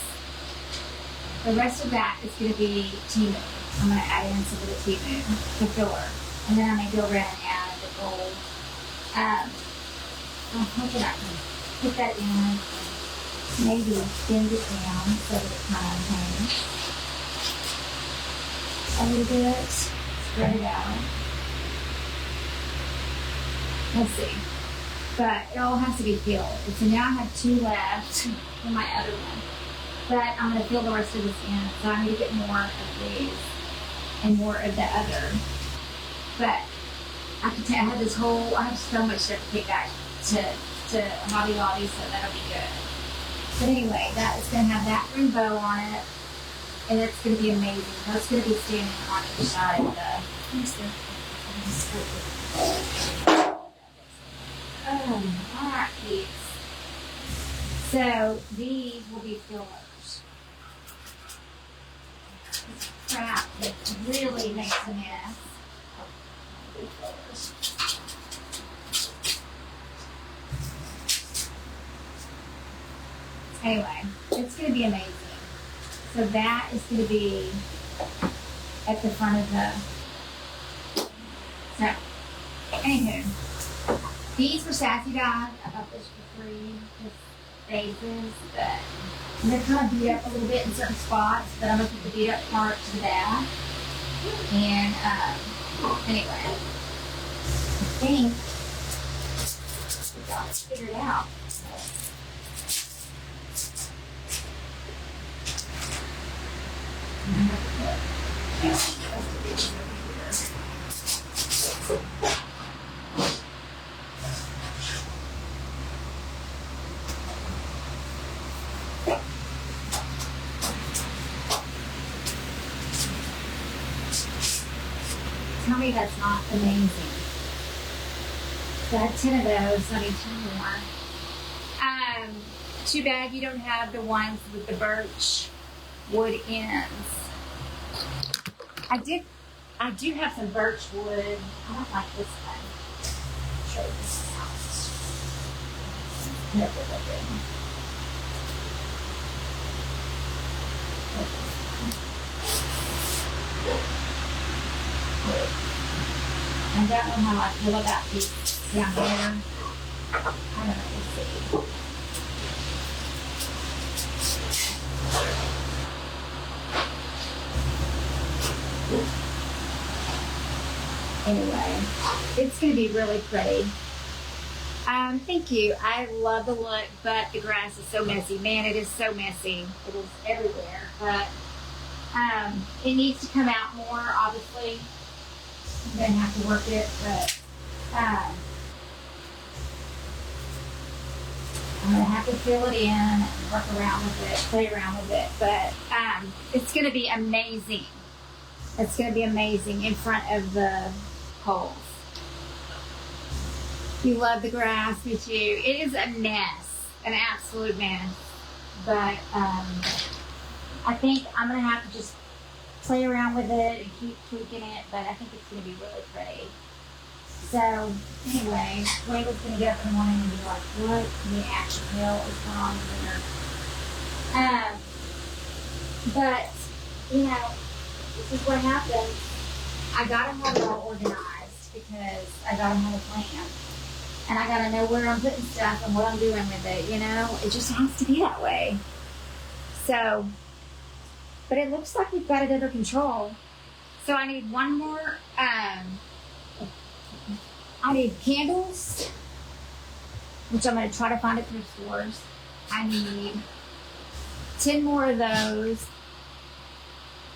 The rest of that is going to be Timu. I'm going to add in some of the Timu, the filler. And then I'm going to go around and add the gold. Look at that. Put that in. Maybe bend it down so that it kind of hangs a little bit. Spread it out. Let's see. But it all has to be filled. And so now I have 2 left in my other one. But I'm going to fill the rest of this in. So I need to get more of these and more of the other. But I can tell I have this whole, I have so much stuff to take back to Hobby Lobby, so that'll be good. But anyway, that is going to have that green bow on it. And it's going to be amazing. That's going to be standing on each side of the, alright, kids. So these will be fillers. This crap that really makes a mess. Anyway, it's going to be amazing. So that is going to be at the front of the. So, anywho, these were Sassy Dog. I got this for free. Just bases, but they're kind of beat up a little bit in certain spots. But I'm going to put the beat up part to the back. And anyway, I think we got it figured out. Tell me that's not amazing. So I had 10 of those, so I need 2 more. Too bad you don't have the ones with the birch wood ends. I do have some birch wood. I don't like this one. I'll show you this out. Never looking. I don't know how I feel about these down here. I don't know. We'll see. Anyway, it's going to be really pretty. Thank you. I love the look, but the grass is so messy. Man, it is so messy. It is everywhere. But it needs to come out more, obviously. I'm going to have to work it, but I'm going to have to fill it in and work around with it, play around with it. But it's going to be amazing. It's going to be amazing in front of the holes. You love the grass, me too. It is a mess, an absolute mess. But I think I'm going to have to just play around with it and keep tweaking it, but I think it's going to be really pretty. So, anyway, Wade was going to get up in the morning and be like, what the actual hell is going on in there? But, you know, this is what happens. I got to have it all organized because I got to have a plan. And I got to know where I'm putting stuff and what I'm doing with it, you know? It just has to be that way. So, but it looks like we've got it under control. So I need one more, I need candles, which I'm going to try to find at thrift stores. I need 10 more of those,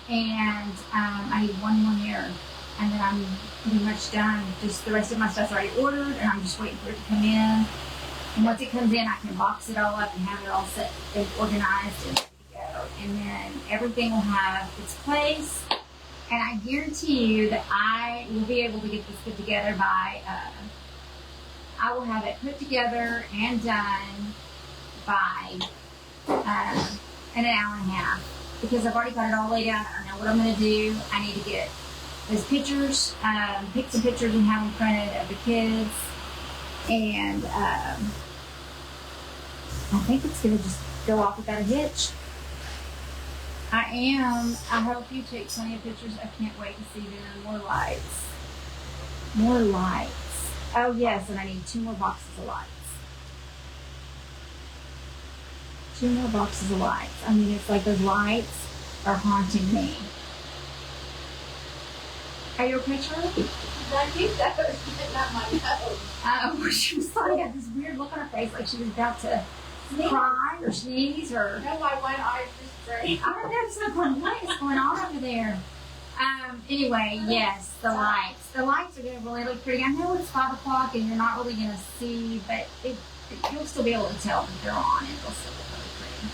and I need one more mirror, and then I'm pretty much done. Just the rest of my stuff's already ordered, and I'm just waiting for it to come in. And once it comes in, I can box it all up and have it all set and organized and ready to go. And then everything will have its place. And I guarantee you that I will be able to get this put together by, I will have it put together and done by an hour and a half. Because I've already got it all laid out. I know what I'm going to do. I need to get those pictures, pick some pictures and have them printed of the kids. And I think it's going to just go off without a hitch. I hope you take plenty of pictures. I can't wait to see them. More lights. More lights. Oh yes, and I need 2 more boxes of lights. 2 more boxes of lights. I mean, it's like those lights are haunting me. Are you okay, Charlie? I think that was getting up my nose. She was like, had this weird look on her face, like she was about to cry or sneeze or. No, my one eye just straight. I don't know, it's not going, what is going on over there? Anyway, yes, the lights. The lights are going to really look pretty. I know it's 5 o'clock and you're not really going to see, but you'll still be able to tell that they're on and they'll still look really pretty.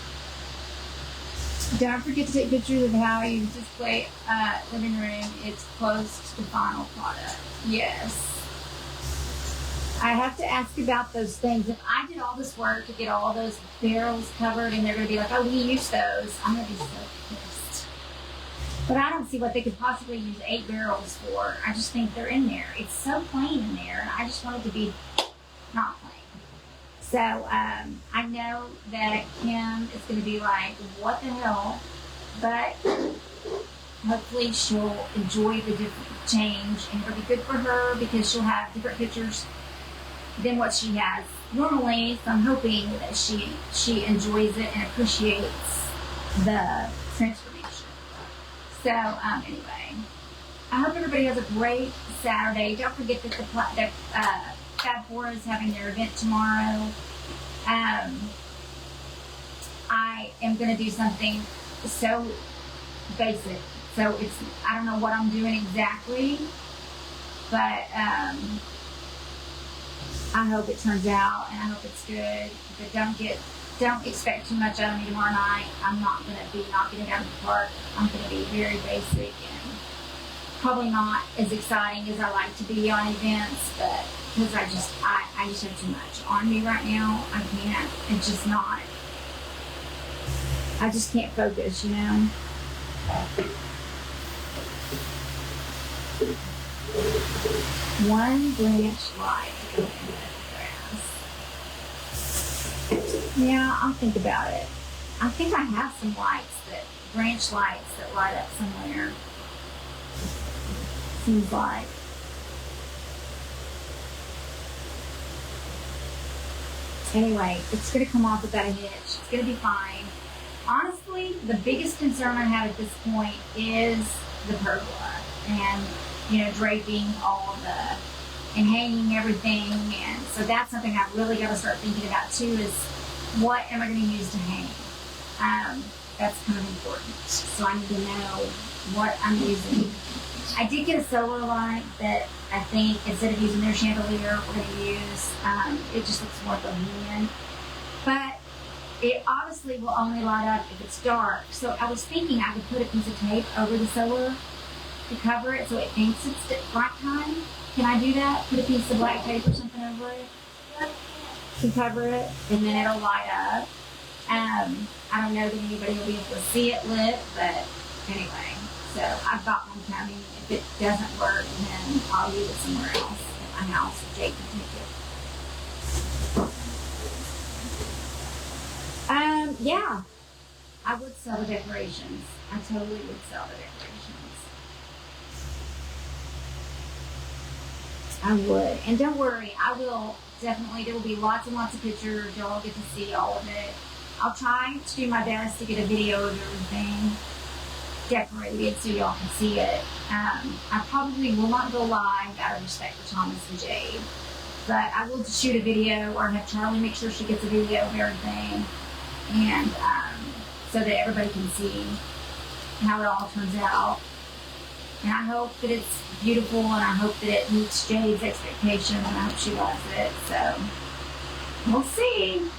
Don't forget to take pictures of how you display living room. It's close to final product. Yes. I have to ask about those things. If I did all this work to get all those barrels covered and they're going to be like, oh, we use those, I'm going to be so pissed. But I don't see what they could possibly use 8 barrels for. I just think they're in there. It's so plain in there, and I just want it to be not plain. So I know that Kim is going to be like, what the hell? But hopefully she'll enjoy the different change, and it'll be good for her because she'll have different pictures than what she has normally. So I'm hoping that she enjoys it and appreciates the transformation. So anyway, I hope everybody has a great Saturday. Don't forget that Fab 4 is having their event tomorrow. I am going to do something so basic. So I don't know what I'm doing exactly, but I hope it turns out and I hope it's good. But don't expect too much out of me tomorrow night. I'm not going to be knocking it out of the park. I'm going to be very basic and probably not as exciting as I like to be on events, but because I just have too much on me right now. I can't. It's just not. I just can't focus, you know. One branch light to go in the grass. Yeah, I'll think about it. I think I have some branch lights that light up somewhere. Seems like. Anyway, it's going to come off without a hitch. It's going to be fine. Honestly, the biggest concern I have at this point is the pergola and, draping all of and hanging everything. And so that's something I've really got to start thinking about too, is what am I going to use to hang? That's kind of important. So I need to know what I'm using. I did get a solar light that I think instead of using their chandelier, we're going to use, it just looks more bohemian. But it obviously will only light up if it's dark. So I was thinking I could put a piece of tape over the solar to cover it so it thinks it's nighttime. Can I do that? Put a piece of black tape or something over it to cover it, and then it'll light up. I don't know that anybody will be able to see it lit, but anyway. So I've got one coming. If it doesn't work, then I'll use it somewhere else at my house. Jake can take it. Yeah. I would sell the decorations. I totally would sell the decorations. I would. And don't worry, I will definitely, there will be lots and lots of pictures. You'll all get to see all of it. I'll try to do my best to get a video of everything decorated so y'all can see it. I probably will not go live out of respect for Thomas and Jade, but I will shoot a video or have Charlie make sure she gets a video of everything, and so that everybody can see how it all turns out. And I hope that it's beautiful, and I hope that it meets Jade's expectations, and I hope she loves it. So we'll see.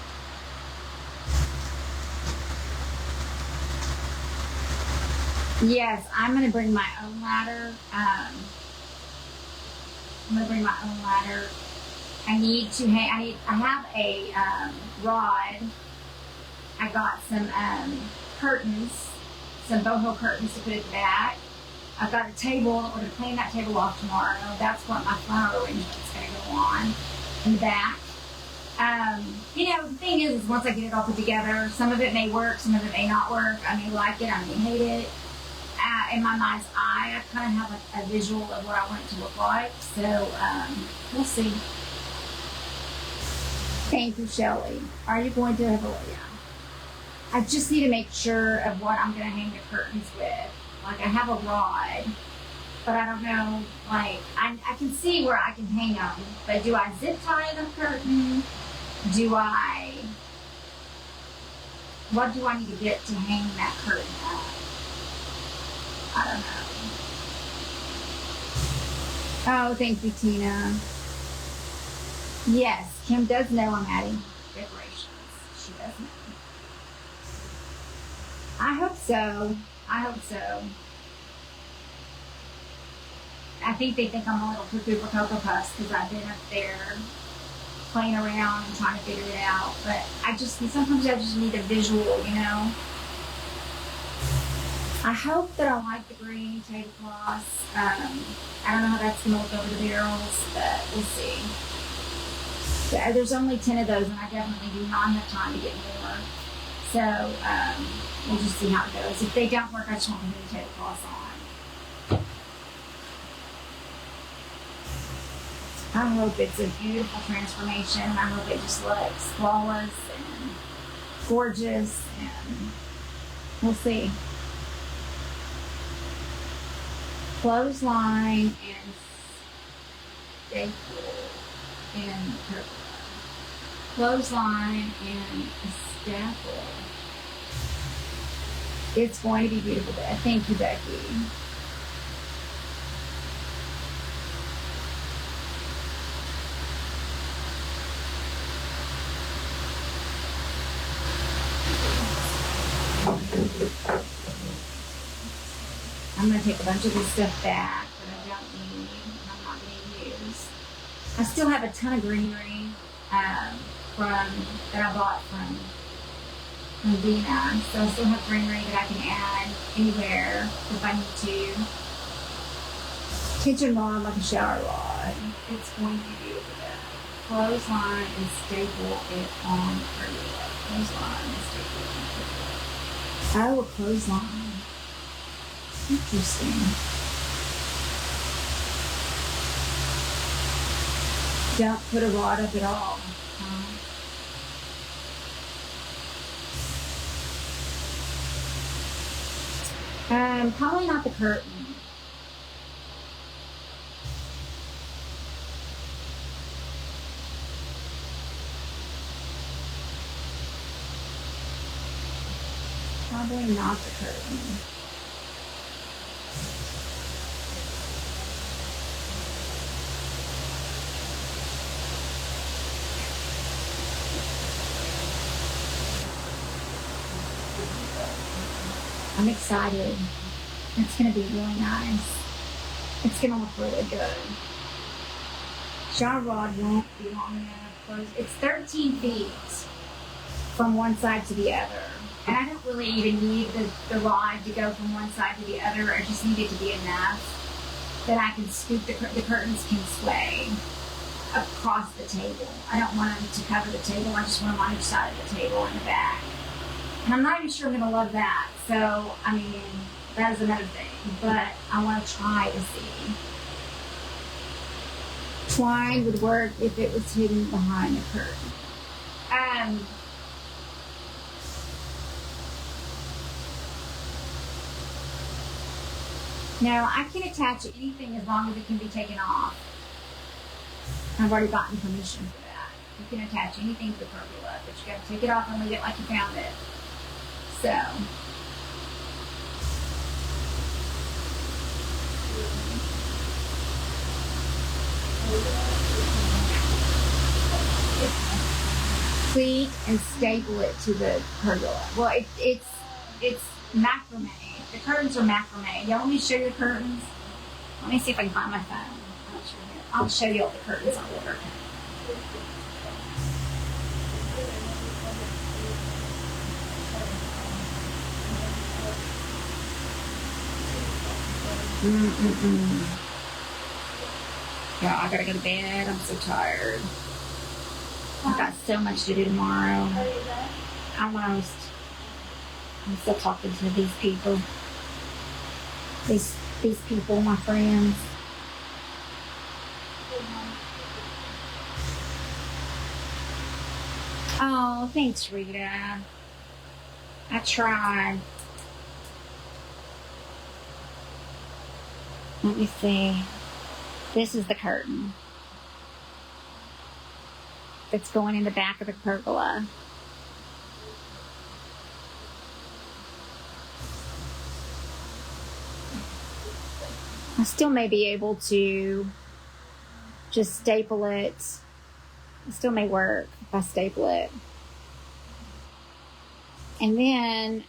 Yes, I'm going to bring my own ladder. I'm going to bring my own ladder. I need to hang, I have a rod. I got some curtains, some boho curtains to put at the back. I've got a table. I'm going to clean that table off tomorrow. That's what my flower arrangement's going to go on in the back. You know, the thing is once I get it all put together, some of it may work, some of it may not work. I may like it, I may hate it. In my mind's eye, I kind of have a visual of what I want it to look like. So, we'll see. Thank you, Shelly. Are you going to have a yeah? I just need to make sure of what I'm going to hang the curtains with. Like, I have a rod, but I don't know, like, I can see where I can hang them, but do I zip tie the curtain? What do I need to get to hang that curtain up? I don't know. Oh, thank you, Tina. Yes, Kim does know I'm adding decorations. She does know. I hope so. I hope so. I think they think I'm a little cuckoo for Cocoa Puffs because I've been up there playing around and trying to figure it out. But sometimes I just need a visual, you know. I hope that I like the green tablecloths. I don't know how that's going to look over the barrels, but we'll see. So, there's only 10 of those, and I definitely do not have time to get more. So, we'll just see how it goes. If they don't work, I just want the new tablecloths on. I hope it's a beautiful transformation. I hope it just looks flawless and gorgeous, and we'll see. Clothesline and staple and purple. Clothesline and staple. It's going to be beautiful. Thank you, Becky. I'm going to take a bunch of this stuff back that I don't need and I'm not going to use. I still have a ton of greenery that I bought from Dina. So I still have greenery that I can add anywhere if I need to. Kitchen rod like a shower rod. It's going to be beautiful. Clothesline and staple it on pergola. Clothesline and staple it on pergola. Oh, a clothesline. Interesting. Don't put a rod up at all. Probably not the curtain. Probably not the curtain. I'm excited. It's going to be really nice. It's going to look really good. Shower rod won't be long enough. It's 13 feet from one side to the other. And I don't really even need the rod to go from one side to the other. I just need it to be enough that I can scoop the curtains can sway across the table. I don't want them to cover the table. I just want them on each side of the table in the back. And I'm not even sure I'm going to love that. So, I mean, that is another thing. But I want to try to see. Twine would work if it was hidden behind the curtain. No, I can attach anything as long as it can be taken off. I've already gotten permission for that. You can attach anything to the pergola, but you gotta take it off and leave it like you found it. So. Pleat and staple it to the pergola. Well, it's macrame. The curtains are macrame. Y'all want me to show you the curtains? Let me see if I can find my phone. I'll show you all the curtains I ordered. Yeah, I gotta go to bed. I'm so tired. I've got so much to do tomorrow. Almost. I'm still talking to these people. These people, my friends. Oh, thanks, Rita. I tried. Let me see. This is the curtain that's going in the back of the pergola. I still may be able to just staple it. It still may work if I staple it. And then,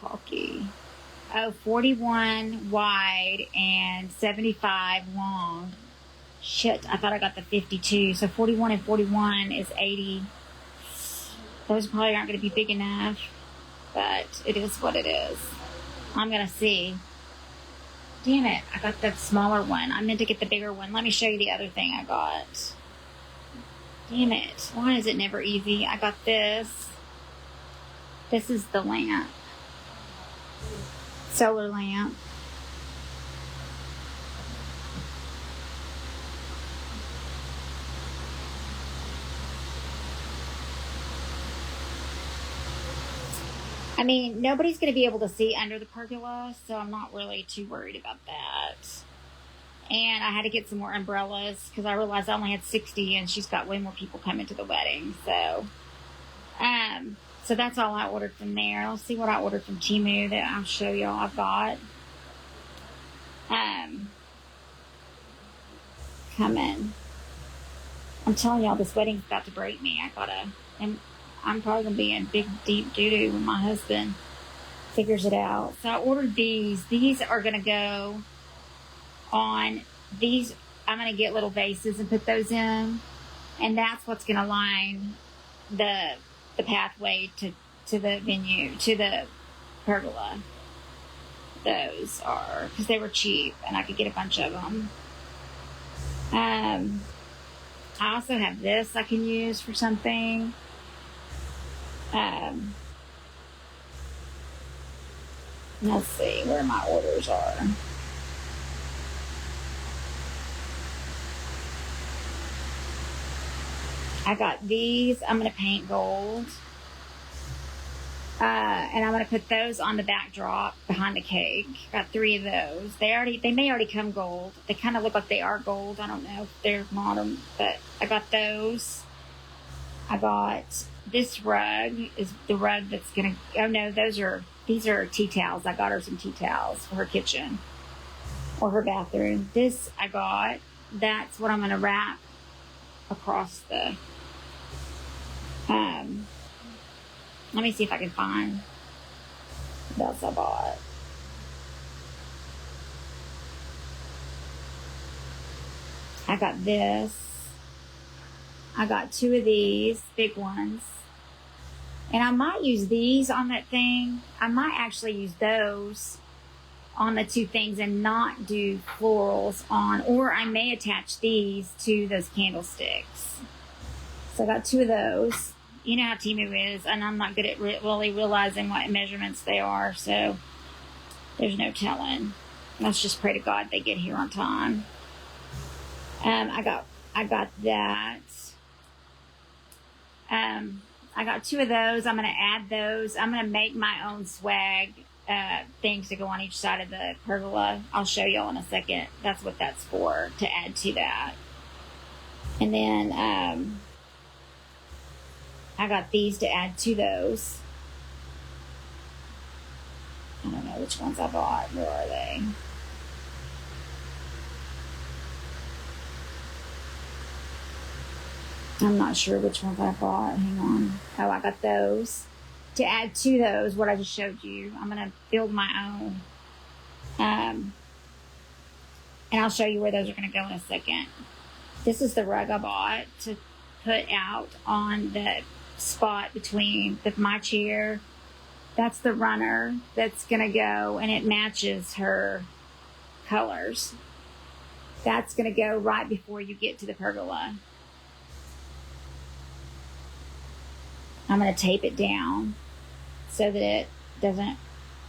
talkie. Oh, 41 wide and 75 long. Shit, I thought I got the 52. So 41 and 41 is 80. Those probably aren't going to be big enough, but it is what it is. I'm going to see. Damn it, I got the smaller one. I meant to get the bigger one. Let me show you the other thing I got. Damn it, why is it never easy? I got this. This is the lamp. Solar lamp. I mean, nobody's going to be able to see under the pergola, so I'm not really too worried about that. And I had to get some more umbrellas because I realized I only had 60 and she's got way more people coming to the wedding. So that's all I ordered from there. Let's see what I ordered from Temu that I'll show y'all I've got. Coming. I'm telling y'all, this wedding's about to break me. And I'm probably going to be in big, deep doo-doo when my husband figures it out. So I ordered these. These are going to go on these. I'm going to get little vases and put those in. And that's what's going to line the pathway to the venue, to the pergola. Those are, because they were cheap and I could get a bunch of them. I also have this I can use for something. Let's see where my orders are. I got these. I'm going to paint gold. And I'm going to put those on the backdrop behind the cake. Got 3 of those. They may already come gold. They kind of look like they are gold. I don't know if they're modern, but I got those. I got this rug is the rug that's going to, oh no, these are tea towels. I got her some tea towels for her kitchen or her bathroom. This I got, that's what I'm going to wrap across the, let me see if I can find what else I bought. I got this. I got 2 of these big ones. And I might use these on that thing. I might actually use those on the 2 things and not do florals on, or I may attach these to those candlesticks. So I got 2 of those. You know how Temu is, and I'm not good at really realizing what measurements they are, so there's no telling. Let's just pray to God they get here on time. I got that. I got 2 of those. I'm going to add those. I'm going to make my own swag things to go on each side of the pergola. I'll show y'all in a second. That's what that's for, to add to that. And then I got these to add to those. I don't know which ones I bought. Where are they? I'm not sure which ones I bought. Hang on. Oh, I got those. To add to those, what I just showed you, I'm going to build my own. And I'll show you where those are going to go in a second. This is the rug I bought to put out on the spot between my chair. That's the runner that's going to go, and it matches her colors. That's going to go right before you get to the pergola. I'm going to tape it down so that it doesn't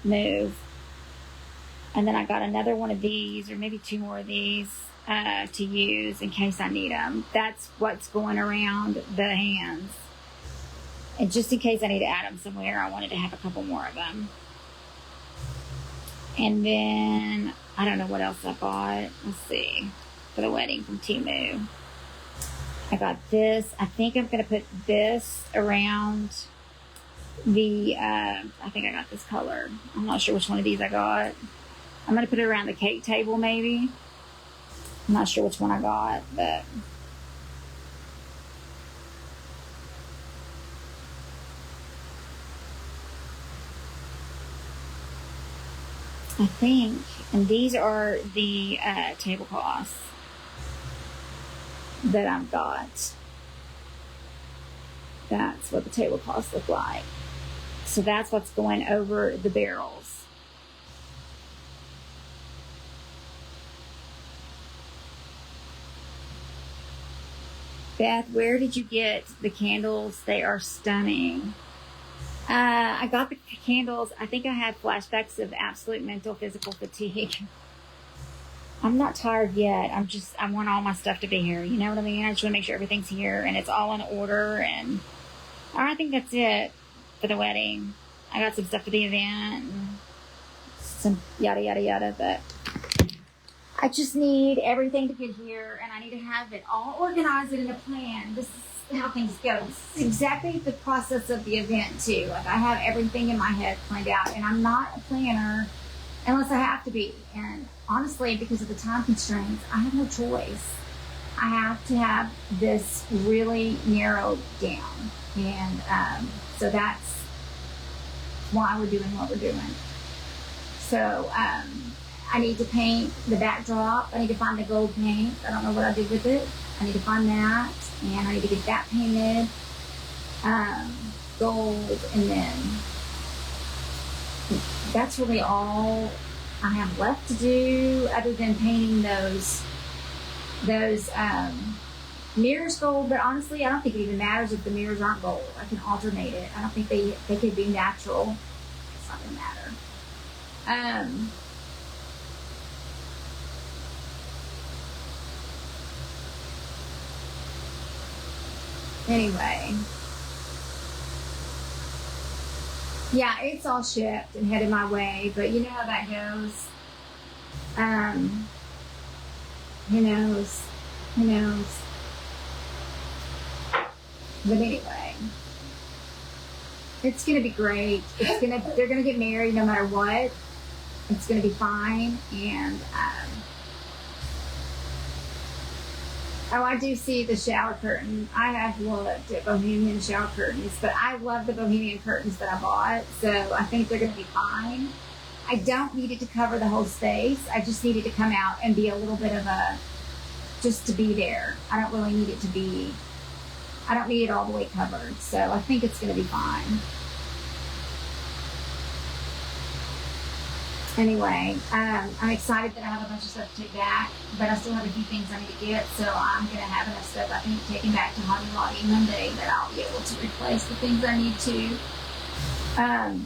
move. And then I got another one of these, or maybe 2 more of these, to use in case I need them. That's what's going around the hands. And just in case I need to add them somewhere, I wanted to have a couple more of them. And then, I don't know what else I bought. Let's see. For the wedding from Temu. I got this. I think I'm going to put this around the, I think I got this color. I'm not sure which one of these I got. I'm going to put it around the cake table maybe. I'm not sure which one I got, but I think, and these are the tablecloths that I've got. That's what the tablecloths look like. So that's what's going over the barrels. Beth, where did you get the candles? They are stunning. I got the candles. I think I had flashbacks of absolute mental, physical fatigue. I'm not tired yet. I want all my stuff to be here. You know what I mean? I just want to make sure everything's here and it's all in order. And I think that's it for the wedding. I got some stuff for the event and some yada, yada, yada. But I just need everything to get here, and I need to have it all organized and in a plan. This is how things go. This is exactly the process of the event too. Like, I have everything in my head planned out, and I'm not a planner unless I have to be. And honestly, because of the time constraints, I have no choice. I have to have this really narrowed down. And so that's why we're doing what we're doing. So I need to paint the backdrop. I need to find the gold paint. I don't know what I did with it. I need to find that, and I need to get that painted gold, and then that's really all I have left to do, other than painting those mirrors gold. But honestly, I don't think it even matters if the mirrors aren't gold. I can alternate it. I don't think they could be natural. It's not gonna matter. Anyway, yeah, it's all shipped and headed my way, but you know how that goes. Who knows? Who knows? But anyway, it's gonna be great. They're gonna get married no matter what. It's gonna be fine. And oh, I do see the shower curtain. I have looked at Bohemian shower curtains, but I love the Bohemian curtains that I bought, so I think they're going to be fine. I don't need it to cover the whole space. I just need it to come out and be a little bit of just to be there. I don't really need it to be, I don't need it all the way covered, so I think it's going to be fine. Anyway, I'm excited that I have a bunch of stuff to take back, but I still have a few things I need to get, so I'm going to have enough stuff I think taken back to Hobby Lobby Monday that I'll be able to replace the things I need to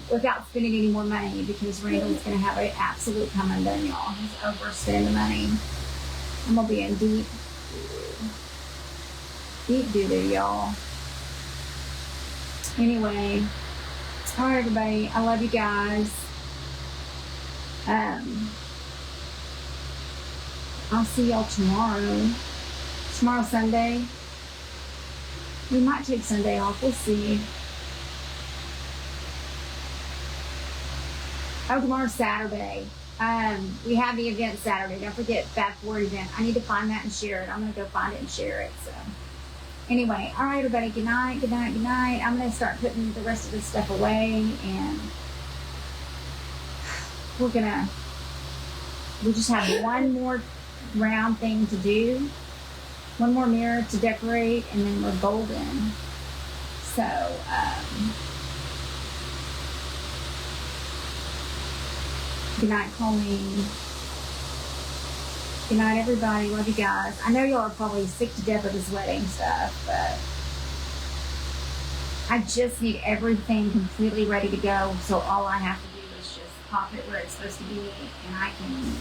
without spending any more money, because Randall's going to have an absolute come undone, y'all. He's overspending the money. I'm going to be in deep doo-doo, y'all. Anyway, all right, everybody. I love you guys. I'll see y'all tomorrow. Tomorrow's Sunday. We might take Sunday off. We'll see. Oh, tomorrow's Saturday. We have the event Saturday. Don't forget Back Forward event. I need to find that and share it. I'm going to go find it and share it. So, anyway, all right, everybody. Good night, good night, good night. I'm going to start putting the rest of this stuff away, and we just have one more round thing to do. One more mirror to decorate, and then we're golden. So, good night, Colleen. Good night, everybody. Love you guys. I know y'all are probably sick to death of this wedding stuff, but I just need everything completely ready to go. So all I have to do is just pop it where it's supposed to be, and I can,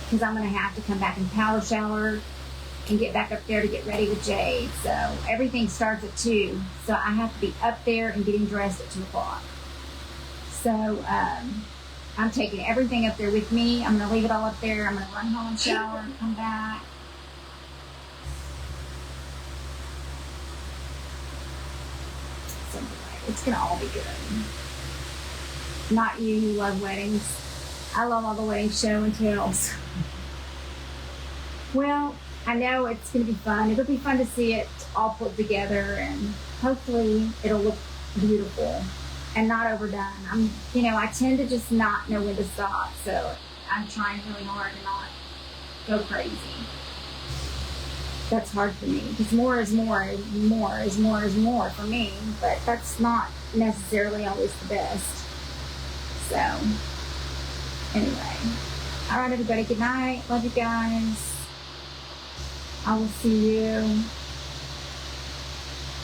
because I'm going to have to come back and powder shower and get back up there to get ready with Jade. So everything starts at 2. So I have to be up there and getting dressed at 2 o'clock. So I'm taking everything up there with me. I'm going to leave it all up there. I'm going to run home and shower and come back. So anyway, it's going to all be good. Not you who love weddings. I love all the wedding show and tells. Well, I know it's going to be fun. It'll be fun to see it all put together, and hopefully it'll look beautiful and not overdone. I tend to just not know when to stop, so I'm trying really hard to not go crazy. That's hard for me, because more is more, more is more is more for me, but that's not necessarily always the best. So, anyway. All right, everybody, good night. Love you guys. I will see you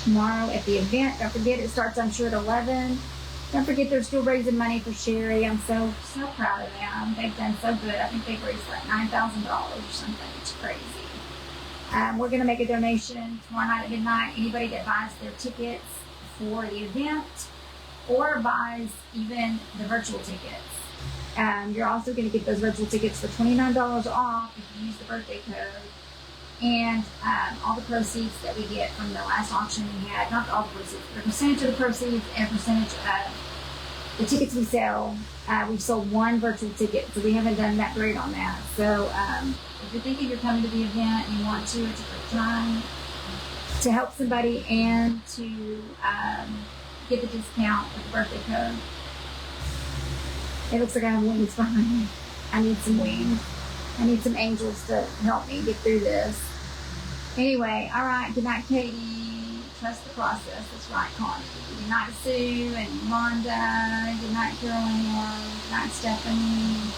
tomorrow at the event. Don't forget, it starts, I'm sure, at 11. Don't forget, they're still raising money for Sherry. I'm so proud of them. They've done so good. I think they've raised like $9,000 or something. It's crazy. We're going to make a donation tomorrow night at midnight. Anybody that buys their tickets for the event or buys even the virtual tickets. You're also going to get those virtual tickets for $29 off if you use the birthday code. And all the proceeds that we get from the last auction we had, not all the proceeds, but a percentage of the proceeds and a percentage of the tickets we sell. We've sold one virtual ticket, so we haven't done that great on that. So if you're thinking you're coming to the event and you want to, it's a great time to help somebody and to get the discount with the birthday code. It looks like I have wings behind me. I need some wings. I need some angels to help me get through this. Anyway, all right. Good night, Katie. Trust the process. That's right, Connie. Good night, Sue and Rhonda. Good night, Carolina. Good night, Stephanie.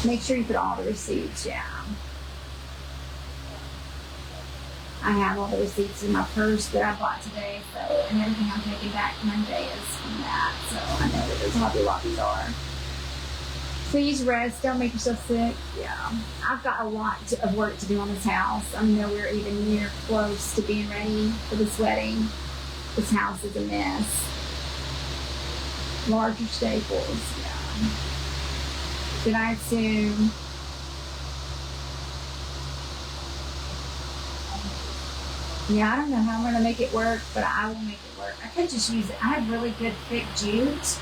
Make sure you put all the receipts, yeah. I have all the receipts in my purse that I bought today, so, and everything I'm taking back Monday is from that, so I know that those Hobby Lobbies are. Please rest, don't make yourself sick. Yeah, I've got a lot of work to do on this house. I'm nowhere even near close to being ready for this wedding. This house is a mess. Larger staples, yeah. Good night, Sue. Yeah, I don't know how I'm going to make it work, but I will make it work. I could just use it. I have really good thick jute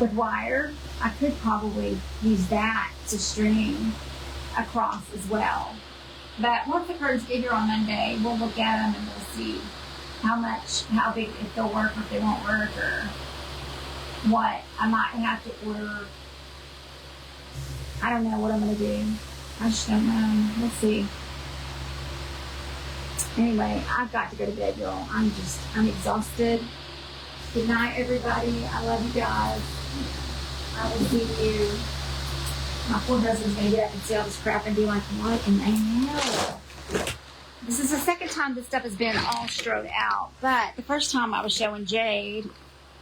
with wire. I could probably use that to string across as well. But once the curtains get here on Monday, we'll look at them and we'll see how big, if they'll work or if they won't work or what. I might have to order. I don't know what I'm going to do. I just don't know. We'll see. Anyway, I've got to go to bed, y'all. I'm exhausted. Good night, everybody. I love you guys. I will see you. My poor husband's going to get up and see all this crap and be like, what in the hell? This is the second time this stuff has been all strode out. But the first time I was showing Jade,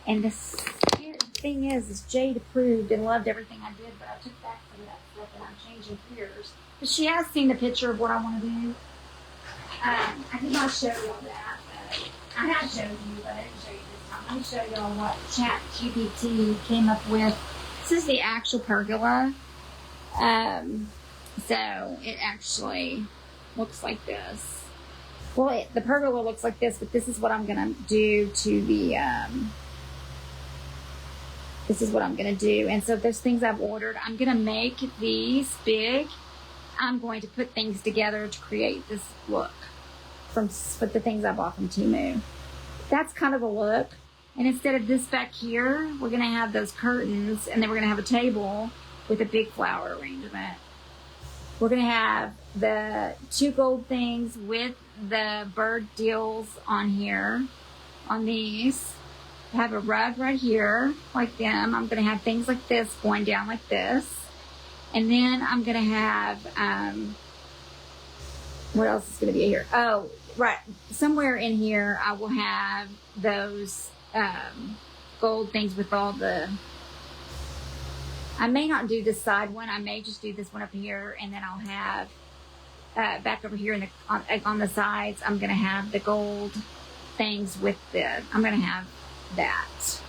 and the thing is Jade approved and loved everything I did, but I took back some of that stuff and I'm changing gears. But she has seen the picture of what I want to do. I did not show y'all that, but I had showed you, but I didn't show you this time. Let me show y'all what ChatGPT came up with. This is the actual pergola. So it actually looks like this. Well, the pergola looks like this, but this is what I'm gonna do to the, this is what I'm gonna do. And so there's things I've ordered. I'm gonna make these big. I'm going to put things together to create this look with the things I bought from Temu. That's kind of a look. And instead of this back here, we're gonna have those curtains, and then we're gonna have a table with a big flower arrangement. We're gonna have the 2 gold things with the bird deals on here, on these. Have a rug right here, like them. I'm gonna have things like this going down like this. And then I'm gonna have, what else is gonna be here? Oh, right, somewhere in here I will have those gold things with all the, I may not do this side one, I may just do this one up here, and then I'll have, back over here in the, on the sides, I'm gonna have the gold things with the, I'm gonna have that.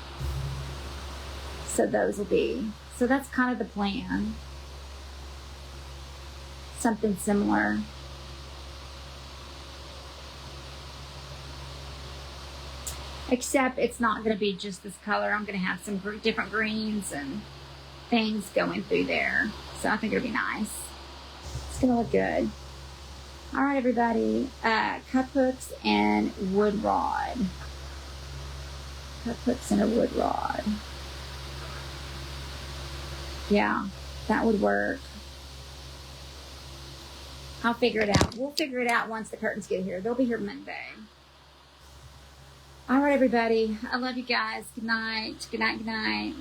So those will be, so that's kind of the plan. Something similar. Except it's not going to be just this color. I'm going to have some different greens and things going through there. So I think it'll be nice. It's going to look good. All right, everybody. Cup hooks and wood rod. Cup hooks and a wood rod. Yeah, that would work. I'll figure it out. We'll figure it out once the curtains get here. They'll be here Monday. All right, everybody. I love you guys. Good night. Good night. Good night.